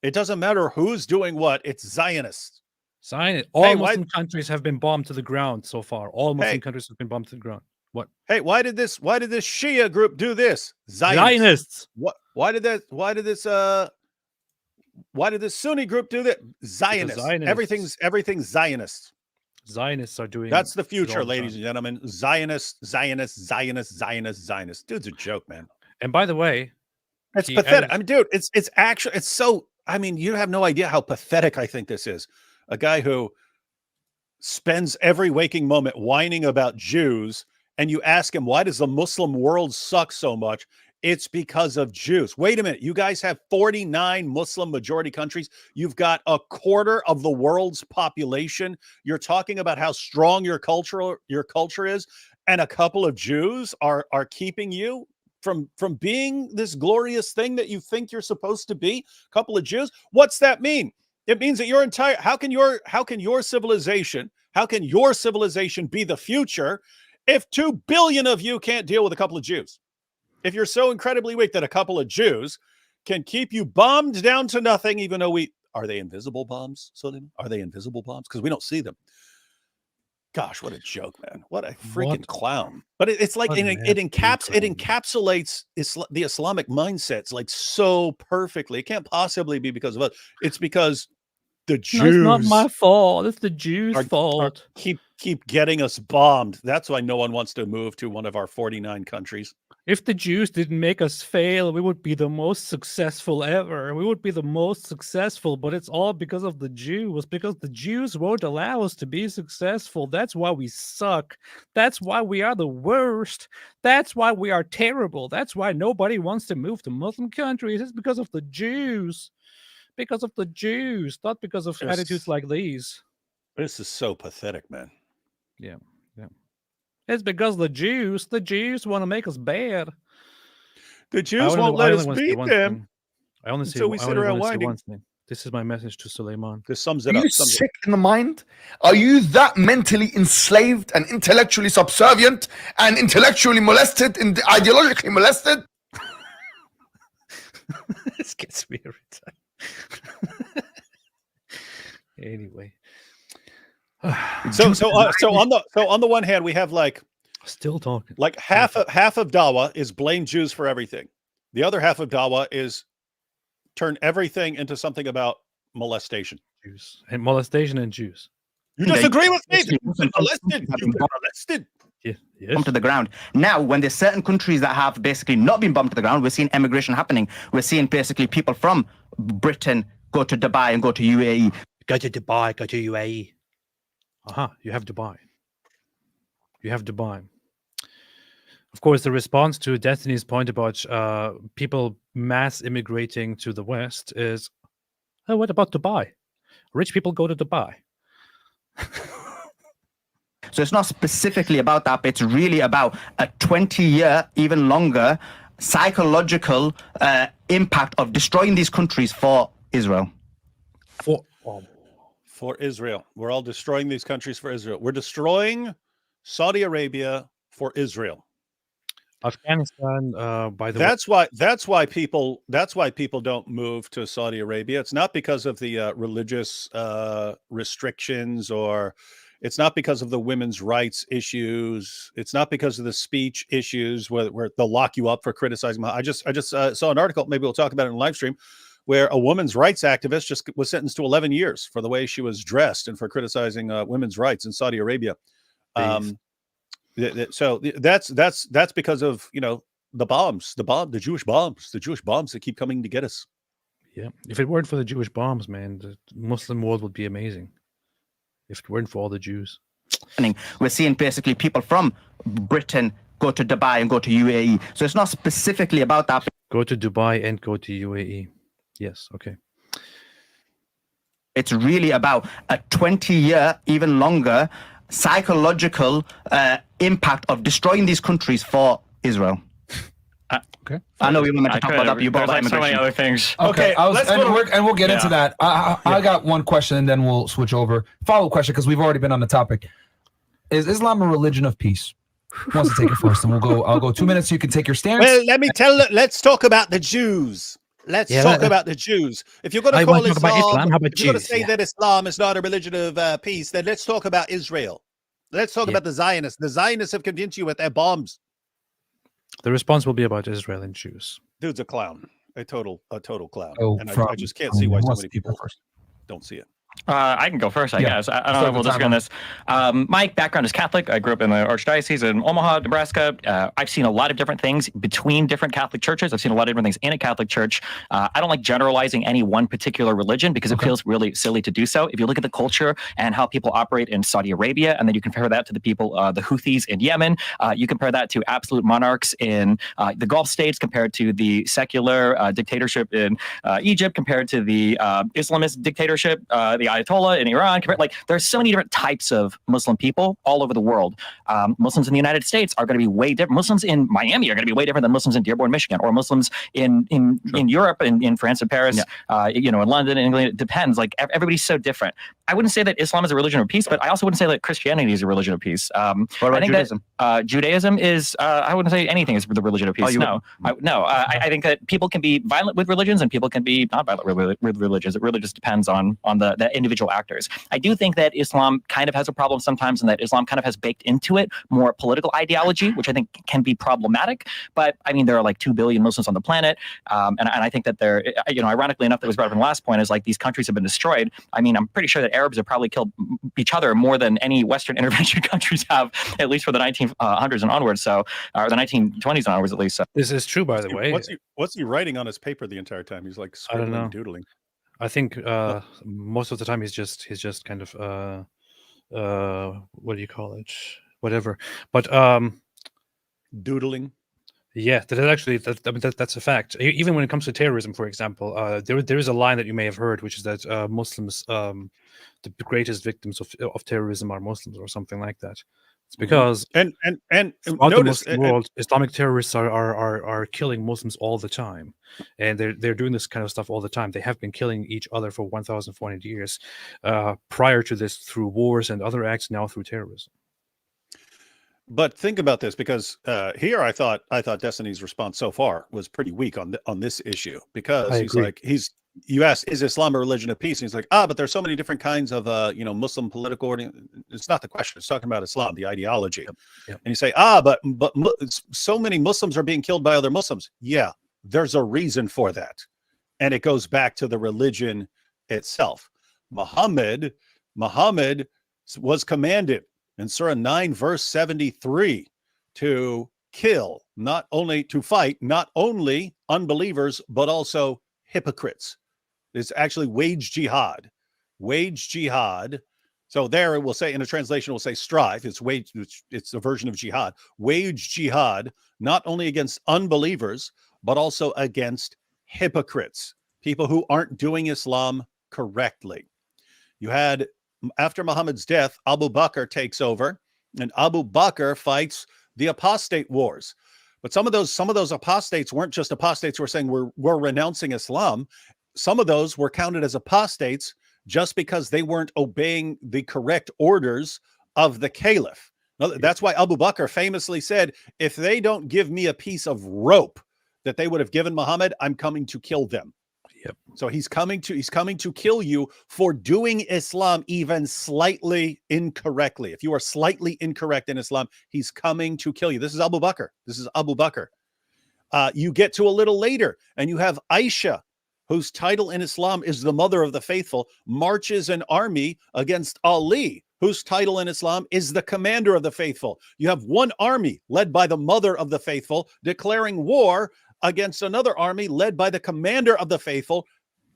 It doesn't matter who's doing what. It's Zionists. Zionists. All Muslim countries have been bombed to the ground so far. All Muslim countries have been bombed to the ground. What? Hey, why did this Shia group do this? Zionists. What? Why did this Sunni group do that? Zionists. Everything's Zionists. Zionists are doing. That's the future, ladies and gentlemen. Zionists. Dude's a joke, man. And by the way, it's pathetic. I mean, dude, it's actually, it's so, I mean, you have no idea how pathetic I think this is. A guy who spends every waking moment whining about Jews, and you ask him, why does the Muslim world suck so much? It's because of Jews. Wait a minute. You guys have 49 Muslim majority countries. You've got a quarter of the world's population. You're talking about how strong your culture is, and a couple of Jews are keeping you from being this glorious thing that you think you're supposed to be. A couple of Jews. What's that mean? It means that your entire how can your civilization be the future if 2 billion of you can't deal with a couple of Jews? If you're so incredibly weak that a couple of Jews can keep you bombed down to nothing, even though are they invisible bombs, Sulaiman? Are they invisible bombs? Because we don't see them. Gosh, what a joke, man. What a freaking clown. But it's like it encapsulates the Islamic mindsets like so perfectly. It can't possibly be because of us. It's because the Jews. It's not my fault. It's the Jews' fault. Keep getting us bombed. That's why no one wants to move to one of our 49 countries. If the Jews didn't make us fail, we would be the most successful ever. We would be the most successful, but it's all because of the Jews, because the Jews won't allow us to be successful. That's why we suck. That's why we are the worst. That's why we are terrible. That's why nobody wants to move to Muslim countries. It's because of the Jews. Because of the Jews, not because of attitudes like these. This is so pathetic, man. Yeah. It's because the Jews want to make us bad. The Jews won't let us beat them. I only say until we sit around whining. This is my message to Sulaiman. This sums it up. Are you sick in the mind? Are you that mentally enslaved and intellectually subservient and intellectually molested and ideologically molested? This gets me every time. Anyway. So on the one hand, we have still talking. Like half of Dawa is blame Jews for everything. The other half of Dawa is turn everything into something about molestation. Jews and molestation and Jews. You disagree with me? Molested. Yes. Bombed to the ground. Now, when there's certain countries that have basically not been bombed to the ground, we're seeing emigration happening. We're seeing basically people from Britain go to Dubai and go to UAE. Go to Dubai, go to UAE. You have Dubai. Of course, the response to Destiny's point about people mass immigrating to the West is, oh, what about Dubai? Rich people go to Dubai. So it's not specifically about that, but it's really about a 20-year, even longer, psychological impact of destroying these countries for Israel. For Israel. We're all destroying these countries for Israel. We're destroying Saudi Arabia for Israel. Afghanistan, by the way, That's why people don't move to Saudi Arabia. It's not because of the religious restrictions, or it's not because of the women's rights issues. It's not because of the speech issues where they'll lock you up for criticizing. I just saw an article. Maybe we'll talk about it in a live stream, where a women's rights activist just was sentenced to 11 years for the way she was dressed and for criticizing women's rights in Saudi Arabia. So that's because of the Jewish bombs that keep coming to get us. yeah. If it weren't for the Jewish bombs, man, the Muslim world would be amazing. If it weren't for all the Jews. We're seeing basically people from Britain go to Dubai and go to UAE. So it's not specifically about that. Go to Dubai and go to UAE. Yes, okay. It's really about a 20-year, even longer, psychological impact of destroying these countries for Israel. Okay. I know we were meant to talk about that, but you brought There's up like so many immigration. other things. Okay, and we'll get into that. I got one question, and then we'll switch over. Follow-up question, because we've already been on the topic. Is Islam a religion of peace? Who wants to take it first? And I'll go 2 minutes so you can take your stance. Well, let's talk about the Jews. Let's talk about the Jews. If you're going to call Islam, if you're going to say that Islam is not a religion of peace, then let's talk about Israel. Let's talk about the Zionists. The Zionists have convinced you with their bombs. The response will be about Israel and Jews. Dude's a clown, a total clown, Oh, and I just can't see why so many people don't see it. I can go first, I guess. I don't know if we'll disagree on this. My background is Catholic. I grew up in the Archdiocese in Omaha, Nebraska. I've seen a lot of different things between different Catholic churches. I've seen a lot of different things in a Catholic church. I don't like generalizing any one particular religion because it feels really silly to do so. If you look at the culture and how people operate in Saudi Arabia, and then you compare that to the people, the Houthis in Yemen, you compare that to absolute monarchs in the Gulf states, compared to the secular dictatorship in Egypt, compared to the Islamist dictatorship, the Ayatollah in Iran. There's so many different types of Muslim people all over the world. Muslims in the United States are going to be way different. Muslims in Miami are going to be way different than Muslims in Dearborn, Michigan, or Muslims in Europe, in France and Paris, in London, England. It depends. Everybody's so different. I wouldn't say that Islam is a religion of peace, but I also wouldn't say that Christianity is a religion of peace. What about Judaism? That Judaism is, I wouldn't say anything is the religion of peace. I think that people can be violent with religions and people can be not violent with religions. It really just depends on the individual actors. I do think that Islam kind of has a problem sometimes, and that Islam kind of has baked into it more political ideology, which I think can be problematic. But I mean, there are 2 billion Muslims on the planet, and I think that they're, ironically enough, that was brought up in the last point, is these countries have been destroyed. I mean, I'm pretty sure that Arabs have probably killed each other more than any Western intervention countries have, at least for the 1900s and onwards. So, or the 1920s and onwards, at least. So. This is true, by the way. What's he writing on his paper the entire time? He's scribbling, doodling. I think most of the time he's just kind of what do you call it? Whatever. But doodling. Yeah, that's a fact. Even when it comes to terrorism, for example, there is a line that you may have heard, which is that Muslims, the greatest victims of terrorism are Muslims, or something like that. It's because and throughout the notice, Muslim world, Islamic terrorists are killing Muslims all the time, and they're doing this kind of stuff all the time. They have been killing each other for 1,400 years prior to this, through wars and other acts, now through terrorism. But think about this, because here I thought Destiny's response so far was pretty weak on this issue, because you asked, is Islam a religion of peace? And he's like, but there's so many different kinds of Muslim political order. It's not the question. It's talking about Islam, the ideology. Yep. And you say, but so many Muslims are being killed by other Muslims. Yeah, there's a reason for that, and it goes back to the religion itself. Muhammad was commanded in Surah 9, verse 73, to fight not only unbelievers, but also hypocrites. It's actually wage jihad. So there it will say, in a translation, it will say strive. It's a version of jihad. Wage jihad, not only against unbelievers, but also against hypocrites, people who aren't doing Islam correctly. You had, after Muhammad's death, Abu Bakr takes over, and Abu Bakr fights the apostate wars. But some of those apostates weren't just apostates who were saying we're renouncing Islam. Some of those were counted as apostates just because they weren't obeying the correct orders of the caliph. No, that's why Abu Bakr famously said, if they don't give me a piece of rope that they would have given Muhammad, I'm coming to kill them. Yep. So he's coming to kill you for doing Islam even slightly incorrectly. If you are slightly incorrect in Islam, he's coming to kill you. This is Abu Bakr. You get to a little later, and you have Aisha, whose title in Islam is the mother of the faithful, marches an army against Ali, whose title in Islam is the commander of the faithful. You have one army led by the mother of the faithful declaring war against another army led by the commander of the faithful.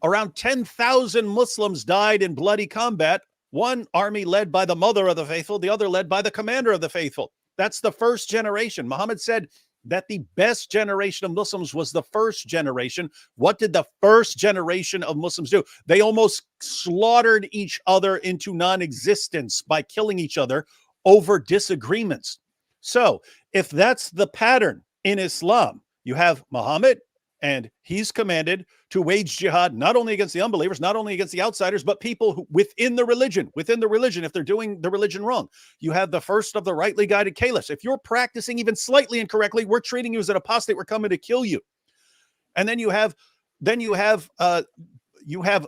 Around 10,000 Muslims died in bloody combat. One army led by the mother of the faithful, the other led by the commander of the faithful. That's the first generation. Muhammad said that the best generation of Muslims was the first generation. What did the first generation of Muslims do? They almost slaughtered each other into non-existence by killing each other over disagreements. So if that's the pattern in Islam, you have Muhammad, and he's commanded to wage jihad not only against the unbelievers, not only against the outsiders, but people who, within the religion, if they're doing the religion wrong. You have the first of the rightly guided caliphs. If you're practicing even slightly incorrectly, we're treating you as an apostate. We're coming to kill you. And then you have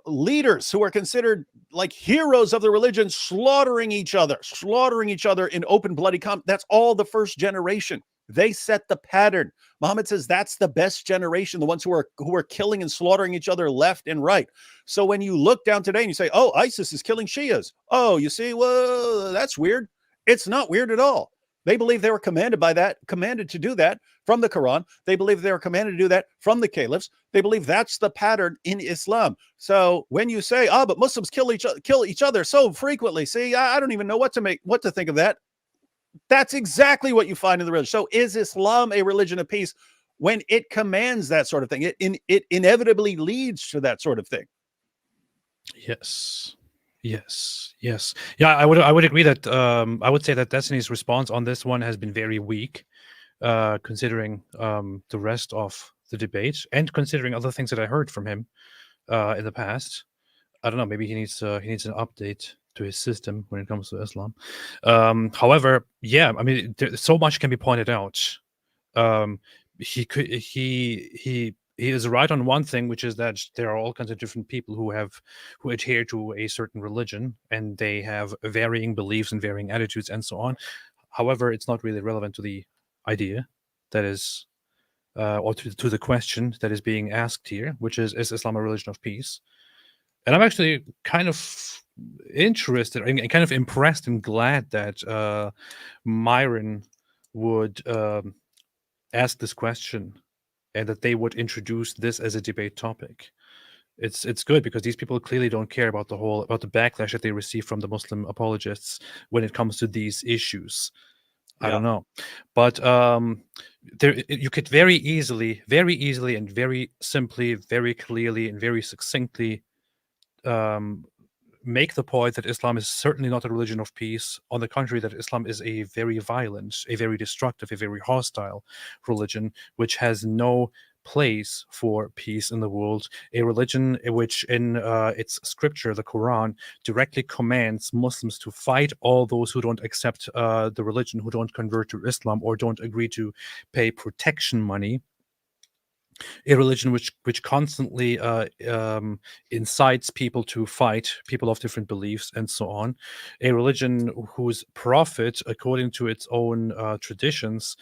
leaders who are considered like heroes of the religion, slaughtering each other in open bloody combat. That's all the first generation. They set the pattern. Muhammad says that's the best generation, the ones who are killing and slaughtering each other left and right. So when you look down today and you say, oh, ISIS is killing Shias. Oh, you see, well, that's weird. It's not weird at all. They believe they were commanded to do that from the Quran. They believe they were commanded to do that from the caliphs. They believe that's the pattern in Islam. So when you say, but Muslims kill each other so frequently, see, I don't even know what to think of that. That's exactly what you find in the religion. So is Islam a religion of peace when it commands that sort of thing? It inevitably leads to that sort of thing. Yes. Yeah, I would agree that I would say that Destiny's response on this one has been very weak, considering the rest of the debate and considering other things that I heard from him in the past. I don't know. Maybe he needs an update to his system when it comes to Islam. However, yeah, I mean, so much can be pointed out. He is right on one thing, which is that there are all kinds of different people who adhere to a certain religion, and they have varying beliefs and varying attitudes and so on. However, it's not really relevant to the idea that is, or to the question that is being asked here, which is Islam a religion of peace? And I'm actually kind of interested and kind of impressed and glad that Myron would ask this question and that they would introduce this as a debate topic. It's good because these people clearly don't care about the backlash that they receive from the Muslim apologists when it comes to these issues. I don't know, but you could very easily and very simply, very clearly and very succinctly make the point that Islam is certainly not a religion of peace. On the contrary, that Islam is a very violent, a very destructive, a very hostile religion, which has no place for peace in the world. A religion which in its scripture, the Quran, directly commands Muslims to fight all those who don't accept the religion, who don't convert to Islam or don't agree to pay protection money. A religion which constantly incites people to fight, people of different beliefs and so on. A religion whose prophet, according to its own traditions,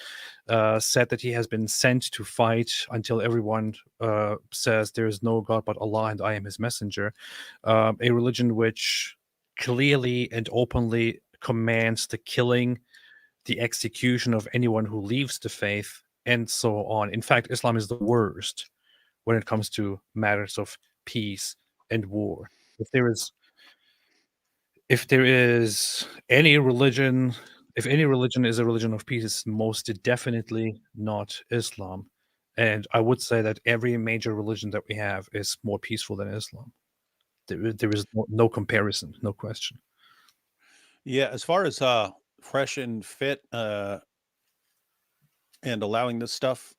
said that he has been sent to fight until everyone says there is no God but Allah and I am his messenger. A religion which clearly and openly commands the killing, the execution of anyone who leaves the faith, and so on. In fact, Islam is the worst when it comes to matters of peace and war. If there is any religion, if any religion is a religion of peace, it's most definitely not Islam. And I would say that every major religion that we have is more peaceful than Islam. There is no comparison, no question. Yeah, as far as fresh and fit and allowing this stuff,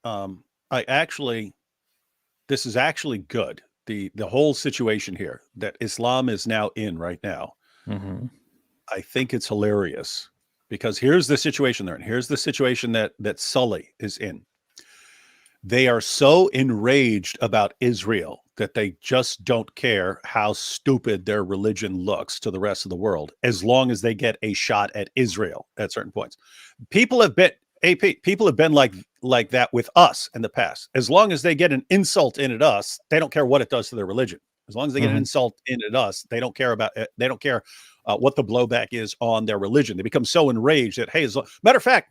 this is actually good. The whole situation here that Islam is now in right now, Mm-hmm. I think it's hilarious because here's the situation they're in. Here's the situation that Sully is in. They are so enraged about Israel that they just don't care how stupid their religion looks to the rest of the world, as long as they get a shot at Israel at certain points. People have been like that with us in the past. As long as they get an insult in at us, they don't care what it does to their religion. As long as they get an insult in at us, they don't care about it. They don't care what the blowback is on their religion. They become so enraged that, hey, matter of fact,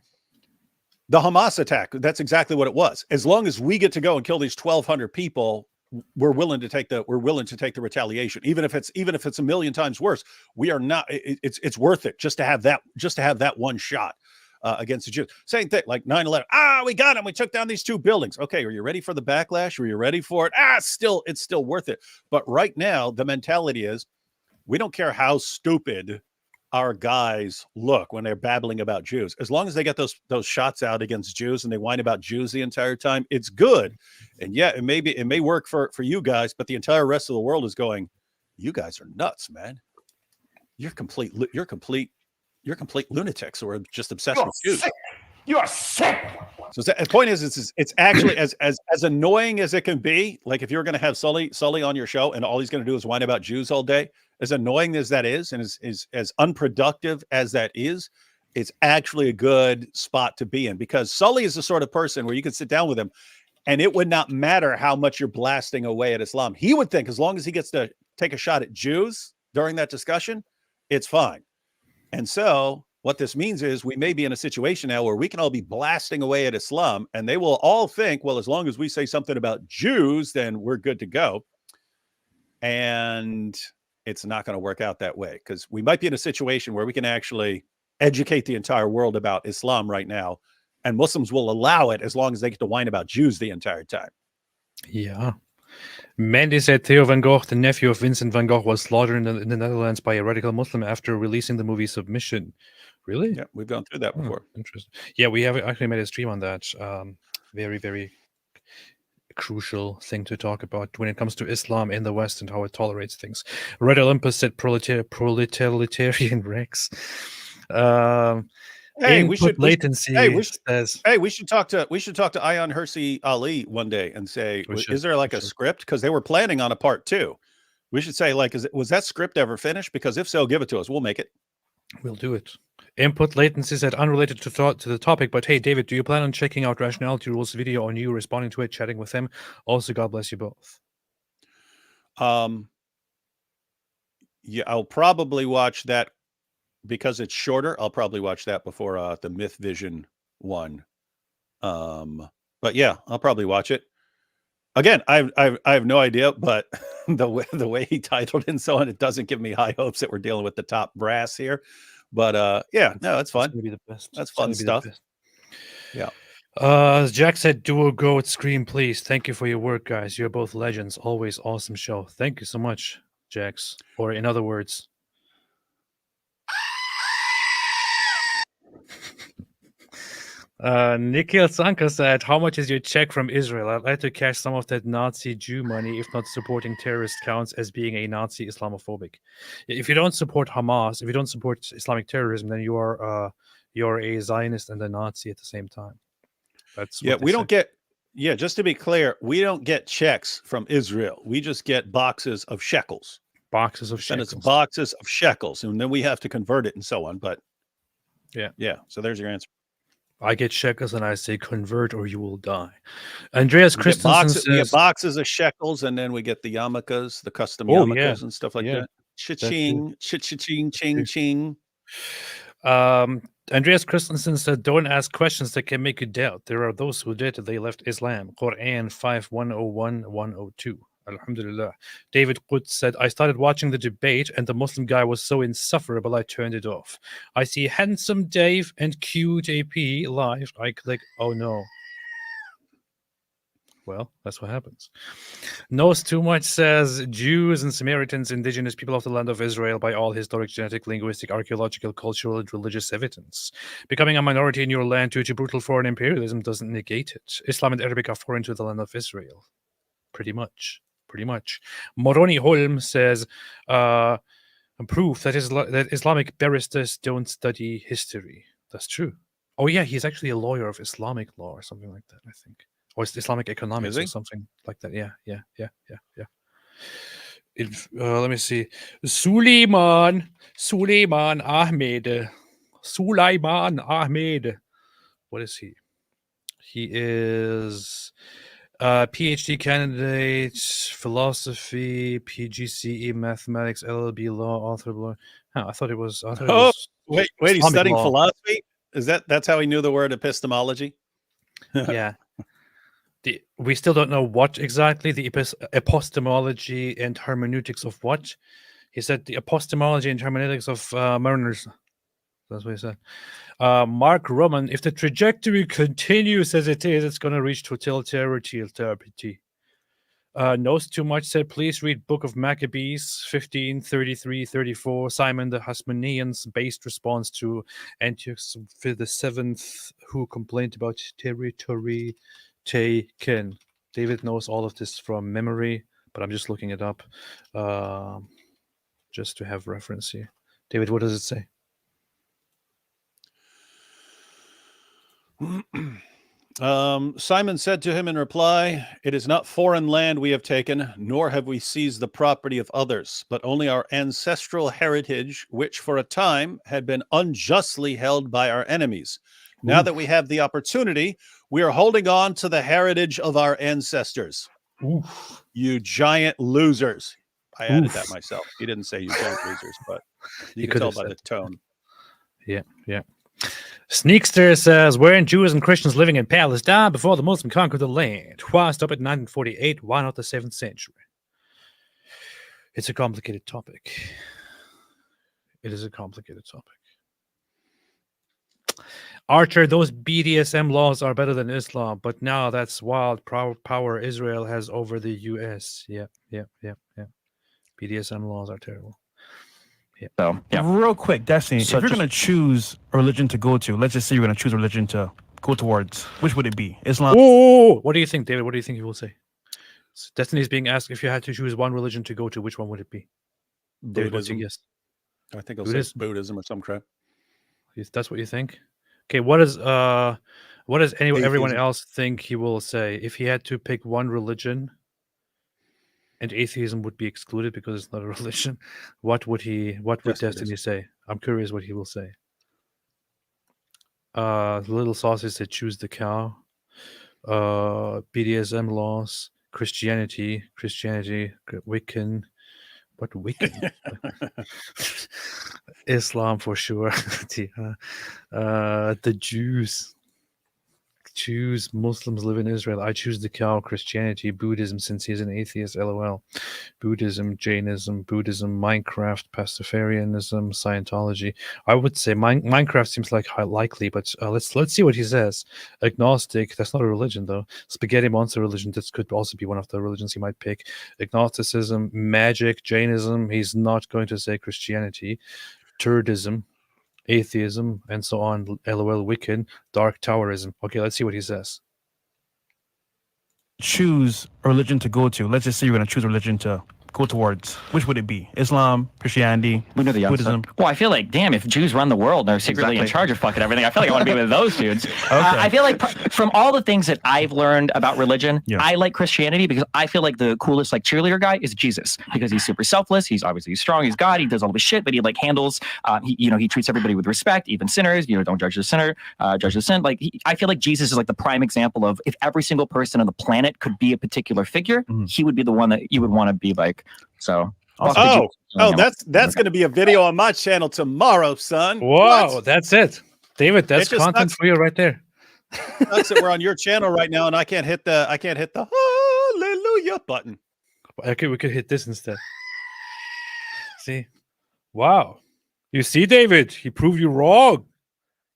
the Hamas attack, that's exactly what it was. As long as we get to go and kill these 1,200 people, we're willing to take the retaliation, even if it's a million times worse. We are not. It's worth it just to have that one shot against the Jews. Same thing, like 9/11. We got them. We took down these 2 buildings. Okay, are you ready for the backlash? Are you ready for it? It's still worth it. But right now, the mentality is, we don't care how stupid our guys look when they're babbling about Jews. As long as they get those shots out against Jews and they whine about Jews the entire time, it's good. And yeah, it may work for you guys, but the entire rest of the world is going, you guys are nuts, man. You're complete lunatics who are just obsessed with Jews. Sick. You are sick. So the point is, it's actually as annoying as it can be. Like if you're going to have Sully on your show and all he's going to do is whine about Jews all day, as annoying as that is, and is as unproductive as that is, it's actually a good spot to be in, because Sully is the sort of person where you can sit down with him and it would not matter how much you're blasting away at Islam. He would think as long as he gets to take a shot at Jews during that discussion, it's fine. And so what this means is we may be in a situation now where we can all be blasting away at Islam and they will all think, well, as long as we say something about Jews, then we're good to go. And it's not going to work out that way, because we might be in a situation where we can actually educate the entire world about Islam right now, and Muslims will allow it as long as they get to whine about Jews the entire time. Yeah. Mandy said Theo van Gogh, the nephew of Vincent van Gogh, was slaughtered in the Netherlands by a radical Muslim after releasing the movie Submission. Really? Yeah, we've gone through that before. Interesting. Yeah, we have actually made a stream on that. Very, very crucial thing to talk about when it comes to Islam in the West and how it tolerates things. Red Olympus said proletarian Rex. Hey, we should latency. We should talk to Ayan Hirsi Ali one day and say, is there like a script? Because they were planning on a part 2. We should say, like, was that script ever finished? Because if so, give it to us. We'll make it. We'll do it. Input latency said unrelated to the topic, but hey, David, do you plan on checking out Rationality Rules video on you responding to it, chatting with him? Also, God bless you both. Yeah, I'll probably watch that because it's shorter. I'll probably watch that before the Myth Vision one. But yeah, I'll probably watch it. Again, I have no idea, but the way he titled and so on, it doesn't give me high hopes that we're dealing with the top brass here. But yeah, no, that's fun. Be the best. That's fun stuff. Yeah. Jack said, "Duo goat scream, please. Thank you for your work, guys. You're both legends. Always awesome show. Thank you so much, Jax. Or in other words." Nikhil Sanka said, "How much is your check from Israel? I'd like to cash some of that Nazi Jew money, if not supporting terrorist counts as being a Nazi Islamophobic. If you don't support Hamas, if you don't support Islamic terrorism, then you're a Zionist and a Nazi at the same time." That's yeah. We don't get. Yeah, just to be clear, we don't get checks from Israel. We just get boxes of shekels. Boxes of shekels. And it's boxes of shekels, and then we have to convert it and so on. But yeah. So there's your answer. I get shekels and I say convert or you will die. Andreas Christensen says, we get boxes of shekels, and then we get the yarmulkes, the custom yarmulkes and stuff like that. Cha-ching, cha-ching, ching, ching. Andreas Christensen said, "Don't ask questions that can make you doubt. There are those who did. They left Islam." Quran 5:101-102. Alhamdulillah. David Quds said, "I started watching the debate and the Muslim guy was so insufferable I turned it off. I see handsome Dave and cute AP live. I click, oh no." Well, that's what happens. Knows Too Much says, "Jews and Samaritans, indigenous people of the land of Israel by all historic, genetic, linguistic, archaeological, cultural, and religious evidence. Becoming a minority in your land due to brutal foreign imperialism doesn't negate it. Islam and Arabic are foreign to the land of Israel." Pretty much. Moroni Holm says, "Proof that Islamic barristers don't study history." That's true. Oh yeah, he's actually a lawyer of Islamic law or something like that, I think. Or it's Islamic economics or something like that. Yeah. Let me see. Sulaiman Ahmed. Sulaiman Ahmed. What is he? He is a PhD candidate, philosophy, PGCE, mathematics, LLB, law, author of law. I thought it was. Wait, he's studying philosophy? That's how he knew the word epistemology? Yeah. We still don't know what exactly, the epistemology and hermeneutics of what. He said the epistemology and hermeneutics of mariners. That's what he said. Mark Roman, if the trajectory continues as it is, it's going to reach totalitarian. Knows too much, said, please read Book of Maccabees 15:33-34. Simon the Hasmonean's based response to Antiochus the Seventh, who complained about territory taken. David knows all of this from memory, but I'm just looking it up just to have reference here. David, what does it say? Simon said to him in reply, it is not foreign land we have taken, nor have we seized the property of others, but only our ancestral heritage, which for a time had been unjustly held by our enemies. Now that we have the opportunity, we are holding on to the heritage of our ancestors. Oof. You giant losers. I added that myself. He didn't say you giant losers, but you can tell by the tone. Yeah. Sneakster says, weren't Jews and Christians living in Palestine before the Muslims conquered the land? Why stop at 1948? Why not the 7th century? It's a complicated topic. It is a complicated topic. Archer, those BDSM laws are better than Islam, but now that's wild power Israel has over the U.S. Yeah. BDSM laws are terrible. Yeah. So, yeah. Real quick, Destiny, So if you're just- going to choose a religion to go to, let's just say you're going to choose a religion to go towards, which would it be? Islam? Oh, what do you think, David? What do you think he will say? Destiny is being asked, if you had to choose one religion to go to, which one would it be? David, what's your guess? I think I'll say Buddhism or some crap. That's what you think? Okay, what does everyone else think he will say? If he had to pick one religion and atheism would be excluded because it's not a religion, what would Destiny say? I'm curious what he will say. Little Sausage said choose the cow. BDSM laws, Christianity, Wiccan. What Wiccan? Islam for sure. The Jews, Muslims live in Israel. I choose the cow. Christianity, Buddhism, since he's an atheist. LOL. Buddhism, Jainism, Minecraft, Pastafarianism, Scientology. I would say Minecraft seems like likely, but let's see what he says. Agnostic. That's not a religion though. Spaghetti monster religion. This could also be one of the religions he might pick. Agnosticism, magic, Jainism. He's not going to say Christianity. Turdism, atheism, and so on. LOL, Wiccan, Dark Towerism. Okay, let's see what he says. Choose a religion to go to. Let's just say you're going to choose a religion to go towards. Which would it be? Islam, Christianity, We know the Buddhism? Well, I feel like, damn, if Jews run the world and they're secretly in charge of fucking everything, I feel like I want to be with those dudes. I feel like from all the things that I've learned about religion, I like Christianity because I feel like the coolest like cheerleader guy is Jesus because he's super selfless. He's obviously strong. He's God. He does all this shit, but he like handles. He treats everybody with respect, even sinners. Don't judge the sinner, judge the sin. Like I feel like Jesus is like the prime example of if every single person on the planet could be a particular figure, he would be the one that you would want to be like. So. That's going to be a video on my channel tomorrow, son. Whoa, What? That's it, David. That's It just content sucks. for you right there. Sucks that we're on your channel right now, and I can't hit the hallelujah button. Okay, we could hit this instead. See, wow, you see, David, he proved you wrong.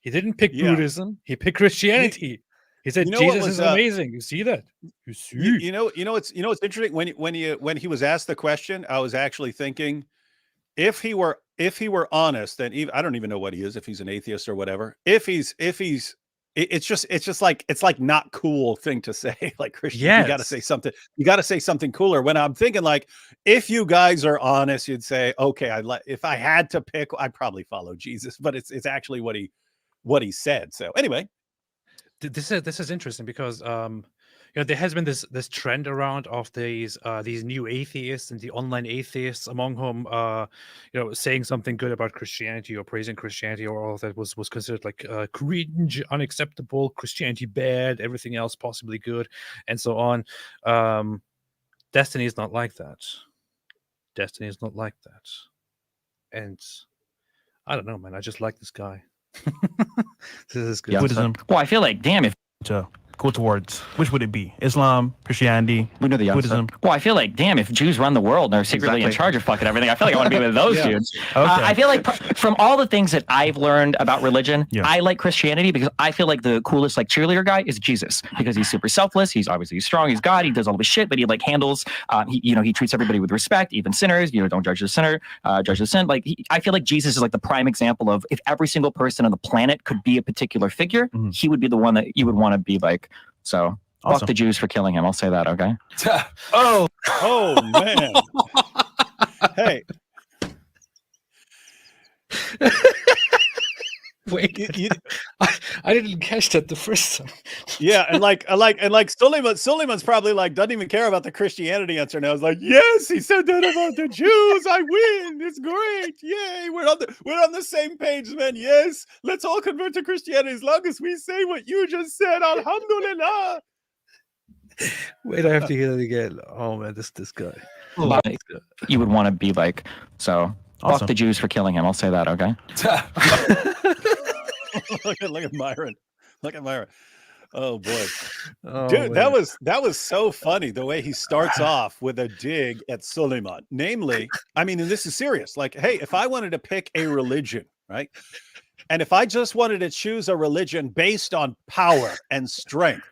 He didn't pick Buddhism. He picked Christianity. He said Jesus is amazing. You see that? You see? You know what's interesting when he was asked the question, I was actually thinking if he were honest, and even, I don't even know what he is, if he's an atheist or whatever. It's just like not cool thing to say. Like Christian, you got to say something. You got to say something cooler. When I'm thinking like, if you guys are honest, you'd say, okay, if I had to pick, I'd probably follow Jesus. But it's actually what what he said. So anyway, This is interesting because there has been this trend around of these new atheists and the online atheists, among whom saying something good about Christianity or praising Christianity or all of that was considered like cringe, unacceptable, Christianity bad, everything else possibly good, and so on. Destiny is not like that. Destiny is not like that, and I don't know, man. I just like this guy. This is good. Yeah. Buddhism Well, I feel like, damn, if to go towards, which would it be? Islam, Christianity, we know the answer. Buddhism. Well, I feel like, damn, if Jews run the world and are secretly in Exactly. charge of fucking everything, I feel like I want to be with those dudes. Okay. I feel like from all the things that I've learned about religion, Yeah. I like Christianity because I feel like the coolest like cheerleader guy is Jesus, because he's super selfless. He's obviously strong. He's God. He does all this shit, but he like handles. He treats everybody with respect, even sinners. Don't judge the sinner, judge the sin. Like I feel like Jesus is like the prime example of if every single person on the planet could be a particular figure, he would be the one that you would want to be like. So. Awesome. Fuck the Jews for killing him. I'll say that, okay? Oh, oh man, hey, Wait, you, I didn't catch that the first time. yeah, and like Sulaiman's probably like doesn't even care about the Christianity answer now. It's like, yes, he said that about the Jews. I win. It's great. Yay, we're on the same page, man. Yes, let's all convert to Christianity as long as we say what you just said. Alhamdulillah. Wait, I have to hear that again. Oh man, this guy. But you would want to be like, so Awesome. fuck the Jews for killing him. I'll say that, okay? look at Myron. Look at Myron. Oh boy. Oh, Dude, man. that was so funny the way he starts off with a dig at Sulaiman. Namely, I mean, and this is serious. Like, hey, if I wanted to pick a religion, right? And if I just wanted to choose a religion based on power and strength,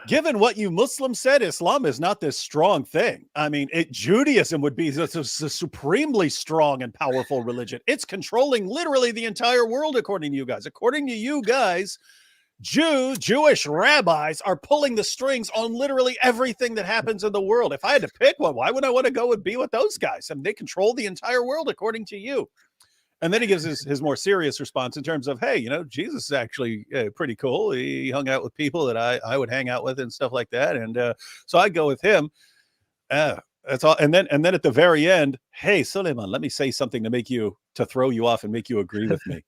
given what you Muslims said, Islam is not this strong thing. I mean, Judaism would be a supremely strong and powerful religion. It's controlling literally the entire world, according to you guys. According to you guys, Jewish rabbis are pulling the strings on literally everything that happens in the world. If I had to pick one, why would I want to go and be with those guys? I mean, they control the entire world, according to you. And then he gives his more serious response in terms of, hey, Jesus is actually pretty cool. He hung out with people that I would hang out with and stuff like that. And so I'd go with him. That's all. And then at the very end, hey, Sulaiman, let me say something to throw you off and make you agree with me.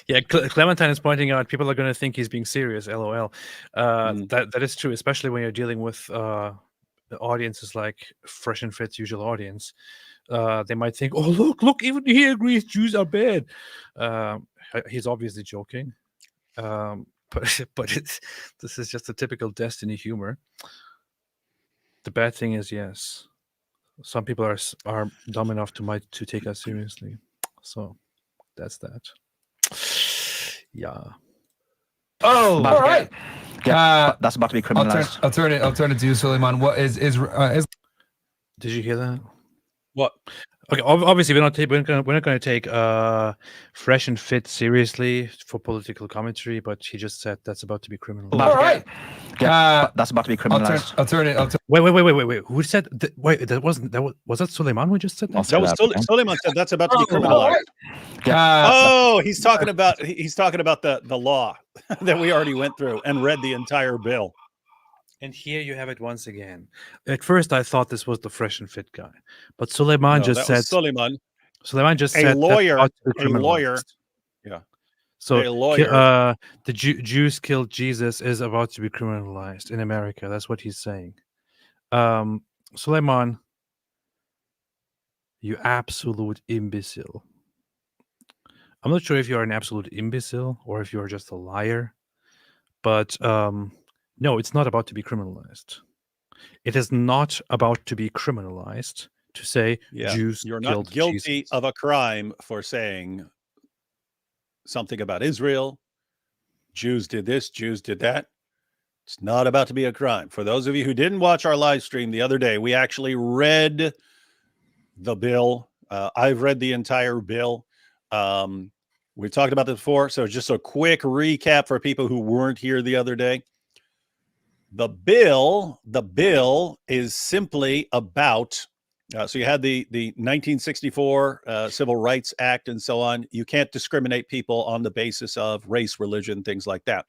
Yeah, Clementine is pointing out people are going to think he's being serious. LOL. That is true, especially when you're dealing with the audiences like Fresh and Fit's usual audience. They might think, oh, look, even he agrees Jews are bad. He's obviously joking. But this is just a typical Destiny humor. The bad thing is, yes, some people are dumb enough to take us seriously. So that's that. Yeah. Oh, all right. That's about to be criminalized. I'll turn it to you, Sulaiman. What is Did you hear that? What? Okay, obviously we're not going to take Fresh and Fit seriously for political commentary, but he just said that's about to be criminal. all right? That's about to be criminalized. I'll turn it. Wait. Who said that? Wait, was that Sulaiman who just said that? I'll say That was that, okay? Sulaiman said that's about to be criminalized. Oh, he's talking about the law that we already went through and read the entire bill. And here you have it once again. At first, I thought this was the Fresh and Fit guy, but Sulaiman No, just that was said Sulaiman, Sulaiman just a said lawyer, that's about to be a lawyer. criminalized. Yeah. So A lawyer. the Jews killed Jesus is about to be criminalized in America. That's what he's saying. Sulaiman, you absolute imbecile. I'm not sure if you're an absolute imbecile or if you're just a liar, but no, it's not about to be criminalized. It is not about to be criminalized to say Jews You're killed not guilty Jesus. of a crime for saying something about Israel. Jews did this, Jews did that. It's not about to be a crime. For those of you who didn't watch our live stream the other day, we actually read the bill. I've read the entire bill. We talked about this before, so just a quick recap for people who weren't here the other day. The bill is simply about So you had the 1964 Civil Rights Act and so on. You can't discriminate people on the basis of race, religion, things like that.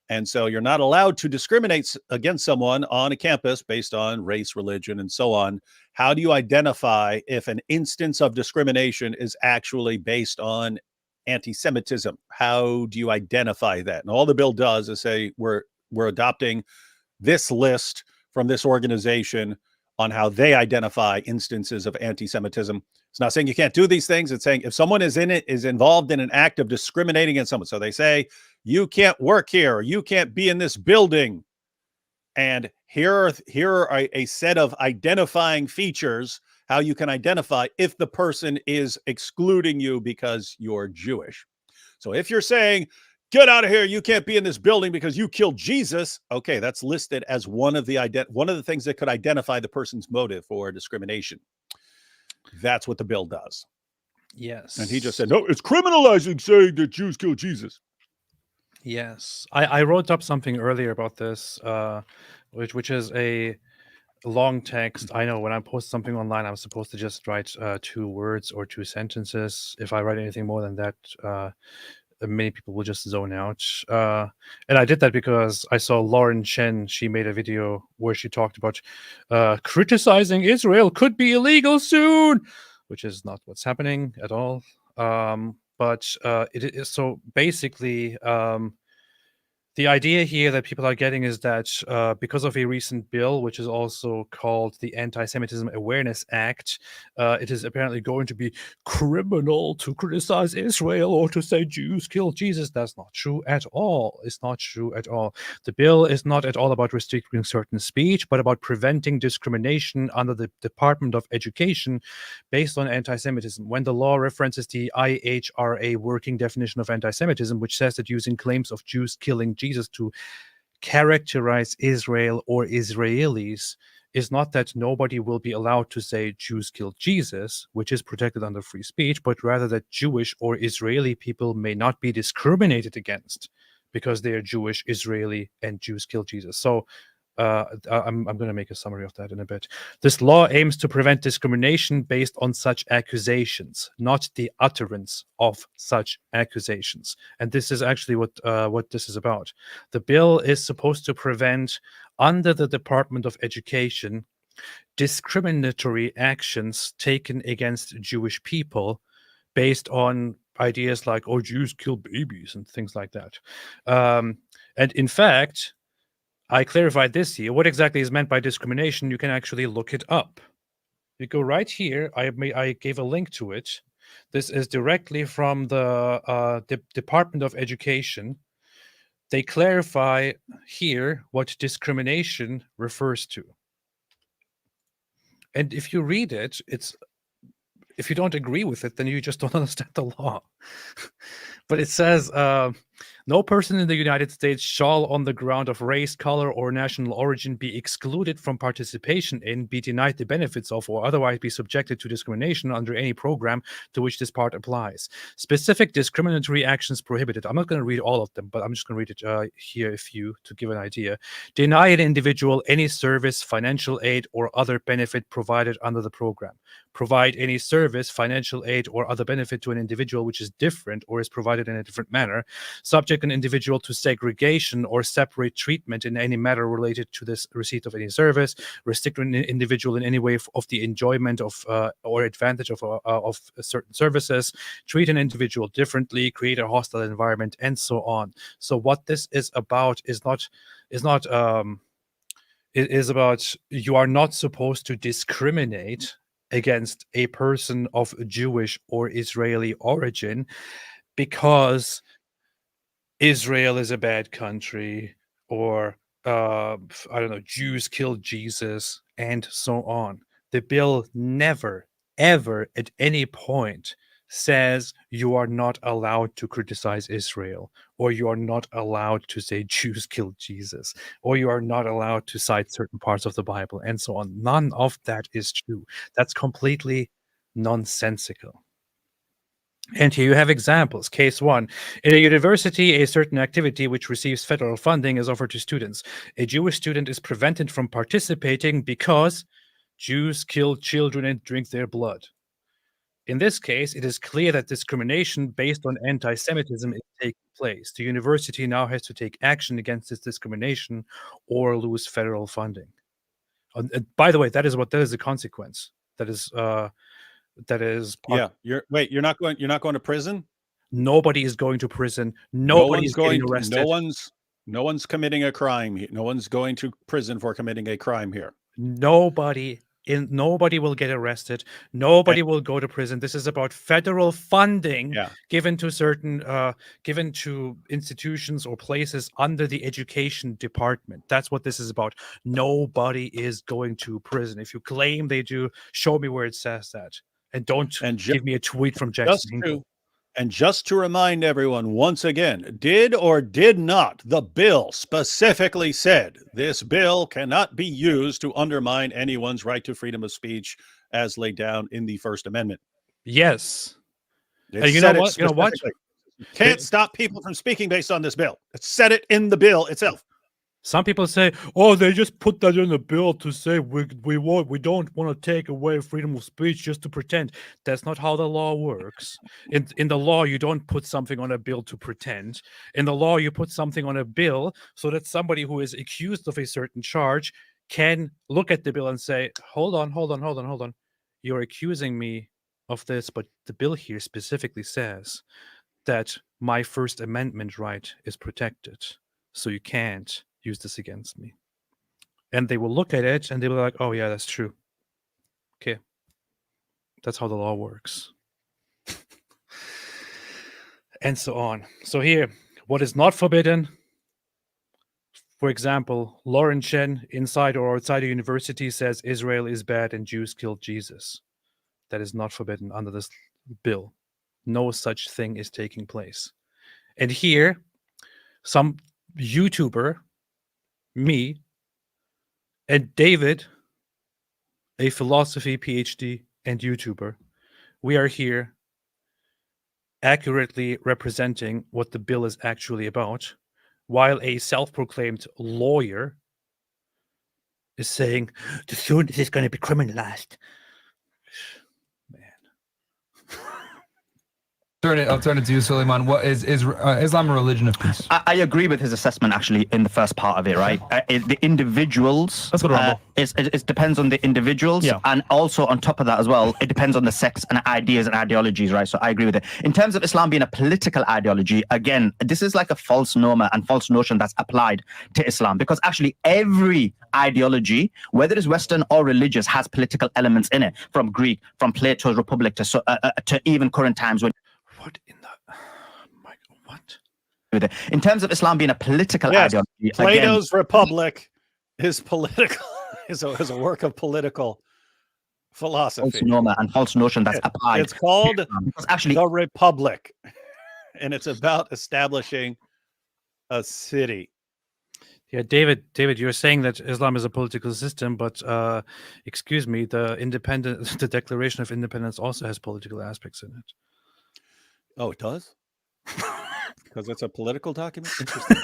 And so you're not allowed to discriminate against someone on a campus based on race, religion, and so on. How do you identify if an instance of discrimination is actually based on anti-Semitism? How do you identify that? And all the bill does is say we're adopting this list from this organization on how they identify instances of anti-Semitism. It's not saying you can't do these things. It's saying if someone is involved in an act of discriminating against someone. So they say, you can't work here, or you can't be in this building. And here are a set of identifying features, how you can identify if the person is excluding you because you're Jewish. So if you're saying, get out of here, you can't be in this building because you killed Jesus, okay, that's listed as one of the things that could identify the person's motive for discrimination. That's what the bill does. Yes. And he just said, no, it's criminalizing saying that Jews killed Jesus. Yes. I wrote up something earlier about this, which is a long text. I know when I post something online, I'm supposed to just write 2 words or 2 sentences. If I write anything more than that, many people will just zone out. And I did that because I saw Lauren Chen. She made a video where she talked about criticizing Israel could be illegal soon, which is not what's happening at all. But it is so basically. The idea here that people are getting is that because of a recent bill, which is also called the Anti-Semitism Awareness Act, it is apparently going to be criminal to criticize Israel or to say Jews killed Jesus. That's not true at all. It's not true at all. The bill is not at all about restricting certain speech, but about preventing discrimination under the Department of Education based on anti-Semitism. When the law references the IHRA working definition of anti-Semitism, which says that using claims of Jews killing Jesus to characterize Israel or Israelis is not that nobody will be allowed to say Jews killed Jesus, which is protected under free speech, but rather that Jewish or Israeli people may not be discriminated against because they are Jewish, Israeli, and Jews killed Jesus. So I'm going to make a summary of that in a bit. This law aims to prevent discrimination based on such accusations, not the utterance of such accusations. And this is actually what this is about. The bill is supposed to prevent, under the Department of Education, discriminatory actions taken against Jewish people based on ideas like, oh, Jews kill babies and things like that. And in fact, I clarified this here. What exactly is meant by discrimination? You can actually look it up. You go right here. I gave a link to it. This is directly from the Department of Education. They clarify here what discrimination refers to. And if you read it, if you don't agree with it, then you just don't understand the law. But it says, no person in the United States shall, on the ground of race, color, or national origin, be excluded from participation in, be denied the benefits of, or otherwise be subjected to discrimination under any program to which this part applies. Specific discriminatory actions prohibited. I'm not going to read all of them, but I'm just going to read it here to give an idea. Deny an individual any service, financial aid, or other benefit provided under the program. Provide any service, financial aid, or other benefit to an individual which is different or is provided in a different manner. Subject an individual to segregation or separate treatment in any matter related to this receipt of any service. Restrict an individual in any way of the enjoyment of or advantage of certain services. Treat an individual differently. Create a hostile environment, and so on. So what this is about is about you are not supposed to discriminate against a person of Jewish or Israeli origin because Israel is a bad country, or I don't know, Jews killed Jesus, and so on. The bill never, ever, at any point says you are not allowed to criticize Israel, or you are not allowed to say Jews killed Jesus, or you are not allowed to cite certain parts of the Bible, and so on. None of that is true. That's completely nonsensical. And here you have examples. Case 1. In a university, a certain activity which receives federal funding is offered to students. A Jewish student is prevented from participating because Jews kill children and drink their blood. In this case, it is clear that discrimination based on anti-Semitism is taking place. The university now has to take action against this discrimination or lose federal funding. By the way, that is the consequence. That is You're not going to prison? Nobody is going to prison. Nobody is getting arrested. No one's committing a crime. No one's going to prison for committing a crime here. Nobody will get arrested. Nobody will go to prison. This is about federal funding given to institutions or places under the education department. That's what this is about. Nobody is going to prison. If you claim they do, show me where it says that. And don't give me a tweet from Jackson Hinkle. And just to remind everyone once again, did or did not the bill specifically said this bill cannot be used to undermine anyone's right to freedom of speech as laid down in the First Amendment? Yes. And you know what? You can't stop people from speaking based on this bill. It said it in the bill itself. Some people say, "Oh, they just put that in the bill to say we don't want to take away freedom of speech just to pretend." That's not how the law works. In the law, you don't put something on a bill to pretend. In the law, you put something on a bill so that somebody who is accused of a certain charge can look at the bill and say, "Hold on. You're accusing me of this, but the bill here specifically says that my First Amendment right is protected, so you can't use this against me." And they will look at it and they will be like, "Oh yeah, that's true. Okay." That's how the law works. And so on. So here, what is not forbidden? For example, Lauren Chen, inside or outside a university, says Israel is bad and Jews killed Jesus. That is not forbidden under this bill. No such thing is taking place. And here, some YouTuber, me, and David, a philosophy PhD and YouTuber, we are here accurately representing what the bill is actually about, while a self-proclaimed lawyer is saying, "The student is going to be criminalized." I'll turn it to you, Sulaiman. What is Islam a religion of peace? I agree with his assessment, actually, in the first part of it, right? The individuals, Let's go to Rumble. it depends on the individuals, and also on top of that as well, it depends on the sects and ideas and ideologies, right? So I agree with it. In terms of Islam being a political ideology, again, this is like a false norma and false notion that's applied to Islam, because actually every ideology, whether it's Western or religious, has political elements in it, from Greek, from Plato's Republic to even current times when. What in the what? In terms of Islam being a political ideology, Plato's Republic is political. is a work of political philosophy. False norma and false notion that's applied. It's called actually the Republic, and it's about establishing a city. Yeah, David, you're saying that Islam is a political system, but excuse me, the Declaration of Independence also has political aspects in it. Oh, it does? Because it's a political document? Interesting.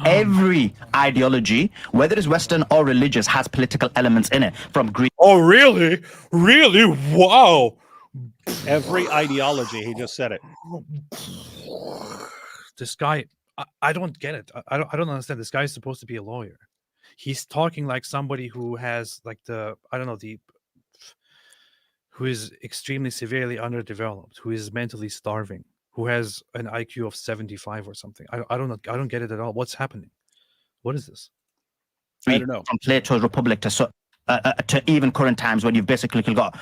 Every ideology, whether it's Western or religious, has political elements in it, from Greek. Oh, really? Really? Wow. Every ideology, he just said it. This guy, I don't get it. I don't understand. This guy is supposed to be a lawyer. He's talking like somebody who has like who is extremely severely underdeveloped, who is mentally starving, who has an IQ of 75 or something. I don't know. I don't get it at all. What's happening? What is this? I don't know. From Plato's Republic to even current times, when you've basically got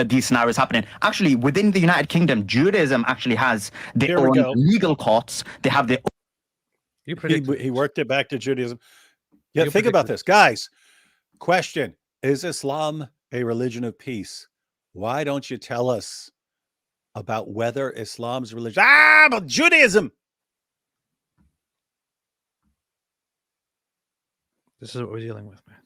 these scenarios happening. Actually, within the United Kingdom, Judaism actually has their own legal courts. They have their. He worked it back to Judaism. Yeah, think about this, guys. Question: is Islam a religion of peace? Why don't you tell us about whether Islam's religion? But Judaism. This is what we're dealing with, man.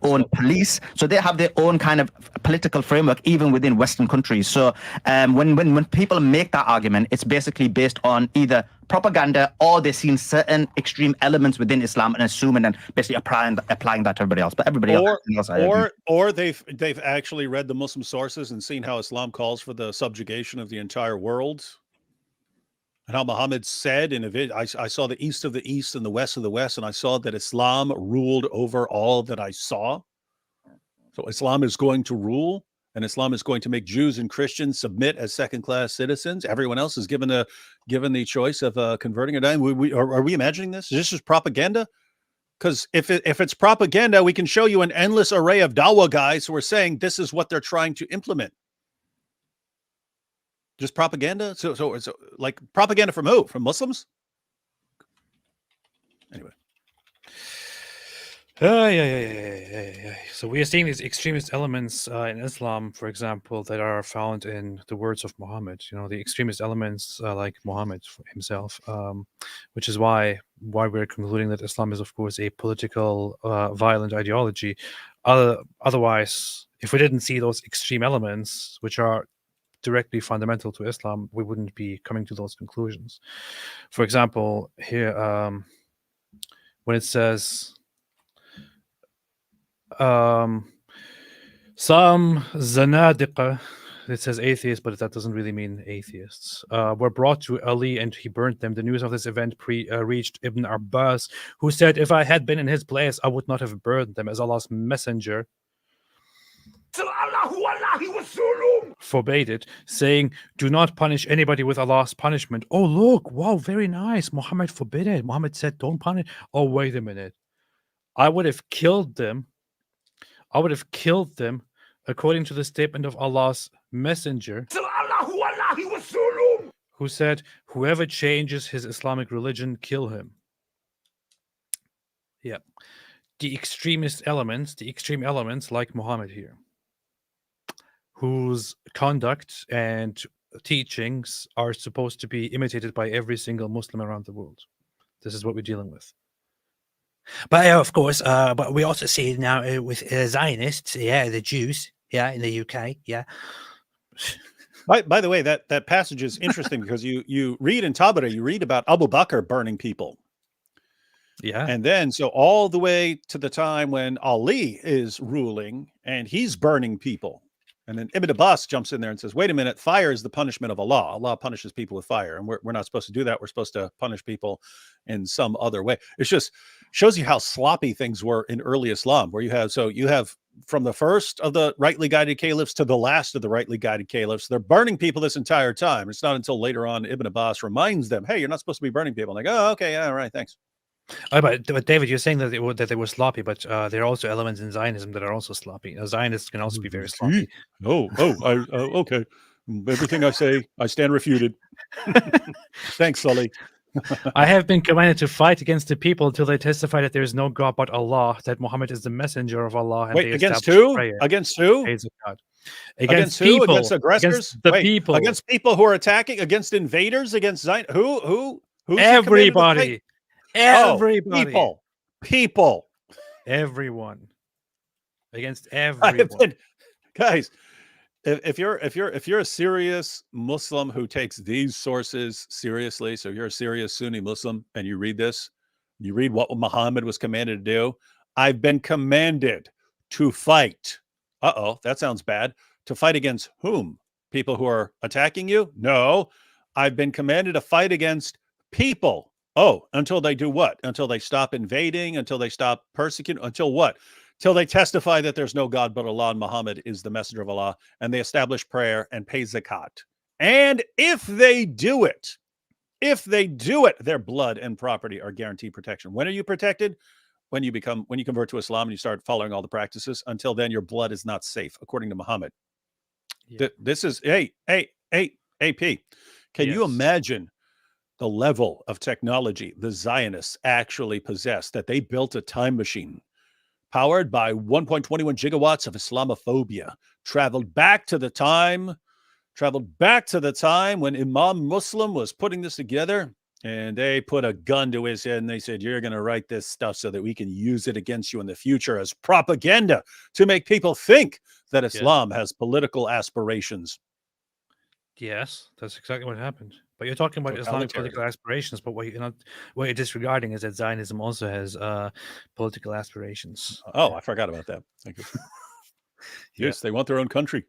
own police, so they have their own kind of political framework even within Western countries. So when people make that argument, it's basically based on either propaganda or they've seen certain extreme elements within Islam and assuming and basically applying that to everybody else. But everybody else, I agree. Or they've actually read the Muslim sources and seen how Islam calls for the subjugation of the entire world. And how Muhammad said in a video, I saw the east of the east and the west of the west, and I saw that Islam ruled over all that I saw. So Islam is going to rule, and Islam is going to make Jews and Christians submit as second-class citizens. Everyone else is given the choice of converting or dying. Are we imagining this? Is this just propaganda? Because if it's propaganda, we can show you an endless array of dawah guys who are saying this is what they're trying to implement. Just propaganda? So like propaganda from who? From Muslims? Anyway. Yeah. So we are seeing these extremist elements in Islam, for example, that are found in the words of Muhammad. You know, the extremist elements like Muhammad himself, which is why we're concluding that Islam is, of course, a political, violent ideology. Otherwise, if we didn't see those extreme elements, which are directly fundamental to Islam, we wouldn't be coming to those conclusions. For example, here, when it says some zanadiqa, it says atheists, but that doesn't really mean atheists, were brought to Ali and he burnt them. The news of this event reached Ibn Abbas, who said, if I had been in his place, I would not have burned them, as Allah's messenger forbade it, saying, do not punish anybody with Allah's punishment. Oh, look, wow, very nice. Muhammad forbid it. Muhammad said, don't punish. Oh, wait a minute. I would have killed them according to the statement of Allah's messenger, who said, whoever changes his Islamic religion, kill him. Yeah. The extreme elements like Muhammad here, whose conduct and teachings are supposed to be imitated by every single Muslim around the world. This is what we're dealing with. But of course, but we also see it now with Zionists, the Jews, in the UK, By the way, that passage is interesting because you read in Tabari, you read about Abu Bakr burning people. Yeah. And then, so all the way to the time when Ali is ruling and he's burning people. And then Ibn Abbas jumps in there and says, wait a minute, fire is the punishment of Allah. Allah punishes people with fire. And we're not supposed to do that. We're supposed to punish people in some other way. It's just shows you how sloppy things were in early Islam, where you have from the first of the rightly guided caliphs to the last of the rightly guided caliphs, they're burning people this entire time. It's not until later on Ibn Abbas reminds them, hey, you're not supposed to be burning people. I'm like, oh, okay, yeah, all right, thanks. Oh, but David, you're saying that they were sloppy, but there are also elements in Zionism that are also sloppy. Zionists can also be very sloppy. Okay. Everything I say, I stand refuted. Thanks, Sully. I have been commanded to fight against the people until they testify that there is no God but Allah, that Muhammad is the messenger of Allah. And wait, against who? Against who? Against who? people. Against aggressors? Against the people. Against people who are attacking? Against invaders? Against Zion? Who? Everybody. Everybody. People. Everyone. Against everyone. Guys, if you're a serious Muslim who takes these sources seriously, so you're a serious Sunni Muslim and you read this, you read what Muhammad was commanded to do. I've been commanded to fight. That sounds bad. To fight against whom? People who are attacking you? No. I've been commanded to fight against people. Oh, until they do what? Until they stop invading, until they stop persecuting, until what? Till they testify that there's no God but Allah and Muhammad is the messenger of Allah, and they establish prayer and pay zakat. And if they do it, their blood and property are guaranteed protection. When are you protected? When you convert to Islam and you start following all the practices. Until then, your blood is not safe, according to Muhammad. Yeah. This is AP. Can you imagine the level of technology the Zionists actually possess, that they built a time machine powered by 1.21 gigawatts of Islamophobia, traveled back to the time when Imam Muslim was putting this together and they put a gun to his head and they said, "You're going to write this stuff so that we can use it against you in the future as propaganda to make people think that Islam has political aspirations." Yes, that's exactly what happened. But you're talking about Islamic political aspirations, but what you're disregarding is that Zionism also has political aspirations. Oh, I forgot about that. Thank you. Yes, they want their own country.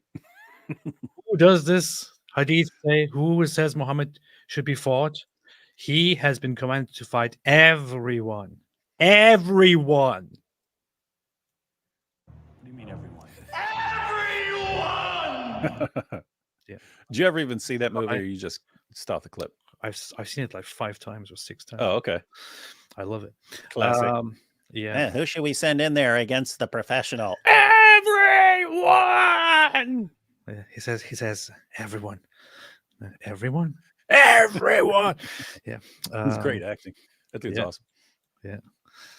Who does this hadith say? Who says Muhammad should be fought? He has been commanded to fight everyone. Everyone. What do you mean everyone? Everyone! Yeah. Did you ever even see that movie, or you just stop the clip? I've seen it like 5 times or 6 times. Oh, okay. I love it. Classic. Yeah. Who should we send in there against the professional? Everyone. Yeah, he says everyone. Everyone. Everyone. Yeah. It's great acting. That dude's awesome. Yeah.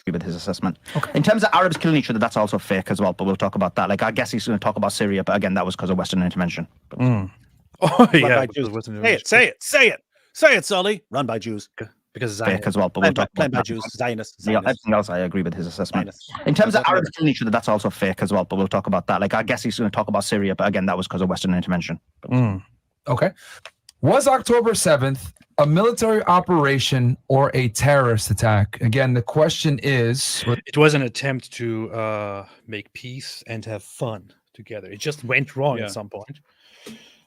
With his assessment. Okay. In terms of Arabs killing each other, that's also fake as well, but we'll talk about that. Like, I guess he's going to talk about Syria, but again, that was because of Western intervention. Oh, yeah. Say it, Sully. Run by Jews. Because fake as well, but we'll talk about by Jews. Zionists. Yeah, everything else, I agree with his assessment. In terms of Arabs killing each other, that's also fake as well, but we'll talk about that. Like, I guess he's going to talk about Syria, but again, that was because of Western intervention. Okay. Was October 7th a military operation or a terrorist attack? Again, the question is... It was an attempt to make peace and have fun together. It just went wrong at some point.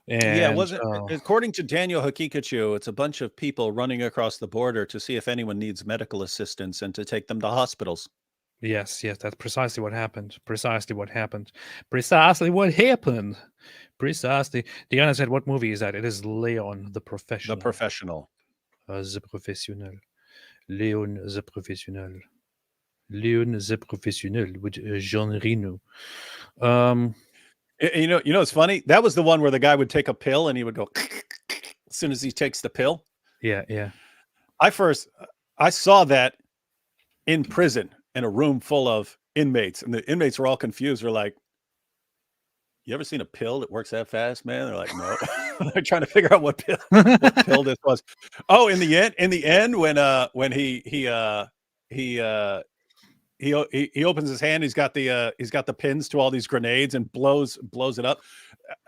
And, it wasn't. According to Daniel Hakikachu, it's a bunch of people running across the border to see if anyone needs medical assistance and to take them to hospitals. Yes, that's precisely what happened. Precisely what happened. Diana said, what movie is that? It is Leon, the Professional. The Professional. The Professionnel. Leon, the Professionnel. Leon, the Professionnel with Jean Reno. You know, it's funny. That was the one where the guy would take a pill and he would go as soon as he takes the pill. Yeah. I saw that in prison in a room full of inmates, and the inmates were all confused. They're like, "You ever seen a pill that works that fast, man?" They're like, "No." They're trying to figure out what pill this was. Oh, in the end, when he opens his hand, he's got the pins to all these grenades and blows it up.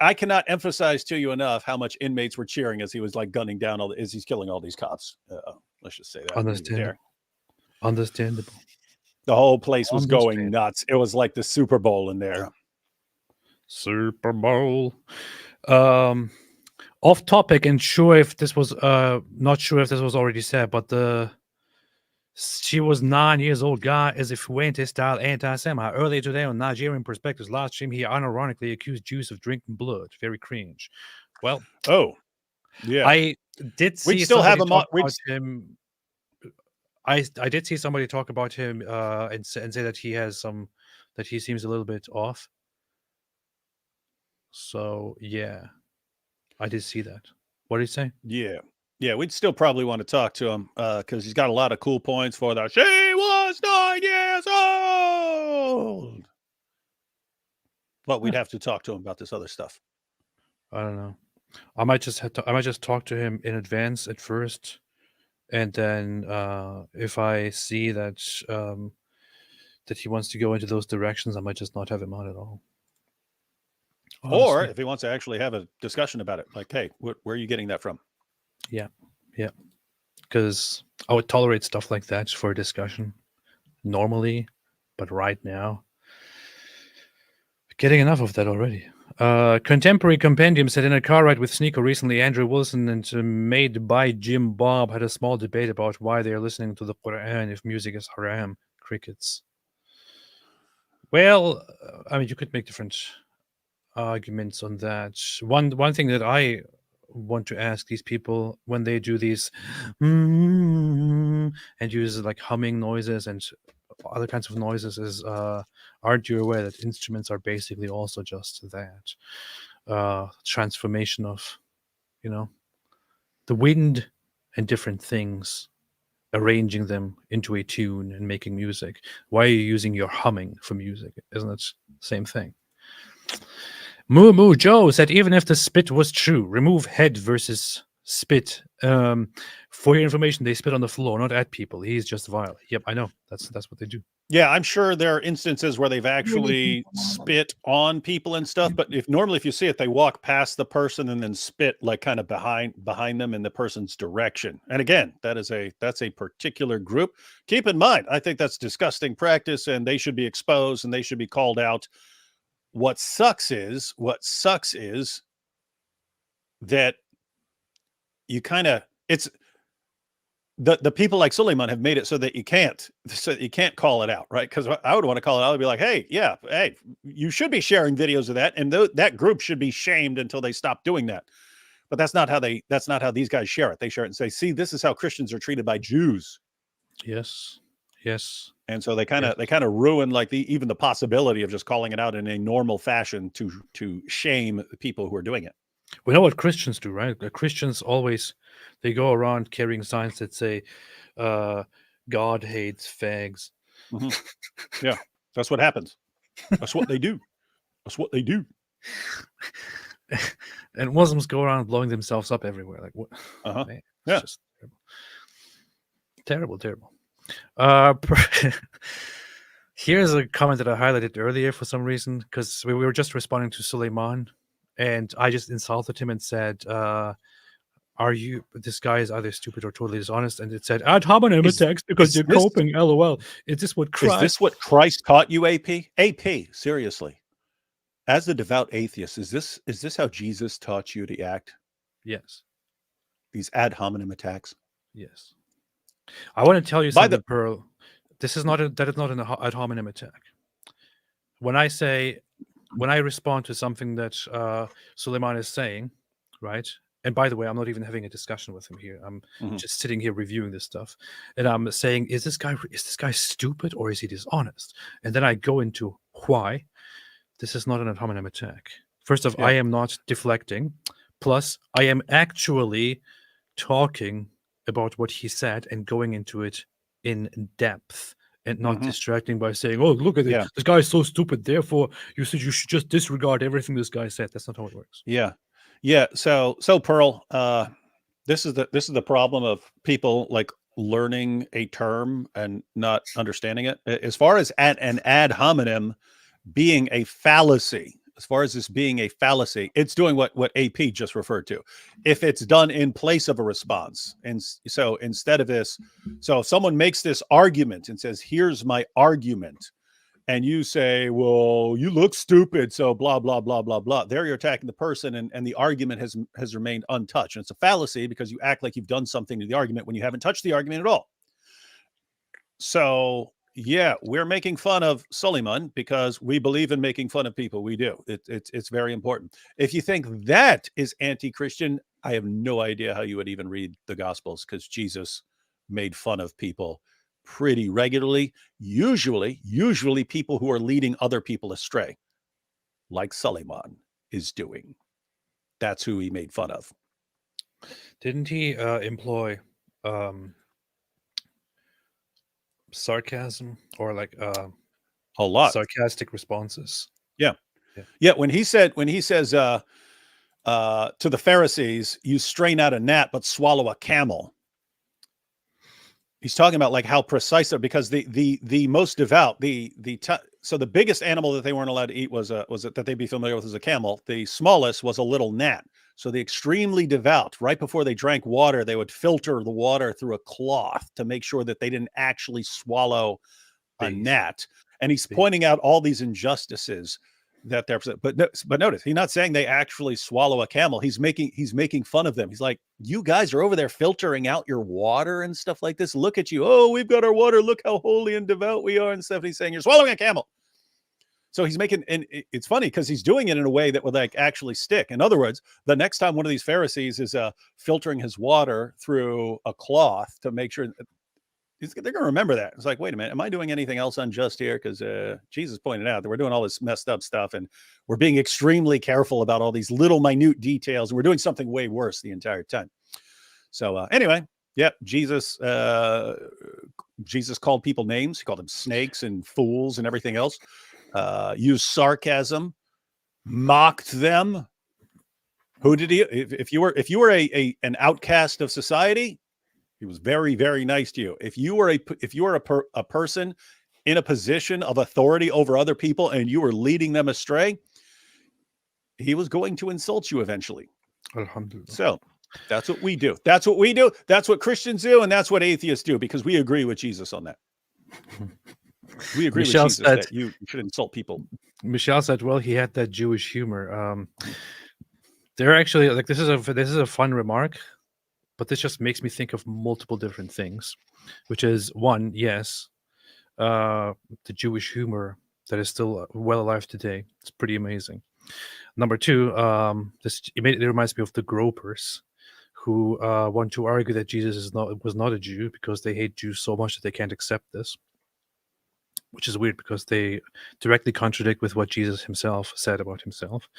I cannot emphasize to you enough how much inmates were cheering as he was like gunning down as he's killing all these cops. Let's just say that. Understandable. The whole place was going nuts. It was like the Super Bowl in there. Super Bowl. Off topic, and not sure if this was already said, but she was 9 years old. Guy is a Fuente-style anti-Semite. Earlier today on Nigerian Perspectives live stream, he unironically accused Jews of drinking blood. Very cringe. Well, yeah. I did see. We still have him. I did see somebody talk about him and say that he seems a little bit off. So yeah, I did see that. What did he say? Yeah, we'd still probably want to talk to him because he's got a lot of cool points for that. She was 9 years old, but we'd have to talk to him about this other stuff. I don't know. I might just talk to him in advance at first, and then if I see that that he wants to go into those directions, I might just not have him on at all. Honestly. Or if he wants to actually have a discussion about it, like, hey, where are you getting that from? Yeah. Because I would tolerate stuff like that for a discussion normally, but right now, getting enough of that already. Contemporary Compendium said, in a car ride with Sneeko recently, Andrew Wilson and Made by Jim Bob had a small debate about why they are listening to the Quran if music is haram. Crickets. Well, I mean, you could make different arguments on that. One thing that I want to ask these people when they do these and use like humming noises and other kinds of noises is aren't you aware that instruments are basically also just that transformation of the wind and different things, arranging them into a tune and making music? Why are you using your humming for music? Isn't it the same thing? Moo Moo Joe said, even if the spit was true, remove head versus spit For your information, they spit on the floor, not at people. He's just vile. Yep, I know. That's what they do. Yeah, I'm sure there are instances where they've actually spit on people and stuff, but if you see it, they walk past the person and then spit like kind of behind them in the person's direction. And again, that's a particular group. Keep in mind, I think that's disgusting practice, and they should be exposed and they should be called out. What sucks is that you kind of the people like Sulaiman have made it so that you can't call it out, right? Because I would want to call it out and be like, hey, you should be sharing videos of that, and that group should be shamed until they stop doing that. But that's not how these guys share it. They share it and say, see, this is how Christians are treated by Jews. Yes. And so they kind of ruin like even the possibility of just calling it out in a normal fashion to shame the people who are doing it. We know what Christians do, right? Christians always, they go around carrying signs that say, God hates fags. Mm-hmm. Yeah, that's what happens. That's what they do. And Muslims go around blowing themselves up everywhere. Like, what? Man, it's just terrible. Here's a comment that I highlighted earlier for some reason, because we were just responding to Sulaiman, and I just insulted him and said, this guy is either stupid or totally dishonest, and it said ad hominem attacks because you're coping. LOL. Is this what Christ taught you, AP? Seriously, as a devout atheist, is this how Jesus taught you to act? Yes. These ad hominem attacks. Yes. I want to tell you something, Pearl. This is not an ad hominem attack. When I respond to something that Sulaiman is saying, right? And by the way, I'm not even having a discussion with him here. I'm just sitting here reviewing this stuff, and I'm saying, is this guy stupid or is he dishonest? And then I go into why. This is not an ad hominem attack. First off, I am not deflecting. Plus, I am actually talking about what he said and going into it in depth, and not distracting by saying, oh, look at it. This guy is so stupid. Therefore, you should just disregard everything this guy said. That's not how it works. Yeah. So Pearl, this is the problem of people like learning a term and not understanding it. As far as an ad hominem being a fallacy, it's doing what AP just referred to. If it's done in place of a response. And so instead of this, so if someone makes this argument and says, here's my argument, and you say, well, you look stupid, so blah, blah, blah, blah, blah. There you're attacking the person, and the argument has remained untouched. And it's a fallacy because you act like you've done something to the argument when you haven't touched the argument at all. So yeah, we're making fun of Sulaiman because we believe in making fun of people. We do. It's very important. If you think that is anti-Christian, I have no idea how you would even read the Gospels, because Jesus made fun of people pretty regularly. Usually people who are leading other people astray, like Sulaiman is doing. That's who he made fun of. Didn't he employ sarcasm or like a lot sarcastic responses? Yeah. When he says to the Pharisees, you strain out a gnat but swallow a camel, he's talking about like how precise, because the most devout, so the biggest animal that they weren't allowed to eat was that they'd be familiar with as a camel. The smallest was a little gnat. So the extremely devout, right before they drank water, they would filter the water through a cloth to make sure that they didn't actually swallow a gnat. And he's pointing out all these injustices that they're, but notice, he's not saying they actually swallow a camel. He's making fun of them. He's like, you guys are over there filtering out your water and stuff like this. Look at you. Oh, we've got our water. Look how holy and devout we are and stuff. And he's saying, you're swallowing a camel. So he's making, and it's funny because he's doing it in a way that would like actually stick. In other words, the next time one of these Pharisees is filtering his water through a cloth to make sure they're going to remember that. It's like, wait a minute, am I doing anything else unjust here? Because Jesus pointed out that we're doing all this messed up stuff, and we're being extremely careful about all these little minute details, and we're doing something way worse the entire time. So anyway, yeah, Jesus called people names. He called them snakes and fools and everything else. Used sarcasm, mocked them. Who did he? If you were an outcast of society, he was very, very nice to you. If you were a person in a position of authority over other people and you were leading them astray, he was going to insult you eventually. Alhamdulillah. So that's what we do. That's what we do. That's what Christians do, and that's what atheists do, because we agree with Jesus on that. We agree Michelle with Jesus said- that you should insult people. Michelle said, "Well, he had that Jewish humor." They're actually like this is a fun remark, but this just makes me think of multiple different things, which is one, yes, the Jewish humor that is still well alive today. It's pretty amazing. Number two, it reminds me of the gropers, who want to argue that Jesus was not a Jew because they hate Jews so much that they can't accept this, which is weird because they directly contradict with what Jesus himself said about himself.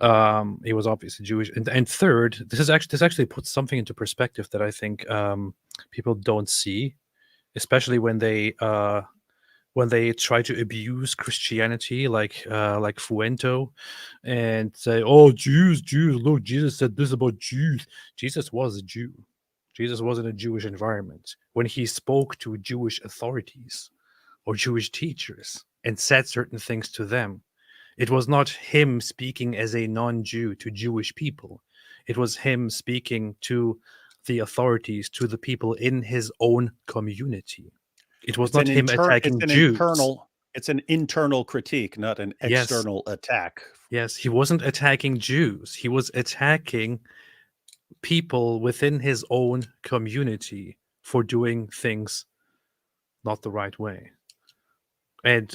He was obviously Jewish. And third, this actually puts something into perspective that I think people don't see, especially when they try to abuse Christianity, like Fuento, and say, "Oh, Jews, look, Jesus said this about Jews." Jesus was a Jew. Jesus was in a Jewish environment when he spoke to Jewish authorities or Jewish teachers and said certain things to them. It was not him speaking as a non-Jew to Jewish people. It was him speaking to the authorities, to the people in his own community. It was not him attacking Jews. It's an internal critique, not an external attack. Yes, he wasn't attacking Jews. He was attacking people within his own community for doing things not the right way. And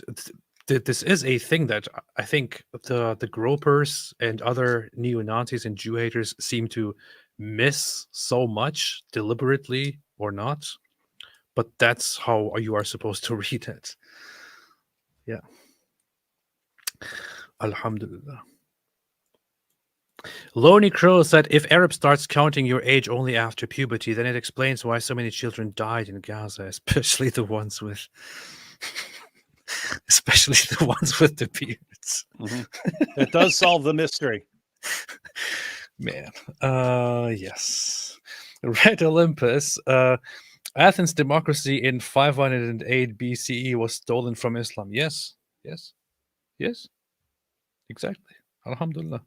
this is a thing that I think the gropers and other neo-Nazis and Jew haters seem to miss so much, deliberately or not. But that's how you are supposed to read it. Yeah. Alhamdulillah. Lonely Crow said, if Arab starts counting your age only after puberty, then it explains why so many children died in Gaza, especially the ones with the beards. Mm-hmm. It does solve the mystery. Man. Yes. Red Olympus, Athens' democracy in 508 BCE was stolen from Islam. Yes. Exactly. Alhamdulillah.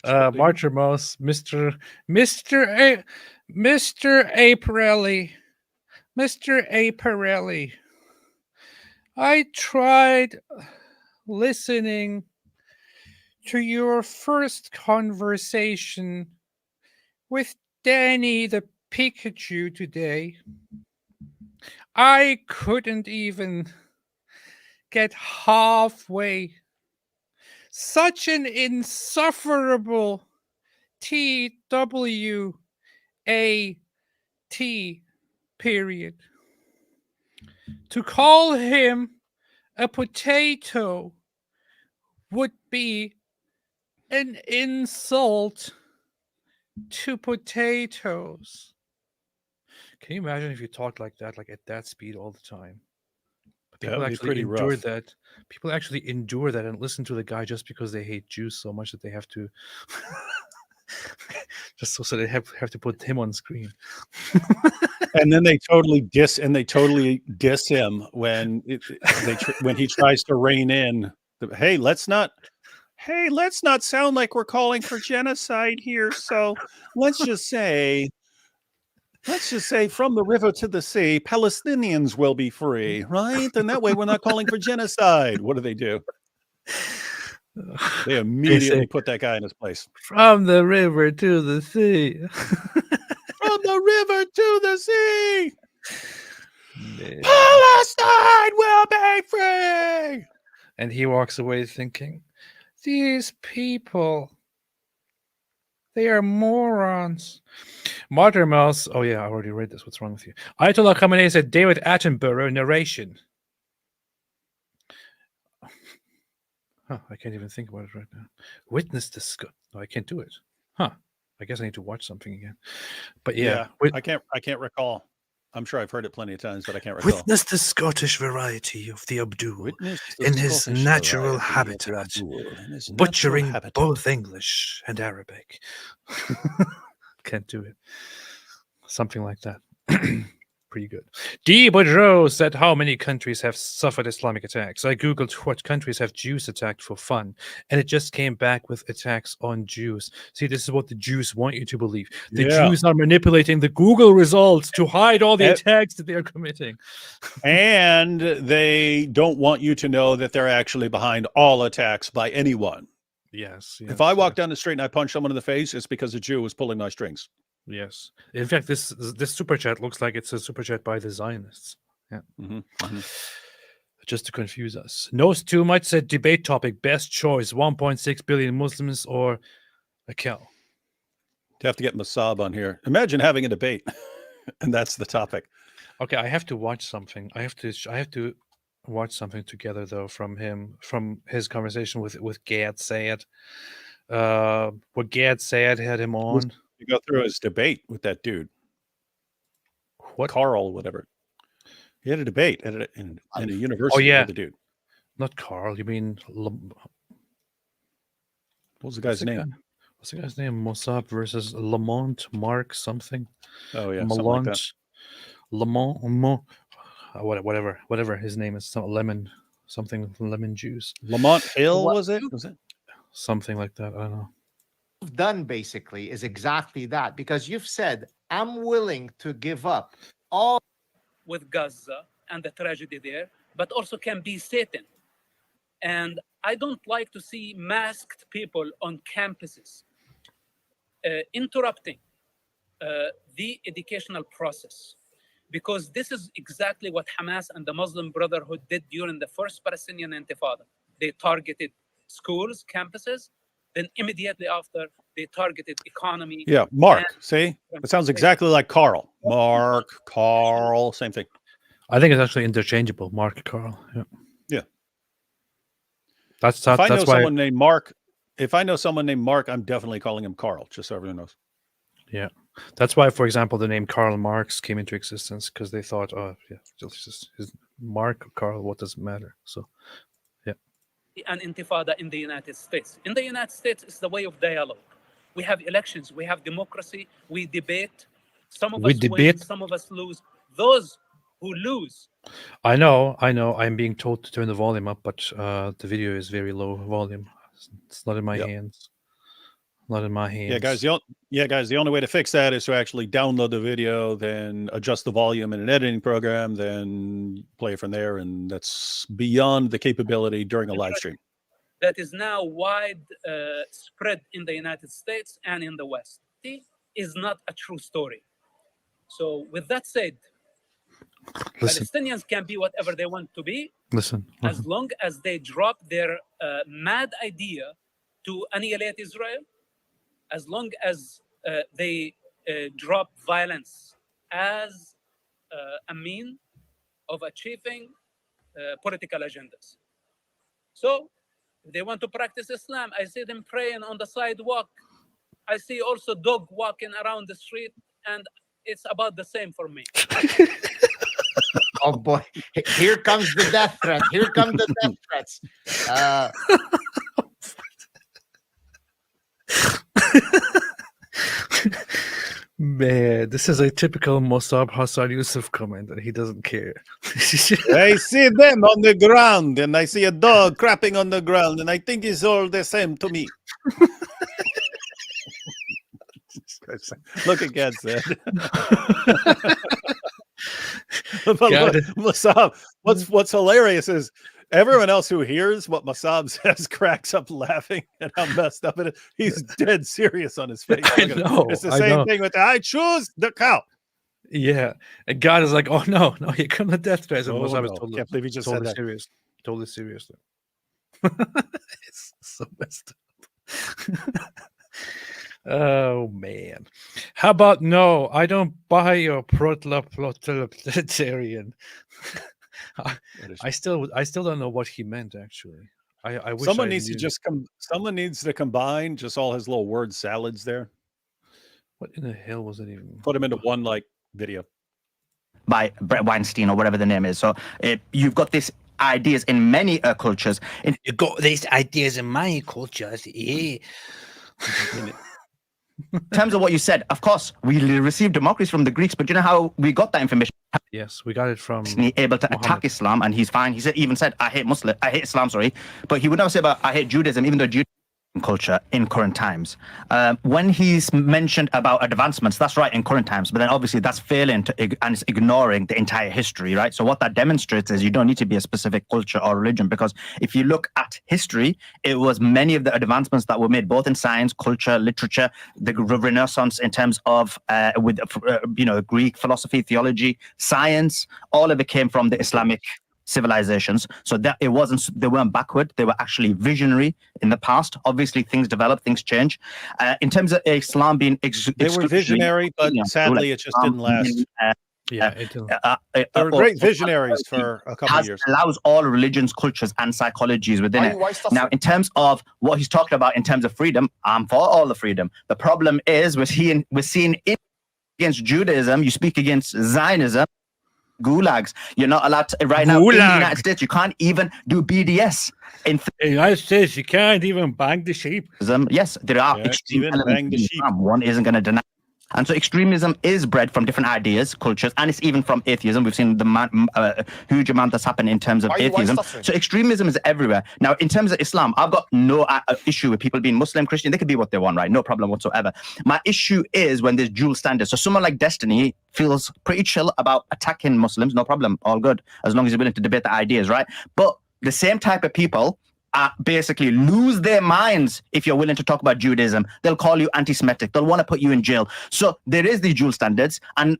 Martyr Mouse, Mr. Aparelli. I tried listening to your first conversation with Danny the Pikachu today. I couldn't even get halfway. Such an insufferable TWAT period. To call him a potato would be an insult to potatoes. Can you imagine if you talked like that, like at that speed all the time? People actually endure that. People actually endure that and listen to the guy just because they hate Jews so much that they have to, just so they have to put him on screen. And then they totally diss him when when he tries to rein in. Hey, let's not sound like we're calling for genocide here. So let's just say from the river to the sea, Palestinians will be free, right? And that way we're not calling for genocide. What do? They immediately put that guy in his place. From the river to the sea. From the river to the sea. Man. Palestine will be free. And he walks away thinking, these people, they are morons. Martyr Mouse. Oh, yeah, I already read this. What's wrong with you? Ayatollah Khamenei said David Attenborough narration. I can't even think about it right now. Witness this. No, I can't do it. I guess I need to watch something again. But yeah. I can't recall. I'm sure I've heard it plenty of times, but I can't recall. Witness the Scottish variety of the Abdul Witness the in his Scottish natural variety of the habitat, Abdul in his natural butchering habitat. both English and Arabic. Can't do it. Something like that. Pretty good. D. Boudreau said, how many countries have suffered Islamic attacks? I googled what countries have Jews attacked for fun, and it just came back with attacks on Jews. See, this is what the Jews want you to believe. The Jews are manipulating the Google results to hide all the attacks that they are committing. And they don't want you to know that they're actually behind all attacks by anyone. Yes. If I walk down the street and I punch someone in the face, it's because a Jew was pulling my strings. Yes. In fact, this super chat looks like it's a super chat by the Zionists. Yeah. Just to confuse us. Nose 2 might say debate topic, best choice, 1.6 billion Muslims or a cow. You have to get Mossab on here. Imagine having a debate, and that's the topic. Okay, I have to watch something. I have to watch something together though from his conversation with Gad Sayed. What Gad Sayed had him on. You go through his debate with that dude. What? Carl, whatever. He had a debate in a university with the dude. Not Carl. You mean what was the guy's name? What's the guy's name? Mossab versus Lamont Mark something. Oh yeah, Lamont. Lamont. Whatever his name is. Lemon juice. Lamont Hill was it? Something like that. I don't know. Done basically is exactly that, because you've said, I'm willing to give up all with Gaza and the tragedy there, but also can be Satan. And I don't like to see masked people on campuses interrupting the educational process, because this is exactly what Hamas and the Muslim Brotherhood did during the first Palestinian Intifada. They targeted schools, campuses, then immediately after they targeted economy. Yeah, Mark. See, it sounds exactly like Carl. Mark, Carl, same thing. I think it's actually interchangeable. Mark, Carl. Yeah. Yeah. That's if I know why someone named Mark. If I know someone named Mark, I'm definitely calling him Carl. Just so everyone knows. Yeah, that's why, for example, the name Karl Marx came into existence, because they thought, oh yeah, just his Mark or Carl, what does it matter? So. An intifada in the United States. In the United States, it's the way of dialogue. We have elections, we have democracy, we debate. Some of us win, some of us lose. Those who lose. I know. I'm being told to turn the volume up, but the video is very low volume. It's not in my hands. Not in my hands. Yeah, guys. The only way to fix that is to actually download the video, then adjust the volume in an editing program, then play it from there, and that's beyond the capability during a live stream. That is now wide spread in the United States and in the West. It is not a true story. So, with that said, Palestinians can be whatever they want to be. As long as they drop their mad idea to annihilate Israel. As long as they drop violence as a mean of achieving political agendas. So, if they want to practice Islam, I see them praying on the sidewalk. I see also dog walking around the street, and it's about the same for me. Oh boy, here comes the death threat. Here come the death threats. Man, this is a typical Mossab Hassan Yusuf comment, and he doesn't care. I see them on the ground, and I see a dog crapping on the ground, and I think it's all the same to me. Look at Gad said. Mossab, what's hilarious is everyone else who hears what Mossab says cracks up laughing at how messed up it is. He's dead serious on his face. I know. It's the same thing with I choose the cow. Yeah, and God is like, oh no, here come the death threats. And Mossab is totally, can't believe he just said that. Serious, totally serious. It's so messed up. Oh man, how about no? I don't buy your proletarian. I still don't know what he meant actually. I wish someone needs to combine just all his little word salads there. What in the hell was it even? Put him into one video. by Brett Weinstein or whatever the name is. So you've got these ideas in many cultures. You got these ideas in many cultures. Yeah. In terms of what you said, of course, we received democracy from the Greeks, but you know how we got that information? Yes, we got it from Able to attack Islam, and he's fine. He even said, I hate Islam, sorry, but he would never say about I hate Judaism, even though Judaism culture in current times. When he's mentioned about advancements, that's right in current times, but then obviously that's failing and it's ignoring the entire history, right? So what that demonstrates is you don't need to be a specific culture or religion, because if you look at history, it was many of the advancements that were made both in science, culture, literature, the Renaissance in terms of Greek philosophy, theology, science, all of it came from the Islamic civilizations. So that they weren't backward, they were actually visionary in the past. Obviously things develop, things change. In terms of Islam being they were visionary, but sadly it just didn't last. It didn't. They were great visionaries for a couple of years. Allows all religions, cultures, and psychologies within it. Now, in terms of what he's talking about in terms of freedom, I'm for all the freedom. The problem is we're seeing against Judaism, you speak against Zionism, gulags. You're not allowed to right now in the United States. You can't even do BDS. In the United States, you can't even bang the sheep. Yes, there are extreme elements in Islam. One isn't going to deny. And so extremism is bred from different ideas, cultures, and it's even from atheism. We've seen the huge amount that's happened in terms of atheism. So extremism is everywhere. Now, in terms of Islam, I've got no issue with people being Muslim, Christian. They could be what they want, right? No problem whatsoever. My issue is when there's dual standards. So someone like Destiny feels pretty chill about attacking Muslims. No problem. All good. As long as you're willing to debate the ideas, right? But the same type of people basically lose their minds if you're willing to talk about Judaism. They'll call you anti-Semitic. They'll want to put you in jail. So there is the dual standards, and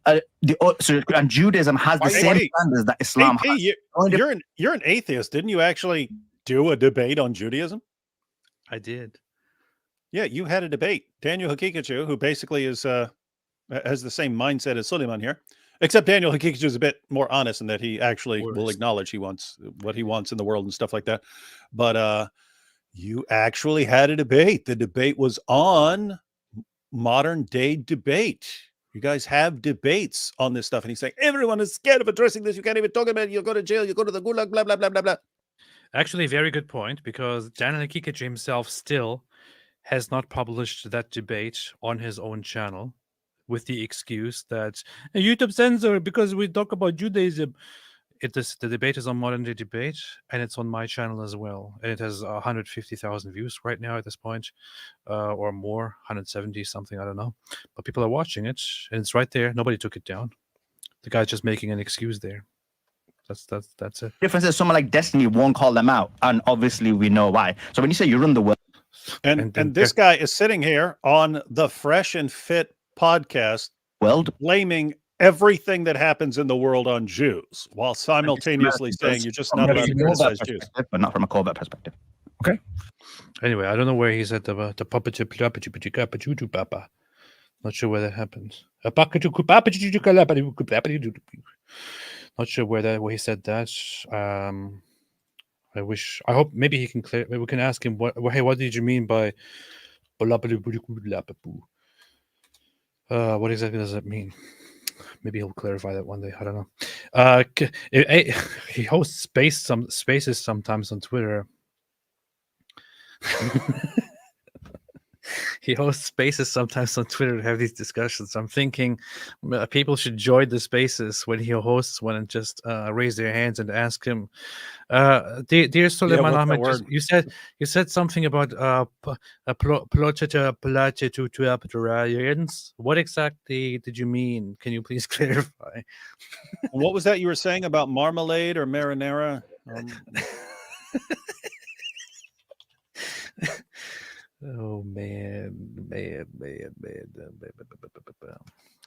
Judaism has the same standards that Islam has. You're an atheist. Didn't you actually do a debate on Judaism? I did. Yeah, you had a debate. Daniel Hakikachu, who basically is has the same mindset as Sulaiman here. Except Daniel Hakikachu is a bit more honest in that he actually will acknowledge what he wants in the world and stuff like that. But you actually had a debate. The debate was on modern day debate. You guys have debates on this stuff. And he's saying, everyone is scared of addressing this. You can't even talk about it. You'll go to jail. You go to the gulag, blah, blah, blah, blah, blah. Actually, very good point, because Daniel Hakikachu himself still has not published that debate on his own channel, with the excuse that YouTube censor because we talk about Judaism. The debate is on Modern Day Debate, and it's on my channel as well. And it has 150,000 views right now at this point, or more, 170 something, I don't know. But people are watching it, and it's right there. Nobody took it down. The guy's just making an excuse there. That's it. Difference is someone like Destiny won't call them out, and obviously we know why. So when you say you run the world, and this guy is sitting here on the Fresh and Fit podcast blaming everything that happens in the world on Jews, while simultaneously saying you're just not allowed to criticize Jews. But not from a covert perspective. Okay. Anyway, I don't know where he's at the puppet. Not sure where that happens. Not sure where he said that. I hope maybe he can clear. Maybe we can ask him what did you mean by what exactly does that mean? Maybe he'll clarify that one day. I don't know. He hosts spaces sometimes on Twitter. He hosts spaces sometimes on Twitter to have these discussions. I'm thinking people should join the spaces when he hosts one and just raise their hands and ask him, dear Sulaiman Ahmed, you said something about Plotitarians. What exactly did you mean? Can you please clarify? What was that you were saying about marmalade or marinara? Oh man.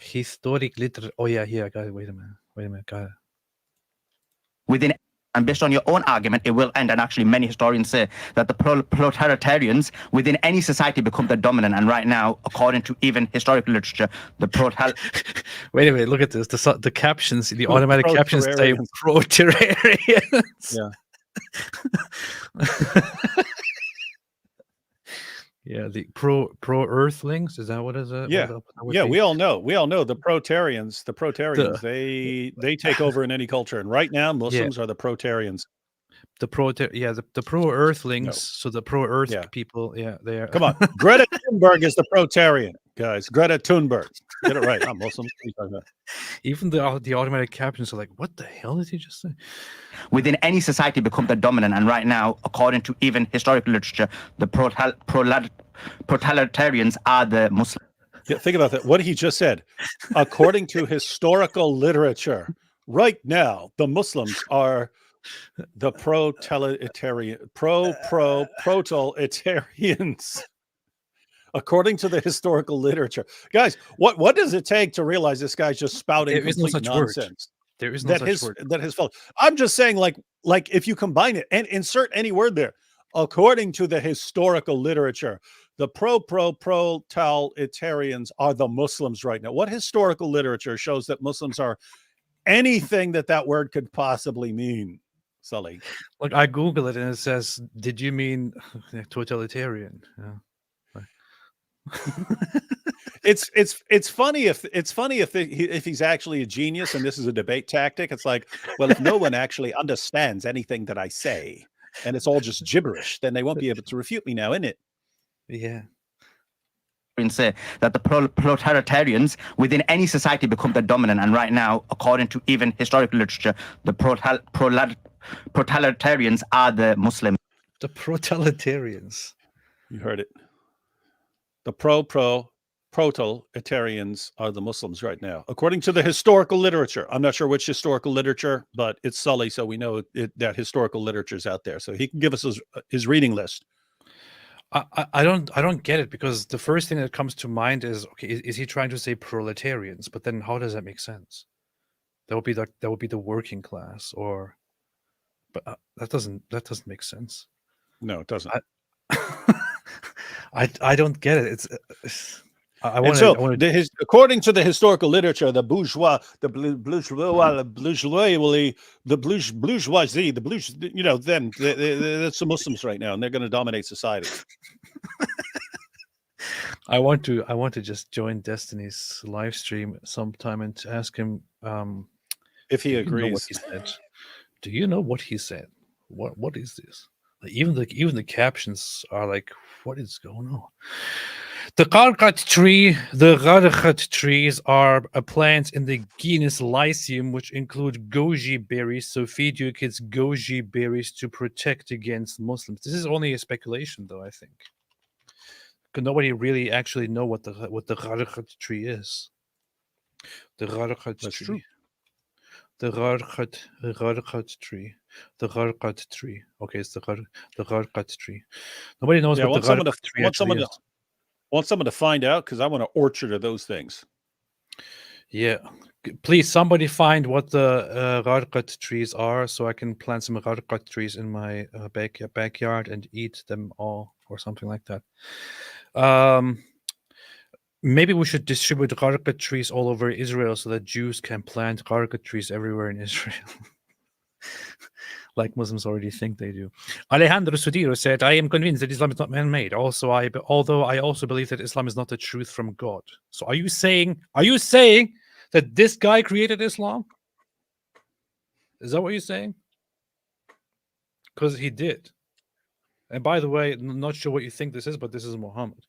Historic liter. Oh yeah, here I got it. Wait a minute, got it. Within and based on your own argument, it will end. And actually, many historians say that the proletarians within any society become the dominant. And right now, according to even historical literature, the Wait a minute, look at this. The captions, the automatic captions say proletarians. Yeah. Yeah, the pro Earthlings. Is that what is it? Yeah, we all know. The Protarians. They take over in any culture, and right now Muslims are the Protarians. The pro Earthlings. No. So the pro Earth people. Yeah, they are. Come on, Greta Thunberg is the Protarian, guys. Greta Thunberg. Get it right. Not Muslims. Even the automatic captions are like, what the hell did he just say? Within any society become the dominant, and right now, according to even historical literature, the proletarians are the Muslims. Yeah, think about that. What he just said. According to historical literature, right now, the Muslims are the proletarians. According to the historical literature, guys, what does it take to realize this guy's just spouting complete nonsense? There is no such word. That his fault. I'm just saying, like if you combine it and insert any word there, according to the historical literature, the proletarians are the Muslims right now. What historical literature shows that Muslims are anything that word could possibly mean? Sully, like I Google it and it says, "Did you mean totalitarian?" Yeah. It's funny if he's actually a genius and this is a debate tactic. It's like, well, if no one actually understands anything that I say and it's all just gibberish, then they won't be able to refute me now, innit? Yeah. Say that the proletarians within any society become the dominant, and right now, according to even historical literature, the proletarians are the Muslims. The proletarians. You heard it. The proletarians are the Muslims right now, according to the historical literature. I'm not sure which historical literature, but it's Sully, so we know that historical literature is out there. So he can give us his reading list. I don't get it, because the first thing that comes to mind is, okay, is he trying to say proletarians? But then how does that make sense? That would be the working class, but that doesn't make sense. No, it doesn't. I don't get it. It's according to the historical literature, the bourgeoisie, then that's the Muslims right now, and they're going to dominate society. I want to just join Destiny's live stream sometime and ask him if he agrees. Do you know what he said? What is this? Like, even the captions are like, what is going on? The Gargat trees are a plant in the genus Lycium, which include goji berries. So feed your kids goji berries to protect against Muslims. This is only a speculation, though, I think. Because nobody really actually know what the Gargat tree is. The Gargat tree. True. The Gargat tree. The Gargat tree. Okay, it's the Gargat tree. Nobody knows what the Gargat tree actually is. Want someone to find out, because I want an orchard of those things. Yeah, please, somebody find what the Gargat trees are, so I can plant some Gargat trees in my backyard and eat them all, or something like that. Maybe we should distribute Gargat trees all over Israel so that Jews can plant Gargat trees everywhere in Israel. Like Muslims already think they do. Alejandro Sudiro said, I am convinced that Islam is not man-made. Although I also believe that Islam is not the truth from God. So are you saying that this guy created Islam? Is that what you're saying? Because he did. And by the way, I'm not sure what you think this is, but this is Muhammad.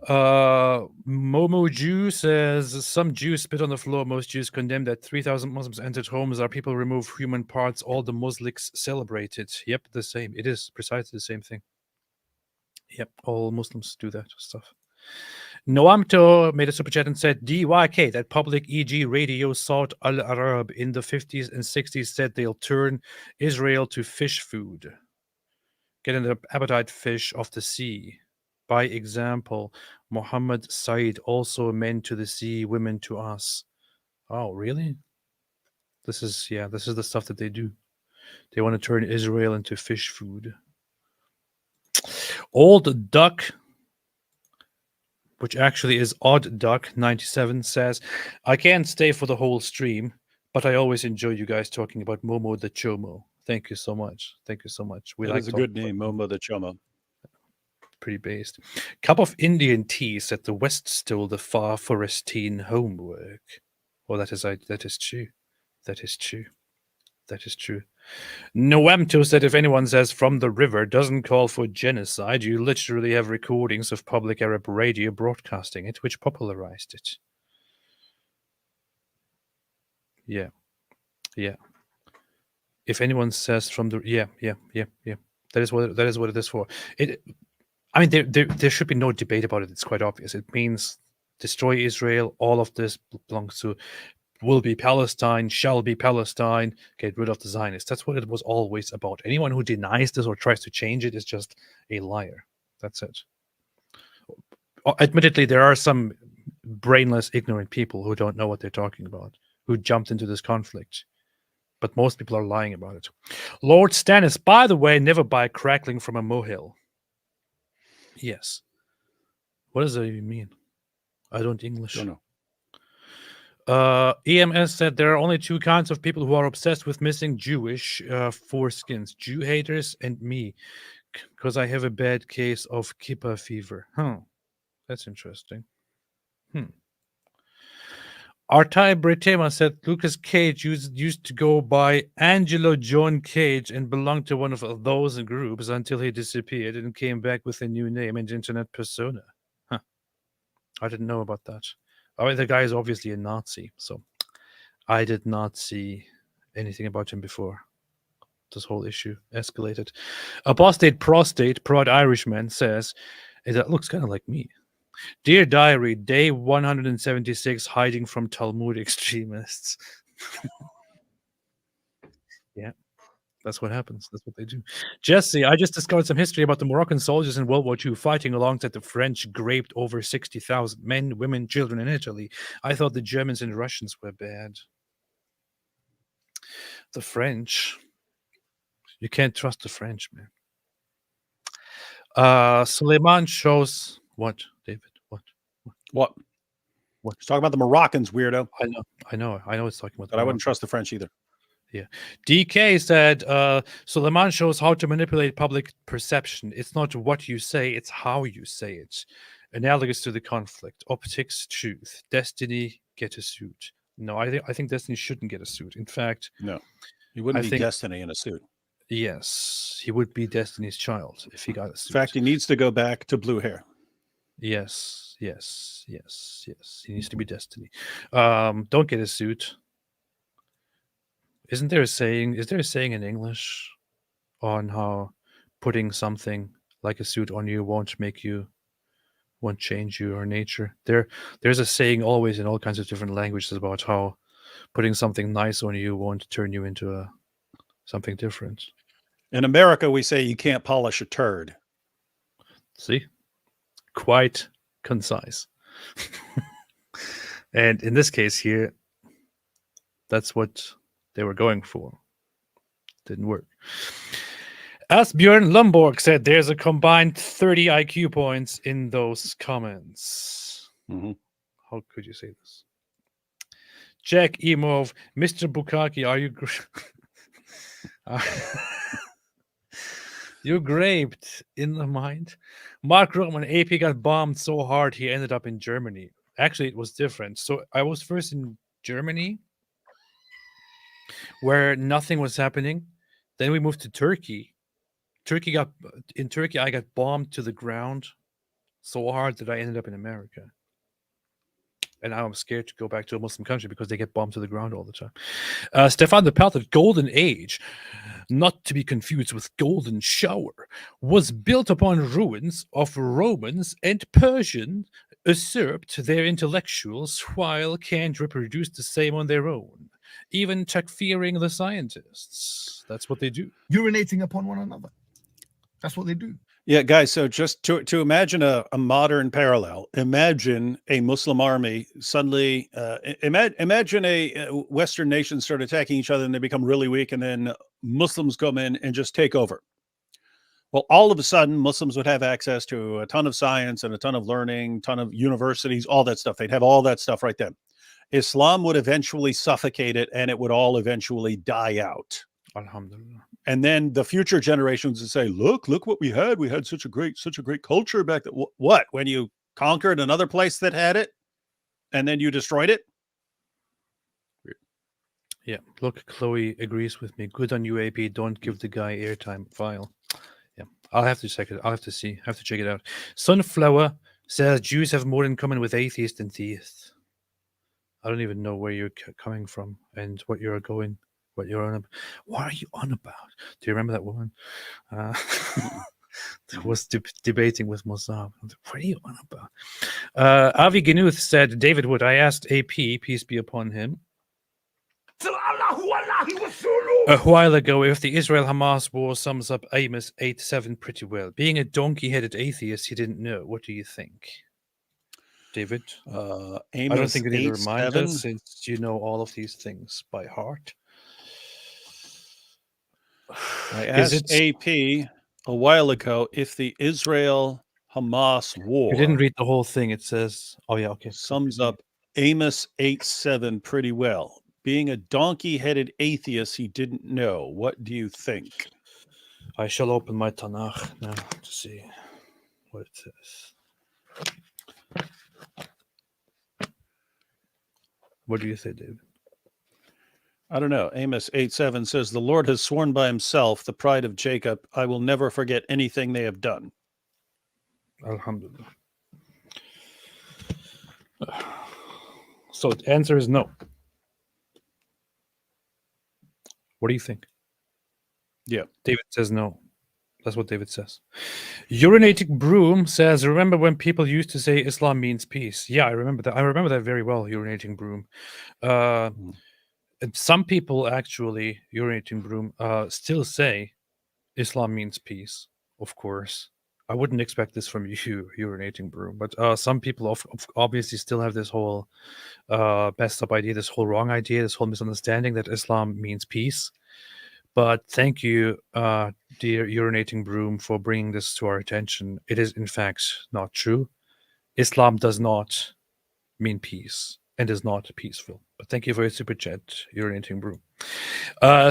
Momo Jew says, some Jews spit on the floor. Most Jews condemn that 3,000 Muslims entered homes. Our people remove human parts. All the Muslims celebrate it. Yep, the same. It is precisely the same thing. Yep, all Muslims do that stuff. Noamto made a super chat and said, DYK, that public EG radio Saud al-Arab in the 50s and 60s said they'll turn Israel to fish food. Get an appetite fish of the sea. By example, Muhammad Said, also men to the sea, women to us. Oh, really? This is the stuff that they do. They want to turn Israel into fish food. Old Duck, which actually is Odd Duck 97, says, I can't stay for the whole stream, but I always enjoy you guys talking about Momo the Chomo. Thank you so much. Thank you so much. That is a good name, Momo the Chomo. pretty based. Cup of Indian tea said the West stole the far forestine homework. Oh, that is true. That is true. That is true. Noemto said if anyone says from the river doesn't call for genocide, you literally have recordings of public Arab radio broadcasting it, which popularized it. Yeah. Yeah. If anyone says from the yeah. That is what it is for. I mean, there should be no debate about it. It's quite obvious. It means destroy Israel. All of this belongs to, will be Palestine, shall be Palestine. Get rid of the Zionists. That's what it was always about. Anyone who denies this or tries to change it is just a liar. That's it. Admittedly, there are some brainless, ignorant people who don't know what they're talking about, who jumped into this conflict. But most people are lying about it. Lord Stannis, by the way, never buy crackling from a molehill. Yes. What does that even mean? I don't English. Don't know. EMS said there are only two kinds of people who are obsessed with missing Jewish foreskins: Jew haters and me, because I have a bad case of Kippah fever. Huh. That's interesting. Artai Bretema said Lucas Cage used to go by Angelo John Cage and belonged to one of those groups until he disappeared and came back with a new name and internet persona. Huh. I didn't know about that. I mean, the guy is obviously a Nazi, so I did not see anything about him before this whole issue escalated. Apostate Proud Irishman says, that looks kind of like me. Dear Diary, day 176, hiding from Talmud extremists. Yeah, that's what happens. That's what they do. Jesse, I just discovered some history about the Moroccan soldiers in World War II fighting alongside the French, raped over 60,000 men, women, children in Italy. I thought the Germans and Russians were bad. The French. You can't trust the French, man. Sulaiman shows what, David? What? He's talking about the Moroccans, weirdo. I know. It's talking about. But I wouldn't trust the French either. Yeah. DK said, Sulaiman shows how to manipulate public perception. It's not what you say, it's how you say it. Analogous to the conflict. Optics, truth. Destiny, get a suit. No, I think Destiny shouldn't get a suit. In fact, no, he wouldn't be Destiny in a suit. Yes, he would be Destiny's child if he got a suit. In fact, he needs to go back to blue hair. Yes. He needs to be Destiny. Don't get a suit. Isn't there a saying? Is there a saying in English on how putting something like a suit on you won't change your nature? There's a saying always in all kinds of different languages about how putting something nice on you won't turn you into something different. In America, we say you can't polish a turd. See? Quite concise. And in this case here, that's what they were going for. Didn't work. Asbjörn Lomborg said there's a combined 30 IQ points in those comments. How could you say this? Jack Emov, Mr. Bukaki, are you you're raped in the mind? Mark Roman, AP got bombed so hard he ended up in Germany. Actually, it was different. So I was first in Germany, where nothing was happening. Then we moved to Turkey. In Turkey, I got bombed to the ground so hard that I ended up in America. And now I'm scared to go back to a Muslim country because they get bombed to the ground all the time. Stefan the Pelted, Golden Age, not to be confused with Golden Shower, was built upon ruins of Romans and Persian usurped their intellectuals while can't reproduce the same on their own. Even takfiring the scientists. That's what they do. Urinating upon one another. That's what they do. Yeah, guys, so just to imagine a modern parallel, imagine a Muslim army suddenly, imagine a Western nation start attacking each other and they become really weak, and then Muslims come in and just take over. Well, all of a sudden, Muslims would have access to a ton of science and a ton of learning, ton of universities, all that stuff. They'd have all that stuff right then. Islam would eventually suffocate it, and it would all eventually die out. Alhamdulillah. and then the future generations would say, look what we had. We had such a great culture back then. What? When you conquered another place that had it and then you destroyed it? Yeah, look, Chloe agrees with me. Good on you, AP. Don't give the guy airtime. File. Yeah, I'll have to check it. I'll have to see. Have to check it out. Sunflower says Jews have more in common with atheists than theists. I don't even know where you're coming from and what you're going, what you're on about. What are you on about? Do you remember that woman? That was debating with Mossab. What are you on about? Avi Genuth said, David Wood, I asked AP, peace be upon him, a while ago if the Israel-Hamas war sums up Amos 8:7 pretty well. Being a donkey-headed atheist, he didn't know. What do you think, David? Amos I don't think you need to remind 8:7. us, since you know all of these things by heart. I asked AP a while ago if the Israel-Hamas war You didn't read the whole thing. It says, oh yeah, okay. sums up Amos 8:7 pretty well. Being a donkey-headed atheist, he didn't know. What do you think? I shall open my Tanakh now to see what it says. What do you say, David? I don't know. Amos 8:7 says, the Lord has sworn by himself, the pride of Jacob, I will never forget anything they have done. Alhamdulillah. So the answer is no. What do you think? Yeah. David says no. That's what David says. Urinating Broom says, remember when people used to say Islam means peace? Yeah, I remember that. I remember that very well, Urinating Broom. And some people actually, Urinating Broom, still say Islam means peace, of course. I wouldn't expect this from you, Urinating Broom, but some people obviously still have this whole messed up idea, this whole wrong idea, this whole misunderstanding that Islam means peace. But thank you, dear Urinating Broom, for bringing this to our attention. It is, in fact, not true. Islam does not mean peace and is not peaceful. But thank you for your super chat, Urinating Broom.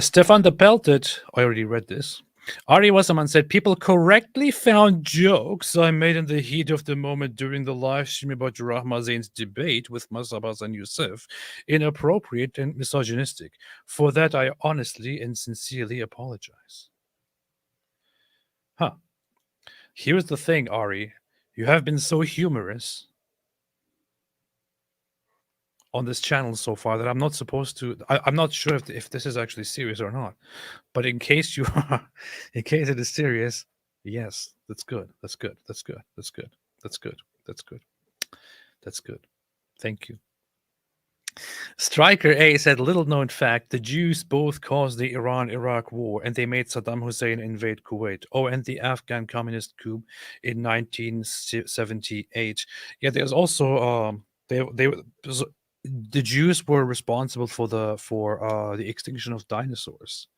Stefan de Pelted, I already read this. Ari Wasserman said, people correctly found jokes I made in the heat of the moment during the live stream about Rahma Zain's debate with Masabaz and Youssef inappropriate and misogynistic. For that, I honestly and sincerely apologize. Huh. Here's the thing, Ari. You have been so humorous on this channel so far that I'm not supposed to. I'm not sure if this is actually serious or not. But in case you are, in case it is serious, yes, that's good. That's good. That's good. That's good. That's good. That's good. That's good. Thank you. Striker A said, little known fact, the Jews both caused the Iran-Iraq war and they made Saddam Hussein invade Kuwait. Oh, and the Afghan communist coup in 1978. Yeah, there's also the Jews were responsible for the extinction of dinosaurs,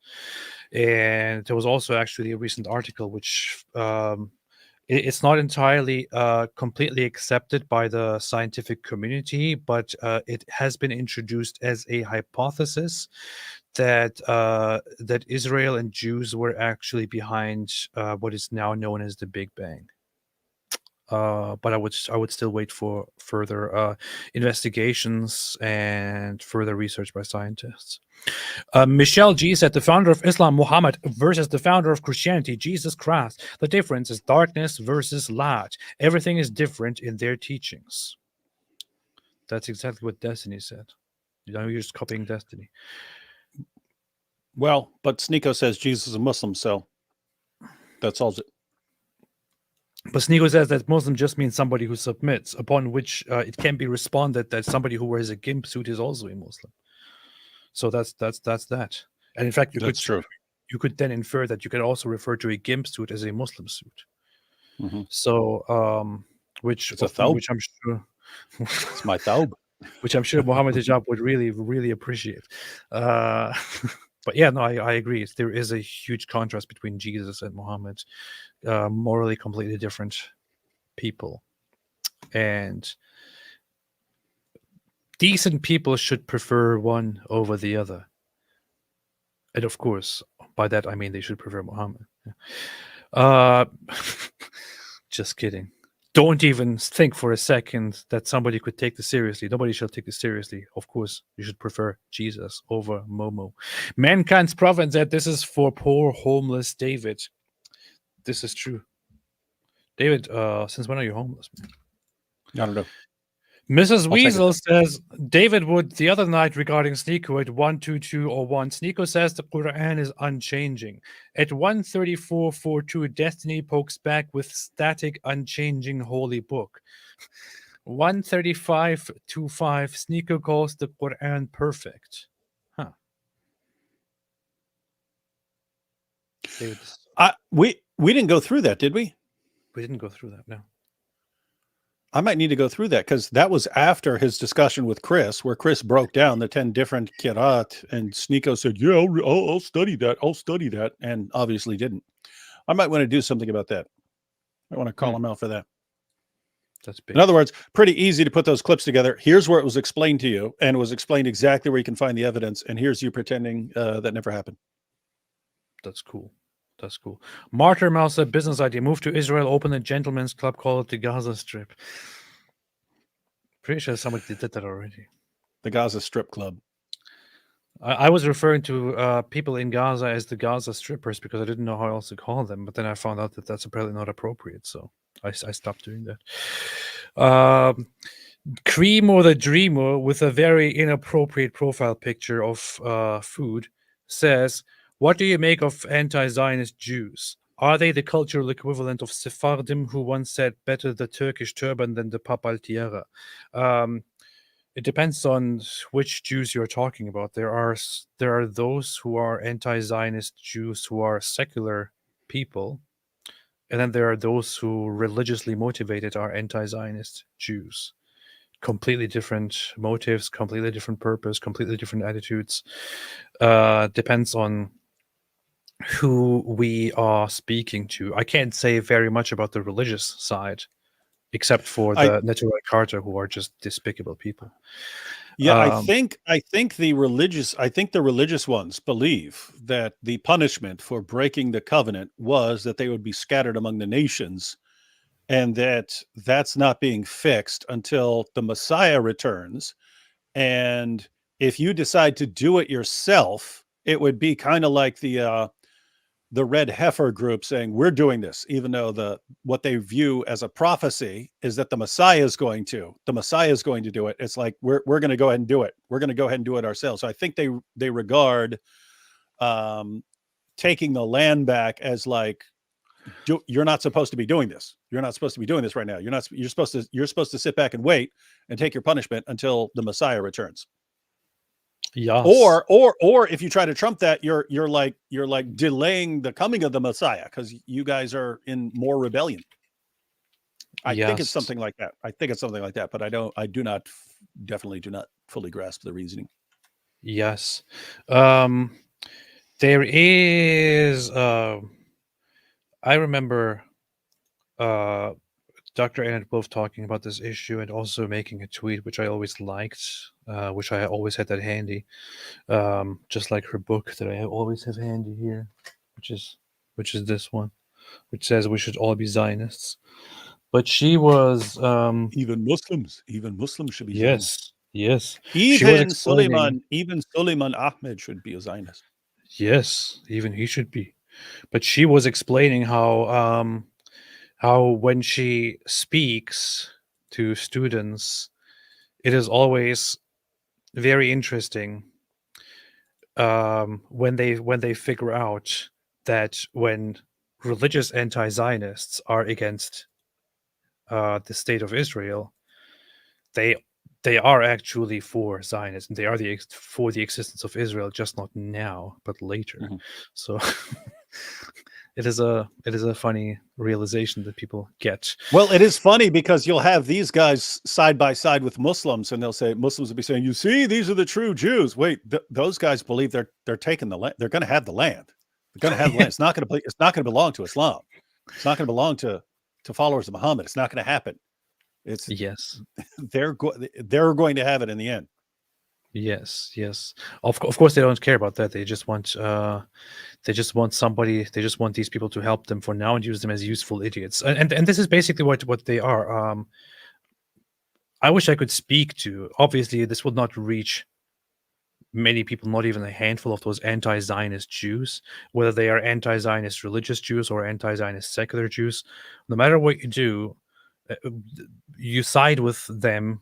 and there was also actually a recent article which it's not entirely completely accepted by the scientific community, but it has been introduced as a hypothesis that that Israel and Jews were actually behind what is now known as the Big Bang. But I would still wait for further investigations and further research by scientists. Michelle G said, the founder of Islam, Muhammad, versus the founder of Christianity, Jesus Christ. The difference is darkness versus light. Everything is different in their teachings. That's exactly what Destiny said. You know, you're just copying Destiny. Well, but Sneeko says Jesus is a Muslim, so that solves it. But Sneeko says that Muslim just means somebody who submits, upon which it can be responded that somebody who wears a gimp suit is also a Muslim. So that's that. And in fact, you could then infer that you can also refer to a gimp suit as a Muslim suit. Mm-hmm. So, which I'm sure it's my thawb, which I'm sure Mohammed Hijab would really appreciate. But yeah, no, I agree. There is a huge contrast between Jesus and Muhammad, morally completely different people, and decent people should prefer one over the other. And of course, by that I mean they should prefer Muhammad. Yeah. Just kidding. Don't even think for a second that somebody could take this seriously. Nobody shall take this seriously. Of course, you should prefer Jesus over Momo. Mankind's Prophet said this is for poor homeless David. This is true. David, since when are you homeless? I don't know. Mrs. I'll take Weasel says David Wood the other night regarding Sneeko at 12201. Sneeko says the Quran is unchanging. At 13442, Destiny pokes back with static, unchanging holy book. 13525, Sneeko calls the Quran perfect. Huh. David, We didn't go through that, did we? we didn't go through that, no. I might need to go through that because that was after his discussion with Chris, where Chris broke down the 10 different kirat, and Sneeko said, "Yeah, I'll study that. I'll study that," and obviously didn't. I might want to do something about that. I want to call him out for that. That's big. In other words, pretty easy to put those clips together. Here's where it was explained to you, and it was explained exactly where you can find the evidence. And here's you pretending that never happened. That's cool. That's cool. Martyr Mouse said business idea: move to Israel, open a gentleman's club, call it the Gaza Strip. Pretty sure somebody did that already. The Gaza Strip Club. I was referring to people in Gaza as the Gaza strippers because I didn't know how else to call them. But then I found out that that's apparently not appropriate, so I stopped doing that. Creamo the Dreamer, with a very inappropriate profile picture of food, says, "What do you make of anti-Zionist Jews? Are they the cultural equivalent of Sephardim, who once said better the Turkish turban than the papal tiara?" It depends on which Jews you're talking about. There are those who are anti-Zionist Jews who are secular people, and then there are those who religiously motivated are anti-Zionist Jews. Completely different motives, completely different purpose, completely different attitudes. Depends on who we are speaking to. I can't say very much about the religious side, except for the Netanyahu Carter, who are just despicable people. Yeah, I think the religious ones believe that the punishment for breaking the covenant was that they would be scattered among the nations, and that's not being fixed until the Messiah returns. And if you decide to do it yourself, it would be kind of like the red heifer group saying we're doing this, even though what they view as a prophecy is that the Messiah is going to do it. It's like we're going to go ahead and do it. We're going to go ahead and do it ourselves. So I think they regard taking the land back as like, you're not supposed to be doing this. You're not supposed to be doing this right now. You're supposed to sit back and wait and take your punishment until the Messiah returns. Yes. Or if you try to trump that, you're like delaying the coming of the Messiah because you guys are in more rebellion. I think it's something like that. But I definitely do not fully grasp the reasoning. Yes. There is I remember Dr. Ahmed both talking about this issue and also making a tweet, which I always liked, which I always had that handy, just like her book that I always have handy here, which is this one, which says we should all be Zionists. But she was even Muslims should be Zionists. Yes. Even Sulaiman Ahmed should be a Zionist. Yes, even he should be. But she was explaining how when she speaks to students, it is always very interesting when they figure out that when religious anti-Zionists are against the state of Israel, they are actually for Zionism. They are for the existence of Israel, just not now, but later. Mm-hmm. So it is a funny realization that people get. Well, it is funny because you'll have these guys side by side with Muslims, and Muslims will be saying, "You see, these are the true Jews." Wait, those guys believe they're taking the land. They're going to have the land. They're going to have the land. It's not going to belong to Islam. It's not going to belong to followers of Muhammad. It's not going to happen. They're going to have it in the end. Yes, yes. Of course, they don't care about that. They just want somebody. They just want these people to help them for now and use them as useful idiots. And this is basically what they are. I wish I could speak to. Obviously, this would not reach many people, not even a handful of those anti-Zionist Jews, whether they are anti-Zionist religious Jews or anti-Zionist secular Jews. No matter what you do, you side with them,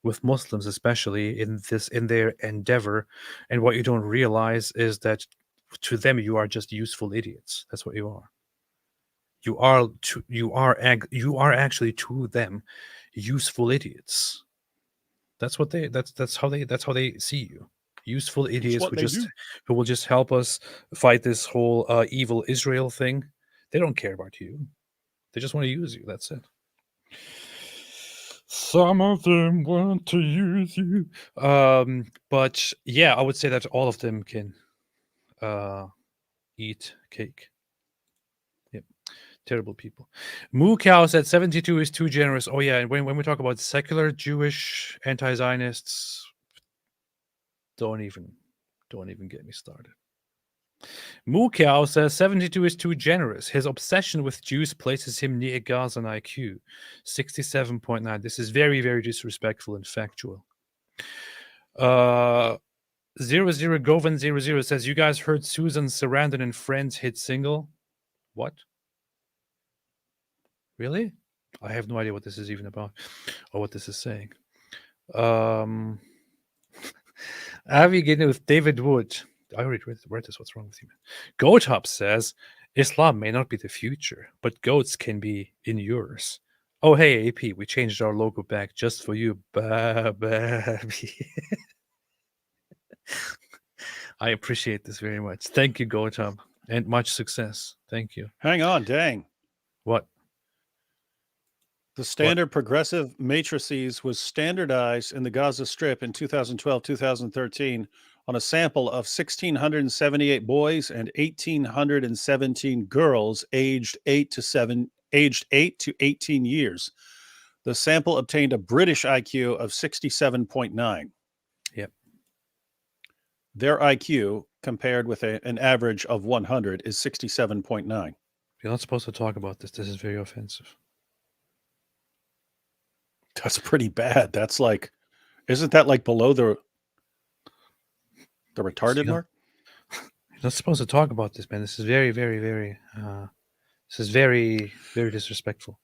with Muslims especially, in their endeavor. And what you don't realize is that to them you are just useful idiots. That's what you are. You are actually to them useful idiots. That's how they see you. Useful idiots who will just help us fight this whole evil Israel thing. They don't care about you. They just want to use you. That's it. Some of them want to use you. But yeah, I would say that all of them can eat cake. Yep. Terrible people. Moo Cow said 72 is too generous. Oh yeah, and when we talk about secular Jewish anti-Zionists, don't even get me started. Moo Cow says 72 is too generous. His obsession with Jews places him near Gaza IQ, 67.9. This is very, very disrespectful and factual. 00Govan00 says, you guys heard Susan Sarandon and Friends hit single? What? Really? I have no idea what this is even about or what this is saying. Avi getting with David Wood. I already read this. What's wrong with you, man? Goat Hop says, Islam may not be the future, but goats can be in yours. Oh, hey, AP, we changed our logo back just for you, baby. I appreciate this very much. Thank you, Goat Hop, and much success. Thank you. Hang on, dang. What? The standard progressive matrices was standardized in the Gaza Strip in 2012-2013 on a sample of 1,678 boys and 1,817 girls aged 8 to 18 years. The sample obtained a British IQ of 67.9. Yep. Their IQ, compared with an average of 100, is 67.9. You're not supposed to talk about this. This is very offensive. That's pretty bad. That's like, isn't that like below the retarded mark? You're not supposed to talk about this, man. This is very, very, very, this is very, very disrespectful.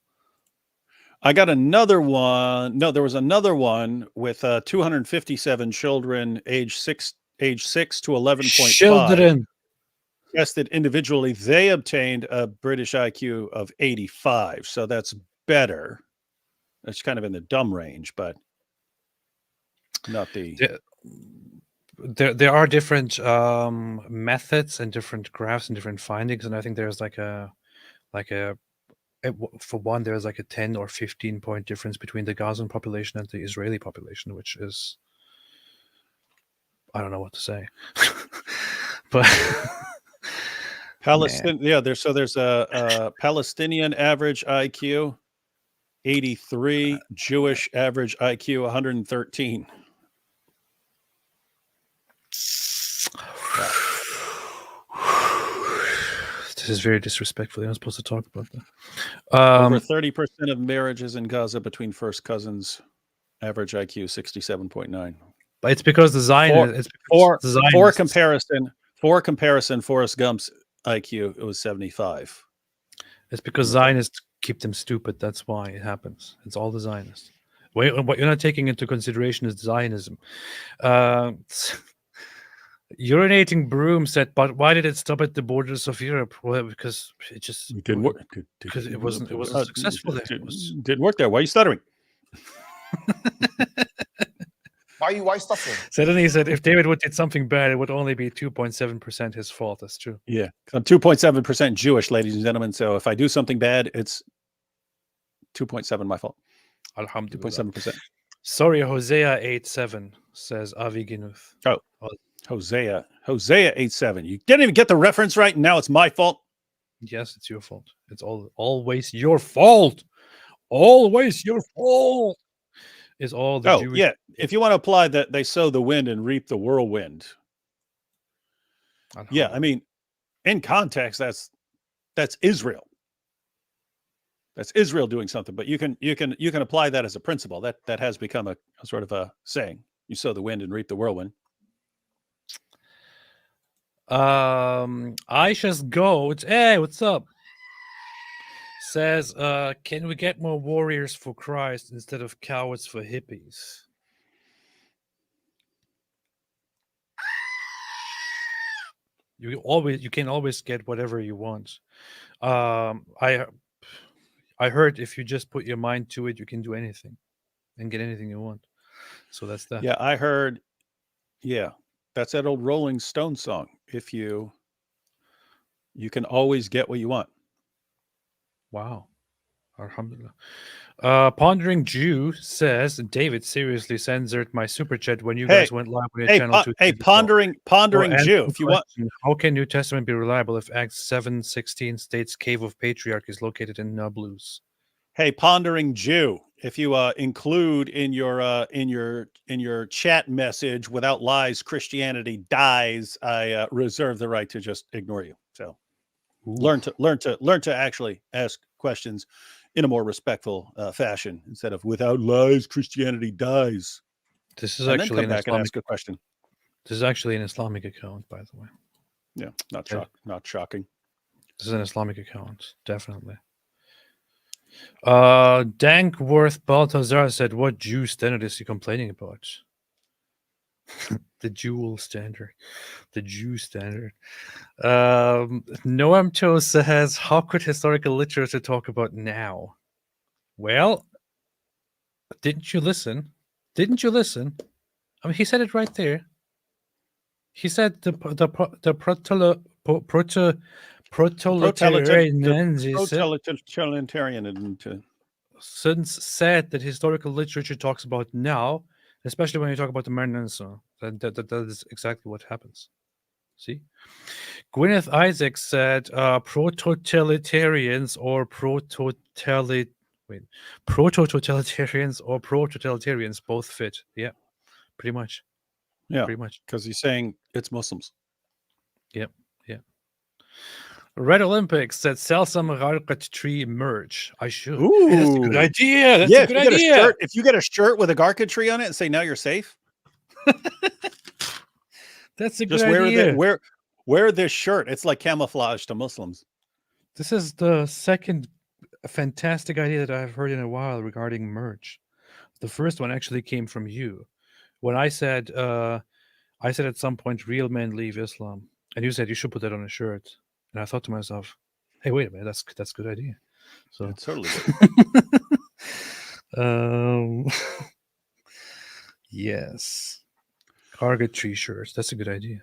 I got another one. No, there was another one with 257 children age 6 to 11.5. Children. Tested individually. They obtained a British IQ of 85. So that's better. That's kind of in the dumb range, but not the... There are different methods and different graphs and different findings, and I think there's for one, there's like a 10 or 15 point difference between the Gazan population and the Israeli population, which is, I don't know what to say. But there's a Palestinian average IQ 83, Jewish average IQ 113. This is very disrespectful. You're not supposed to talk about that. Over 30% of marriages in Gaza between first cousins, average IQ 67.9. But it's because the Zionists. For comparison, Forrest Gump's IQ, it was 75. It's because Zionists keep them stupid. That's why it happens. It's all the Zionists. What you're not taking into consideration is Zionism. Urinating Broom said, but why did it stop at the borders of Europe? Well, because it just didn't work. Because it wasn't successful there. Didn't work there. Why are you stuttering? Why stuttering? Suddenly he said, if David Wood did something bad, it would only be 2.7% his fault. That's true. Yeah. I'm 2.7% Jewish, ladies and gentlemen. So if I do something bad, it's 2.7 my fault. Alhamdulillah. 2.7%. Sorry, Hosea87 says Avi Ginuth. Oh, Hosea 87. You didn't even get the reference right, and now it's my fault. Yes, it's your fault. It's always your fault. Always your fault. is all the Oh, Jewish. yeah. If you want to apply that, they sow the wind and reap the whirlwind. Yeah, I mean, in context, that's Israel. That's Israel doing something, but you can apply that as a principle. That has become a sort of a saying. You sow the wind and reap the whirlwind. Aisha's goat. Hey, what's up? Says, can we get more warriors for Christ instead of cowards for hippies? You can always get whatever you want. I heard if you just put your mind to it, you can do anything and get anything you want. So that's that. Yeah, I heard. Yeah, that's that old Rolling Stone song. If you can always get what you want. Wow. Alhamdulillah. Pondering Jew says, David seriously censored my super chat when you guys went live on your channel. Pondering Jew. If you want, how can New Testament be reliable if Acts 7:16 states cave of patriarch is located in Nablus? Hey, Pondering Jew. If you include in your chat message, without lies, Christianity dies, I reserve the right to just ignore you. So learn to actually ask questions in a more respectful fashion instead of without lies, Christianity dies. This is and actually then come an back and ask a question. This is actually an Islamic account, by the way. Yeah, not shocking. This is an Islamic account, definitely. Dankworth Baltazar said, "What Jew standard is he complaining about?" The Jewel standard, the Jew standard. Noam Cho says, "How could historical literature talk about now?" Well, didn't you listen? Didn't you listen? I mean, he said it right there. He said the Proletarian since said that historical literature talks about now, especially when you talk about the Renaissance. That is exactly what happens. See, Gwyneth Isaacs said proto-totalitarians or proto-totalitarians both fit. Yeah, pretty much. Yeah, pretty much. Because he's saying it's Muslims. Yep. Yeah. Red Olympics said sell some Rarqat tree merch. I should. Ooh, hey, that's a good idea. That's a good idea. If you get a shirt with a Garca tree on it and say "Now you're safe," that's a good idea. Wear this shirt. It's like camouflage to Muslims. This is the second fantastic idea that I've heard in a while regarding merch. The first one actually came from you, when I said at some point, "Real men leave Islam," and you said you should put that on a shirt. And I thought to myself, "Hey, wait a minute, that's a good idea." So it's totally good. Yes, Garga tree shirts. That's a good idea.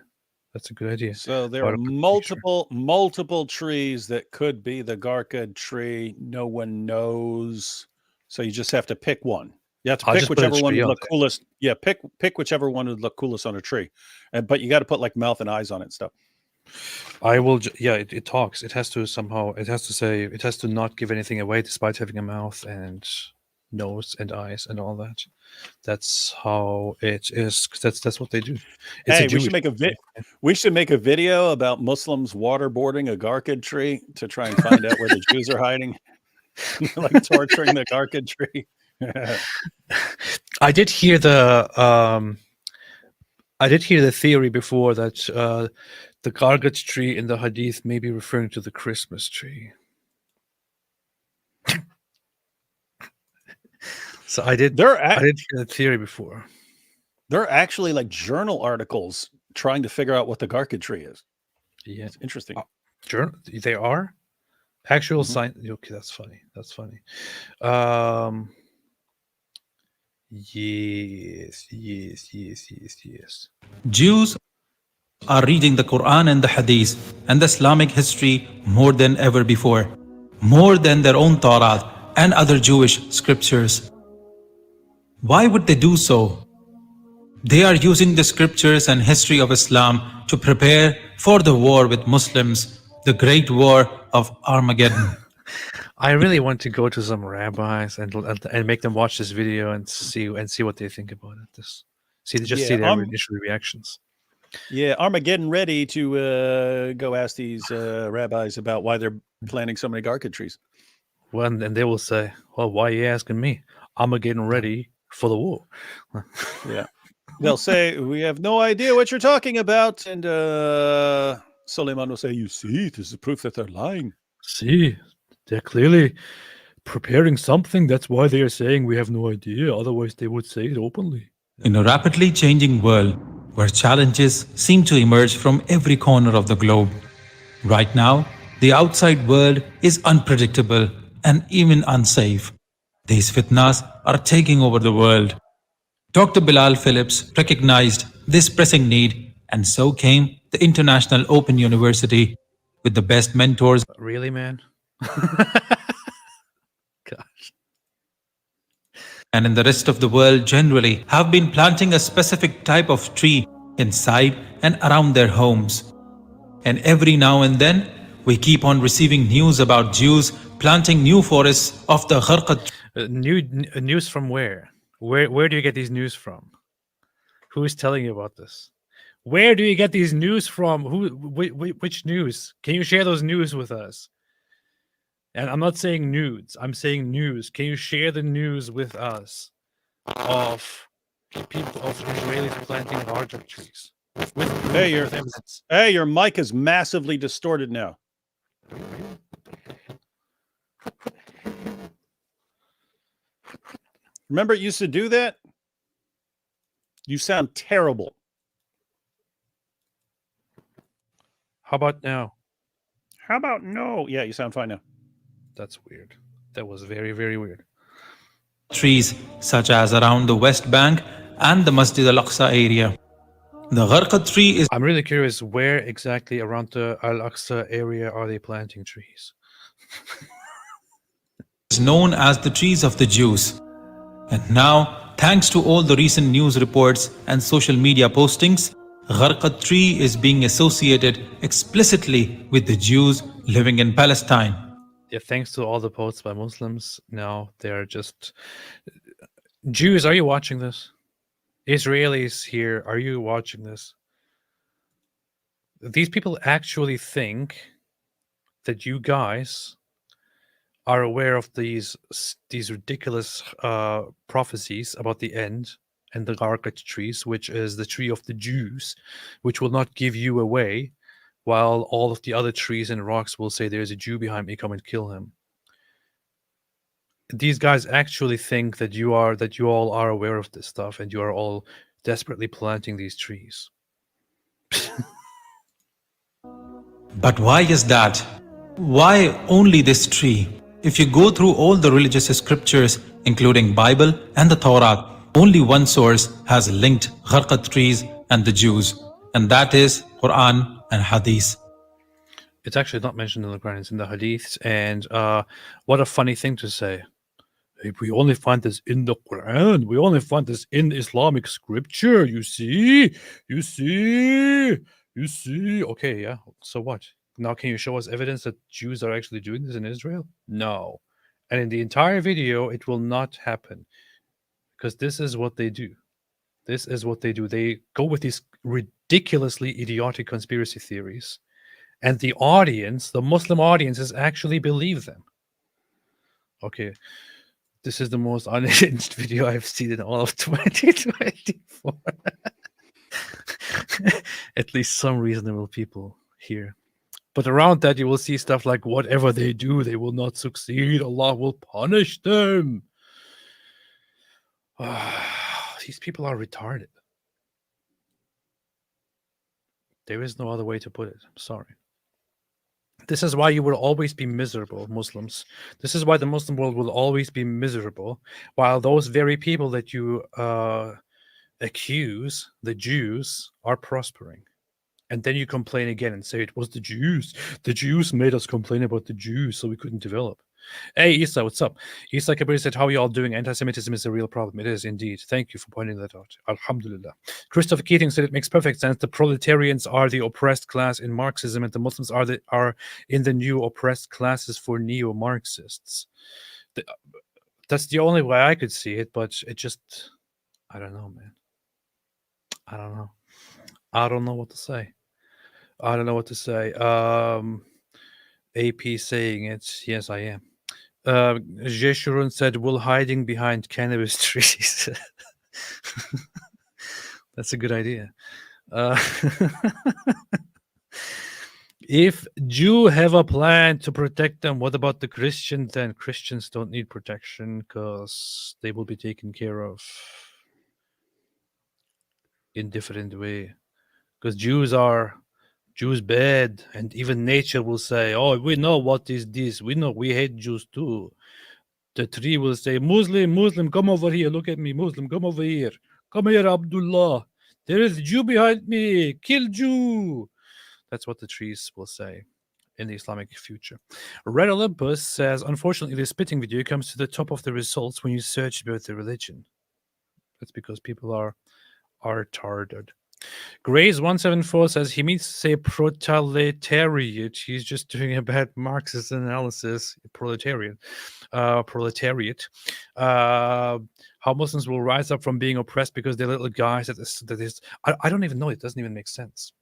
That's a good idea. So there are multiple trees that could be the Garca tree. No one knows. So you just have to pick one. You have to pick whichever one would look coolest. Yeah, pick whichever one would look coolest on a tree. But you got to put like mouth and eyes on it and stuff. I will. Yeah, it talks. It has to somehow. It has to say. It has to not give anything away, despite having a mouth and nose and eyes and all that. That's how it is. That's what they do. Hey, we should make a video about Muslims waterboarding a Garca tree to try and find out where the Jews are hiding, like torturing the Garca tree. I did hear the theory before that the Gargat tree in the Hadith may be referring to the Christmas tree. So I did hear the theory before. There are actually like journal articles trying to figure out what the Garca tree is. Yeah, it's interesting. They are actual science. Okay, that's funny. That's funny. Yes. Jews are reading the Quran and the Hadith and the Islamic history more than ever before, more than their own Torah and other Jewish scriptures. Why would they do so? They are using the scriptures and history of Islam to prepare for the war with Muslims, the great war of Armageddon. I really want to go to some rabbis and make them watch this video and see what they think about it. See their initial reactions. Yeah, Armageddon ready to go ask these rabbis about why they're planting so many garlic trees. Well, and they will say, "Well, why are you asking me? I'm getting ready for the war." Yeah, they'll say, "We have no idea what you're talking about," and Sulaiman will say, "You see, this is proof that they're lying. See, they're clearly preparing something. That's why they are saying we have no idea. Otherwise, they would say it openly." In a rapidly changing world where challenges seem to emerge from every corner of the globe, right now, the outside world is unpredictable and even unsafe. These fitnas are taking over the world. Dr. Bilal Phillips recognized this pressing need, and so came the International Open University with the best mentors. Really, man? Gosh. And in the rest of the world generally have been planting a specific type of tree inside and around their homes. And every now and then, we keep on receiving news about Jews planting new forests of the Gharqad. News from where? Where do you get these news from? Who is telling you about this? Where do you get these news from? Which news? Can you share those news with us? And I'm not saying nudes. I'm saying news. Can you share the news with us of people of Israelis planting garlic trees? Hey, your mic is massively distorted now. Remember it used to do that? You sound terrible. How about now? How about no? Yeah, you sound fine now. That's weird. That was very, very weird. Trees such as around the West Bank and the Masjid al-Aqsa area. The Gharqad tree is... I'm really curious, where exactly around the Al-Aqsa area are they planting trees? is known as the trees of the Jews. And now, thanks to all the recent news reports and social media postings, Gharqad tree is being associated explicitly with the Jews living in Palestine. Yeah, thanks to all the posts by Muslims, now they're just... Jews, are you watching this? Israelis here, are you watching this? These people actually think that you guys are aware of these ridiculous prophecies about the end and the Gharqad trees, which is the tree of the Jews, which will not give you away, while all of the other trees and rocks will say there's a Jew behind me, come and kill him. These guys actually think that you all are aware of this stuff and you are all desperately planting these trees. But why is that? Why only this tree? If you go through all the religious scriptures, including Bible and the Torah, only one source has linked Gharqad trees and the Jews, and that is Quran and Hadith. It's actually not mentioned in the Quran, it's in the Hadiths, and what a funny thing to say. We only find this in the Quran. We only find this in Islamic scripture. You see? Okay, yeah. So what? Now can you show us evidence that Jews are actually doing this in Israel? No. And in the entire video, it will not happen. Because this is what they do. This is what they do. They go with these ridiculously idiotic conspiracy theories. And the audience, the Muslim audiences, actually believe them. Okay. This is the most unhinged video I've seen in all of 2024. At least some reasonable people here. But around that, you will see stuff like, whatever they do, they will not succeed. Allah will punish them. These people are retarded. There is no other way to put it. I'm sorry. This is why you will always be miserable, Muslims. This is why the Muslim world will always be miserable, while those very people that you accuse, the Jews, are prospering. And then you complain again and say it was the Jews. The Jews made us complain about the Jews, so we couldn't develop. Hey, Isa, what's up? Isa Kabir said, how are you all doing? Anti-Semitism is a real problem. It is indeed. Thank you for pointing that out. Alhamdulillah. Christopher Keating said, it makes perfect sense. The proletarians are the oppressed class in Marxism, and the Muslims are in the new oppressed classes for neo-Marxists. That's the only way I could see it, but it just, I don't know, man. I don't know. I don't know what to say. I don't know what to say. AP saying it. Yes, I am. Jeshurun said, "Will hiding behind cannabis trees." That's a good idea. If Jew have a plan to protect them, what about the Christians then? Christians don't need protection because they will be taken care of in different way. Because Jews bad, and even nature will say, oh, we know what is this. We know we hate Jews too. The tree will say, Muslim, come over here. Look at me, Muslim, come over here. Come here, Abdullah. There is a Jew behind me. Kill Jew. That's what the trees will say in the Islamic future. Red Olympus says, unfortunately, the spitting video comes to the top of the results when you search about the religion. That's because people are retarded. Grace174 says he means to say proletariat. He's just doing a bad Marxist analysis. Proletariat. How Muslims will rise up from being oppressed because they're little guys. I don't even know. It doesn't even make sense.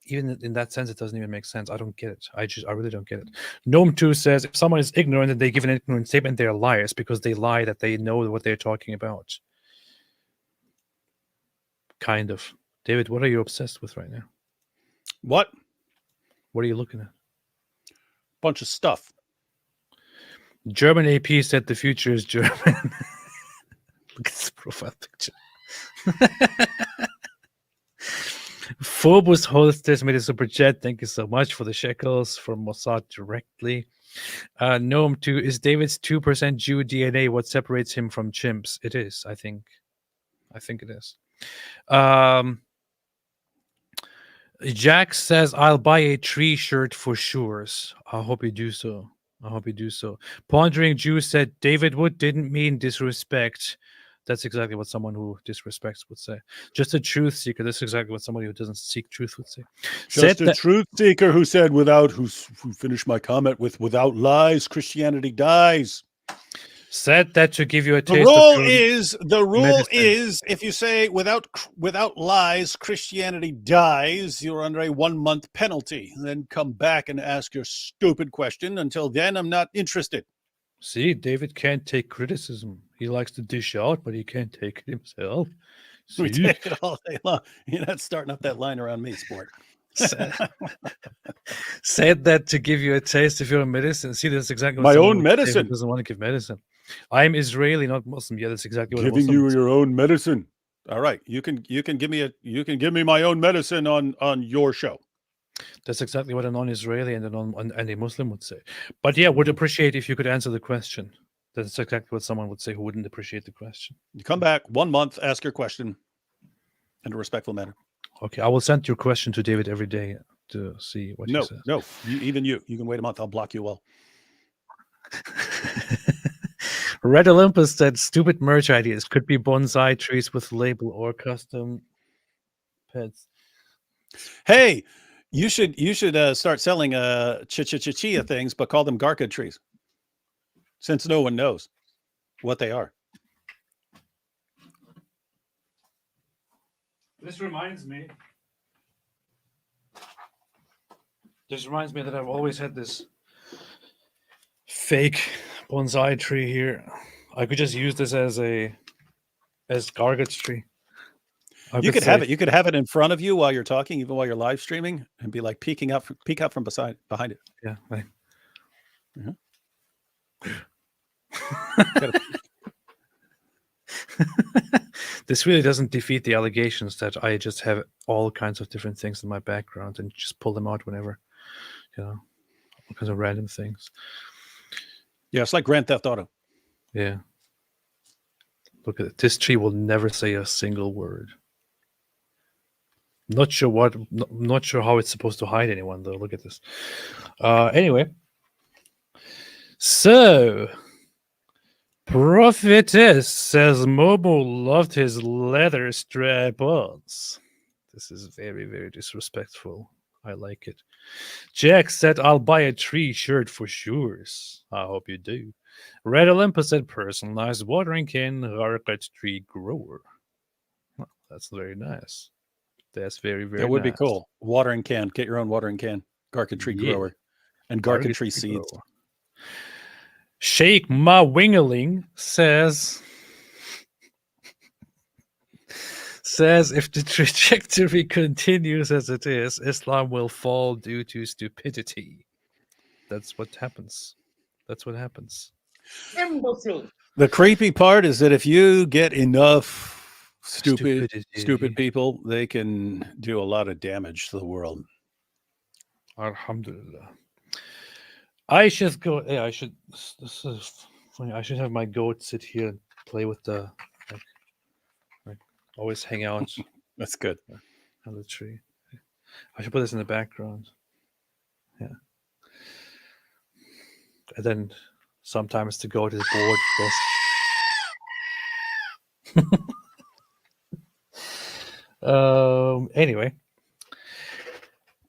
Even in that sense, it doesn't even make sense. I don't get it. I really don't get it. Gnome2 says if someone is ignorant and they give an ignorant statement, they're liars because they lie that they know what they're talking about. Kind of. David, what are you obsessed with right now? What? What are you looking at? Bunch of stuff. German AP said the future is German. Look at this profile picture. Phobos Holsters made a super chat. Thank you so much for the shekels from Mossad directly. Gnome 2, is David's 2% Jew DNA what separates him from chimps? It is, I think. I think it is. Jack says, I'll buy a tree shirt for sure. I hope you do so. I hope you do so. Pondering Jew said, David Wood didn't mean disrespect. That's exactly what someone who disrespects would say. Just a truth seeker. That's exactly what somebody who doesn't seek truth would say. Just a truth seeker who said, who finished my comment with, without lies, Christianity dies. Said that to give you a taste. The rule is if you say without lies, Christianity dies, you're under a 1-month penalty. Then come back and ask your stupid question. Until then, I'm not interested. See, David can't take criticism. He likes to dish out, but he can't take it himself. We take it all day long. You're not starting up that line around me, sport. Said that to give you a taste of your medicine. See, that's exactly my what own medicine. David doesn't want to give medicine. I'm Israeli, not Muslim. Yeah, that's exactly what giving you your own medicine. All right, you can give me my own medicine on your show. That's exactly what a non-Israeli and a Muslim would say. But yeah, would appreciate if you could answer the question. That's exactly what someone would say who wouldn't appreciate the question. You come back 1 month, ask your question in a respectful manner. Okay, I will send your question to David every day to see what he says. No, you can wait a month. I'll block you all. Red Olympus said stupid merch ideas could be bonsai trees with label or custom pets. Hey, you should start selling chia things, but call them garca trees, since no one knows what they are. This reminds me that I've always had this fake bonsai tree here. I could just use this as garbage tree. You could have it. You could have it in front of you while you're talking, even while you're live streaming, and be like peek out from behind it. Yeah. Right. This really doesn't defeat the allegations that I just have all kinds of different things in my background and just pull them out whenever, all kinds of random things. Yeah, it's like Grand Theft Auto. Yeah. Look at it. This tree will never say a single word. Not sure how it's supposed to hide anyone though. Look at this. Anyway. So, Prophetess says Momo loved his leather strap-ons. This is very, very disrespectful. I like it. Jack said, I'll buy a tree shirt for sure. I hope you do. Red Olympus said, personalized watering can, Rarkat tree grower. Well, that's very nice. That's very, very That would be nice. cool. Watering can. Get your own watering can. Garlic tree Yeah. grower. And garlic tree seeds. Grower. Sheikh Ma Wingeling says if the trajectory continues as it is, Islam will fall due to stupidity. That's what happens. That's what happens. Imbecile. The creepy part is that if you get enough stupid Stupidity. people, they can do a lot of damage to the world. Alhamdulillah. I should go. Yeah, I should. This is funny. I should have my goat sit here and play with the. Like always hang out That's good. on the tree. I should put this in the background. Yeah. And then sometimes the goat is bored. Anyway.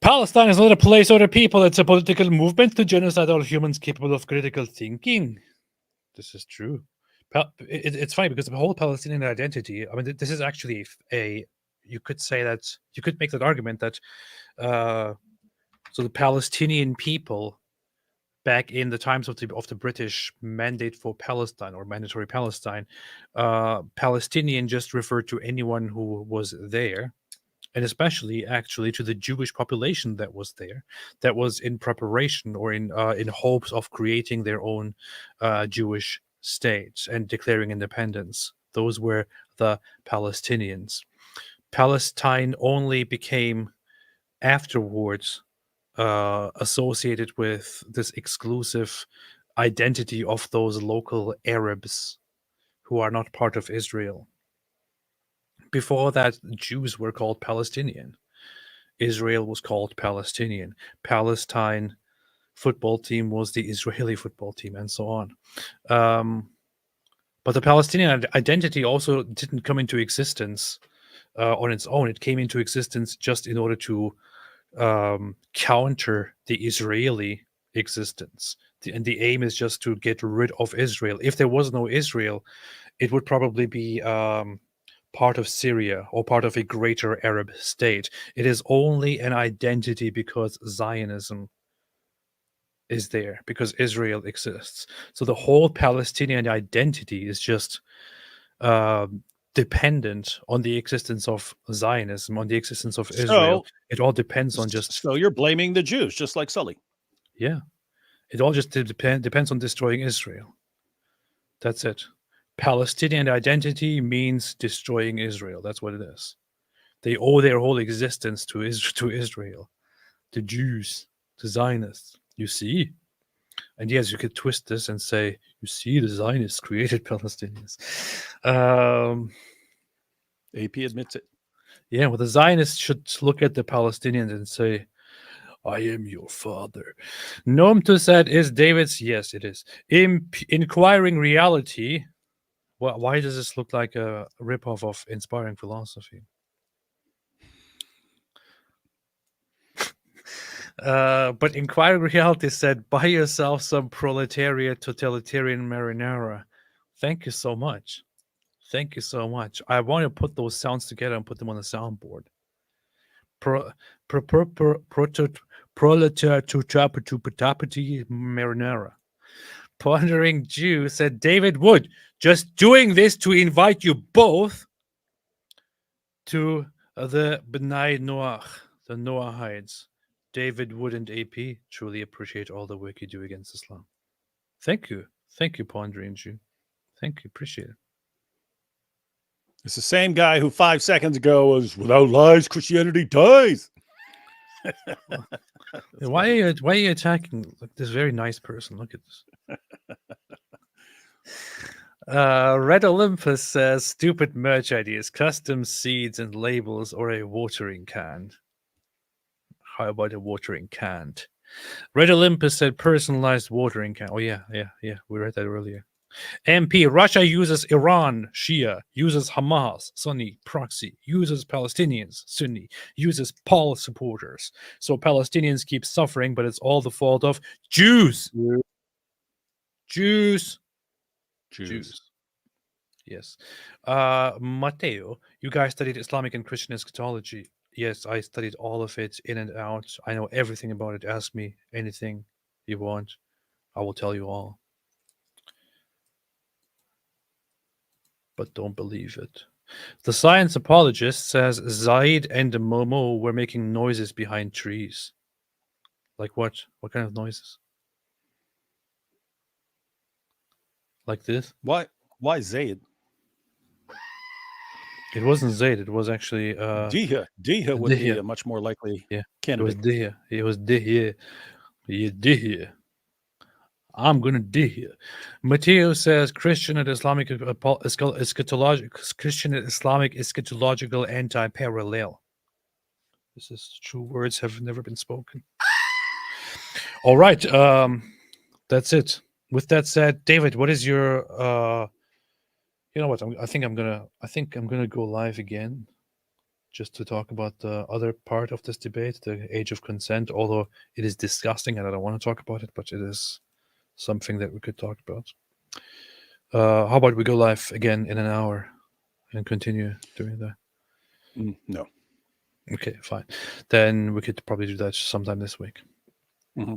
Palestine is not a place or a people. It's a political movement to genocide all humans capable of critical thinking. This is true. It's funny because the whole Palestinian identity, I mean, this is actually you could say that, you could make that argument that, so the Palestinian people back in the times of the British mandate for Palestine or mandatory Palestine, Palestinian just referred to anyone who was there. And especially, actually, to the Jewish population that was there, that was in preparation or in hopes of creating their own Jewish state and declaring independence. Those were the Palestinians. Palestine only became afterwards associated with this exclusive identity of those local Arabs who are not part of Israel. Before that, Jews were called Palestinian. Israel was called Palestinian. Palestine football team was the Israeli football team, and so on. But the Palestinian identity also didn't come into existence on its own. It came into existence just in order to counter the Israeli existence. And the aim is just to get rid of Israel. If there was no Israel, it would probably be part of Syria or part of a greater Arab state. It is only an identity because Zionism is there, because Israel exists. So the whole Palestinian identity is just dependent on the existence of Zionism, on the existence of Israel. It all depends on just... So you're blaming the Jews, just like Sully. Yeah. It all just depends on destroying Israel. That's it. Palestinian identity means destroying Israel. That's what it is. They owe their whole existence to Israel, the Jews, the Zionists. You see? And yes, you could twist this and say, you see, the Zionists created Palestinians. AP admits it. Yeah, well, the Zionists should look at the Palestinians and say, I am your father. Noam Tussad is David's. Yes, it is. Inquiring Reality. Why does this look like a ripoff of Inspiring Philosophy? But Inquiring Reality said, buy yourself some proletariat totalitarian marinara. Thank you so much. Thank you so much. I want to put those sounds together and put them on the soundboard. Proletariat marinara. Pondering Jew said, David Wood, just doing this to invite you both to the B'nai Noach, the Noahides. David Wood and AP truly appreciate all the work you do against Islam. Thank you. Thank you, Pondering Jew. Thank you. Appreciate it. It's the same guy who 5 seconds ago was, without lies, Christianity dies. Why are you attacking this very nice person? Look at this. Red Olympus says, stupid merch ideas, custom seeds and labels, or a watering can. How about a watering can? Red Olympus said personalized watering can. Oh yeah. We read that earlier. MP, Russia uses Iran, Shia, uses Hamas, Sunni, proxy, uses Palestinians, Sunni, uses Paul supporters. So Palestinians keep suffering, but it's all the fault of Jews. Jews. Yes. Mateo, you guys studied Islamic and Christian eschatology. Yes, I studied all of it in and out. I know everything about it. Ask me anything you want. I will tell you all. But don't believe it. The science apologist says Zaid and Momo were making noises behind trees. Like what? What kind of noises? Like this? Why Zayd? It wasn't Zaid. It was actually Diha would be a much more likely candidate. It was Dihya. Yeah, Dihya. I'm gonna Dihya. Matteo says Christian and Islamic eschatological anti-parallel. This is true words have never been spoken. All right. That's it. With that said, David, what is your you know what? I think I'm gonna go live again, just to talk about the other part of this debate, the age of consent. Although it is disgusting, and I don't want to talk about it, but it is something that we could talk about. How about we go live again in an hour and continue doing that? No. Okay, fine. Then we could probably do that sometime this week. Mm-hmm.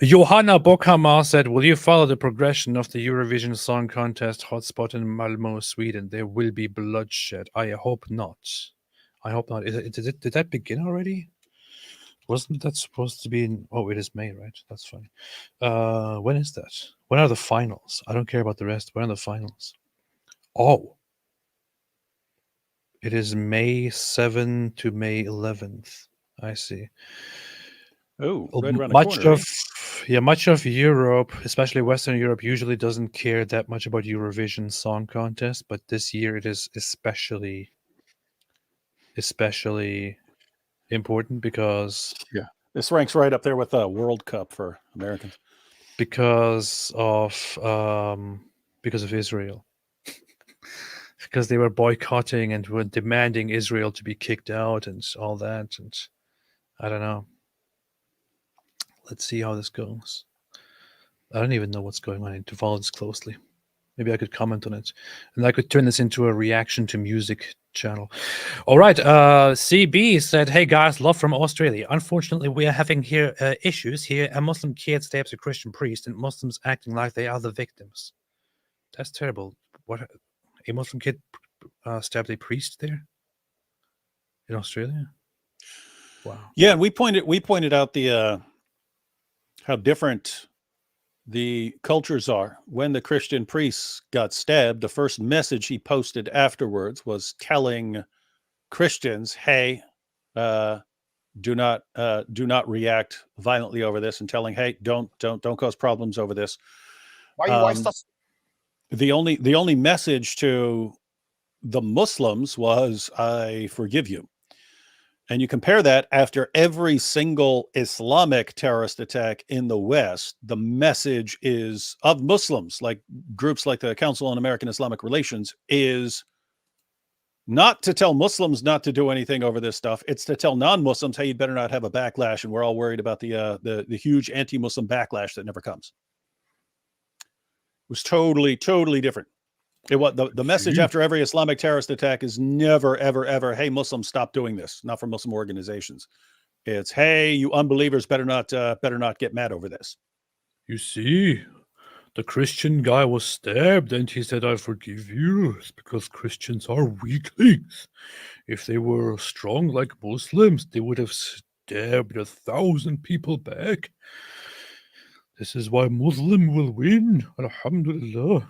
Johanna Bockhammar said, will you follow the progression of the Eurovision Song Contest hotspot in Malmö, Sweden? There will be bloodshed. I hope not. I hope not. Did that begin already? Wasn't that supposed to be in... Oh, it is May, right? That's funny. When is that? When are the finals? I don't care about the rest. When are the finals? Oh. It is May 7 to May 11th. I see. Oh, right around the corner. Much of Europe, especially Western Europe, usually doesn't care that much about Eurovision Song Contest, but this year it is especially important because this ranks right up there with the World Cup for Americans because of Israel. Because they were boycotting and were demanding Israel to be kicked out and all that, and I don't know. Let's see how this goes. I don't even know what's going on. I need to follow this closely. Maybe I could comment on it. And I could turn this into a reaction to music channel. All right. CB said, hey guys, love from Australia. Unfortunately, we are having here issues here. A Muslim kid stabs a Christian priest and Muslims acting like they are the victims. That's terrible. What? A Muslim kid stabbed a priest there? In Australia? Wow. Yeah, and we pointed out the how different the cultures are. When the Christian priest got stabbed, the first message he posted afterwards was telling Christians, "Hey, do not react violently over this," and telling, "Hey, don't cause problems over this." Why stop? The only message to the Muslims was, "I forgive you." And you compare that after every single Islamic terrorist attack in the West, the message is of Muslims, like groups like the Council on American Islamic Relations, is not to tell Muslims not to do anything over this stuff. It's to tell non-Muslims, hey, you better not have a backlash. And we're all worried about the huge anti-Muslim backlash that never comes. It was totally different. The message after every Islamic terrorist attack is never, ever, ever, hey, Muslims, stop doing this. Not from Muslim organizations. It's, hey, you unbelievers better not get mad over this. You see, the Christian guy was stabbed and he said, I forgive you. It's because Christians are weaklings. If they were strong like Muslims, they would have stabbed 1,000 people back. This is why Muslim will win. Alhamdulillah.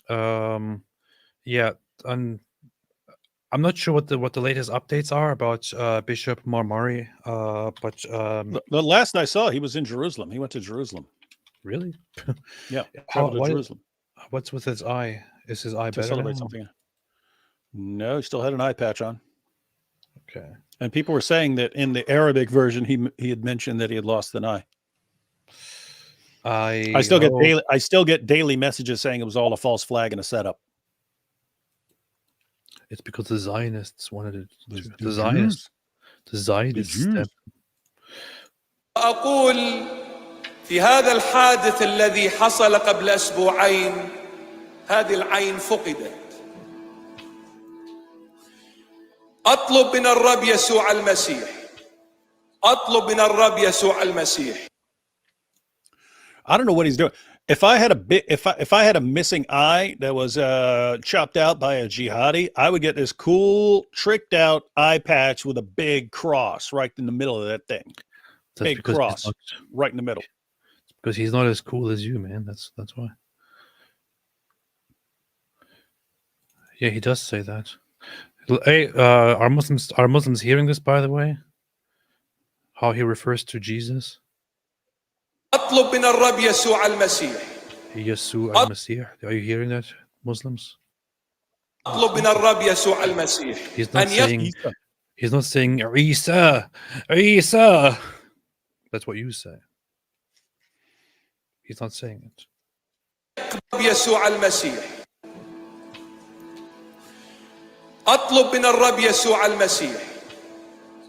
Yeah, and I'm not sure what the latest updates are about Bishop Marmari. But the last I saw, he was in Jerusalem. He went to Jerusalem. Really? Yeah. Traveled to Jerusalem. What's with his eye? Is his eye to better celebrate now? Something? No, he still had an eye patch on. Okay. And people were saying that in the Arabic version, he had mentioned that he had lost an eye. I still get daily messages saying it was all a false flag and a setup. It's because the Zionists wanted it. The Zionists. The Zionists. أقول في هذا الحادث الذي حصل قبل أسبوعين هذه العين فقدت. أطلب من الرب يسوع المسيح. أطلب من الرب يسوع المسيح. I don't know what he's doing. If I had a missing eye that was chopped out by a jihadi, I would get this cool tricked out eye patch with a big cross right in the middle of that thing. Big cross right in the middle. Because he's not as cool as you, man. That's why. Yeah, he does say that. Hey, are Muslims hearing this, by the way? How he refers to Jesus? أطلب من الرب يسوع المسيح. يسوع المسيح. Are you hearing that, Muslims? أطلب من الرب يسوع المسيح. He's not saying Isa. Isa. That's what you say. He's not saying it. يسوع المسيح. أطلب من الرب يسوع المسيح.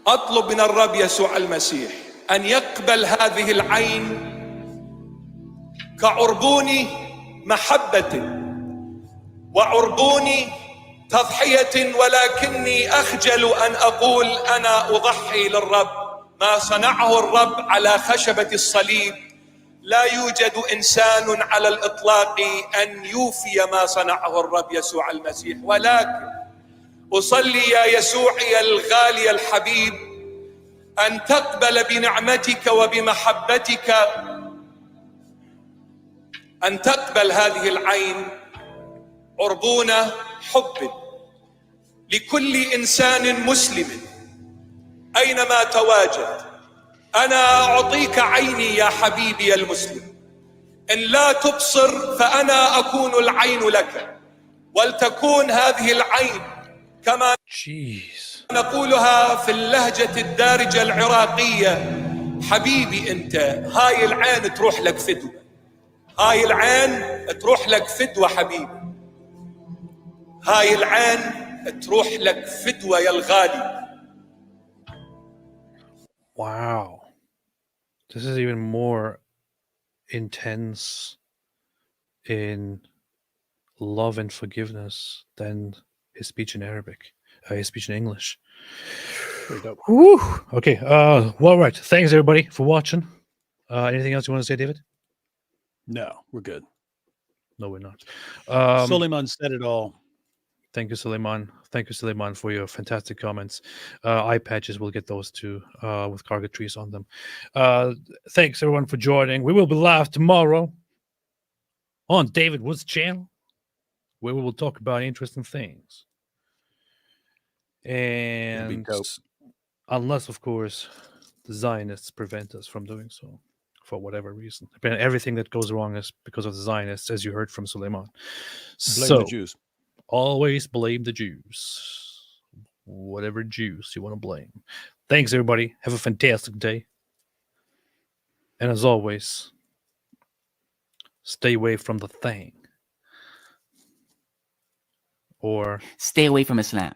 أطلب من الرب يسوع المسيح أن يقبل هذه العين كعربون محبة وعربون تضحية، ولكني أخجل أن أقول أنا أضحي للرب. ما صنعه الرب على خشبة الصليب لا يوجد إنسان على الإطلاق أن يوفي ما صنعه الرب يسوع المسيح، ولكن أصلي يا يسوعي الغالي الحبيب أن تقبل بنعمتك وبمحبتك، أن تقبل هذه العين عربون حب لكل إنسان مسلم أينما تواجد. أنا أعطيك عيني يا حبيبي المسلم، إن لا تبصر فأنا أكون العين لك، ولتكون هذه العين كما نقولها في اللهجة الدارجة العراقية، حبيبي أنت هاي العين تروح لك فدوة، هاي العين تروح لك فدوة حبيبي، هاي العين تروح لك فدوة يا الغالي. Wow. This is even more intense in love and forgiveness than his speech in Arabic, his speech in English. Whew. Okay. Well, right. Thanks everybody for watching. Anything else you want to say, David? No, we're good. No, we're not. Sulaiman said it all. Thank you, Sulaiman. Thank you, Sulaiman, for your fantastic comments. Eye patches, we'll get those too, with cargo trees on them. Thanks everyone for joining. We will be live tomorrow on David Wood's channel, where we will talk about interesting things. And unless, of course, the Zionists prevent us from doing so for whatever reason. Everything that goes wrong is because of the Zionists, as you heard from Sulaiman. Blame the Jews. Always blame the Jews. Whatever Jews you want to blame. Thanks, everybody. Have a fantastic day. And as always, stay away from the thing. Or stay away from Islam.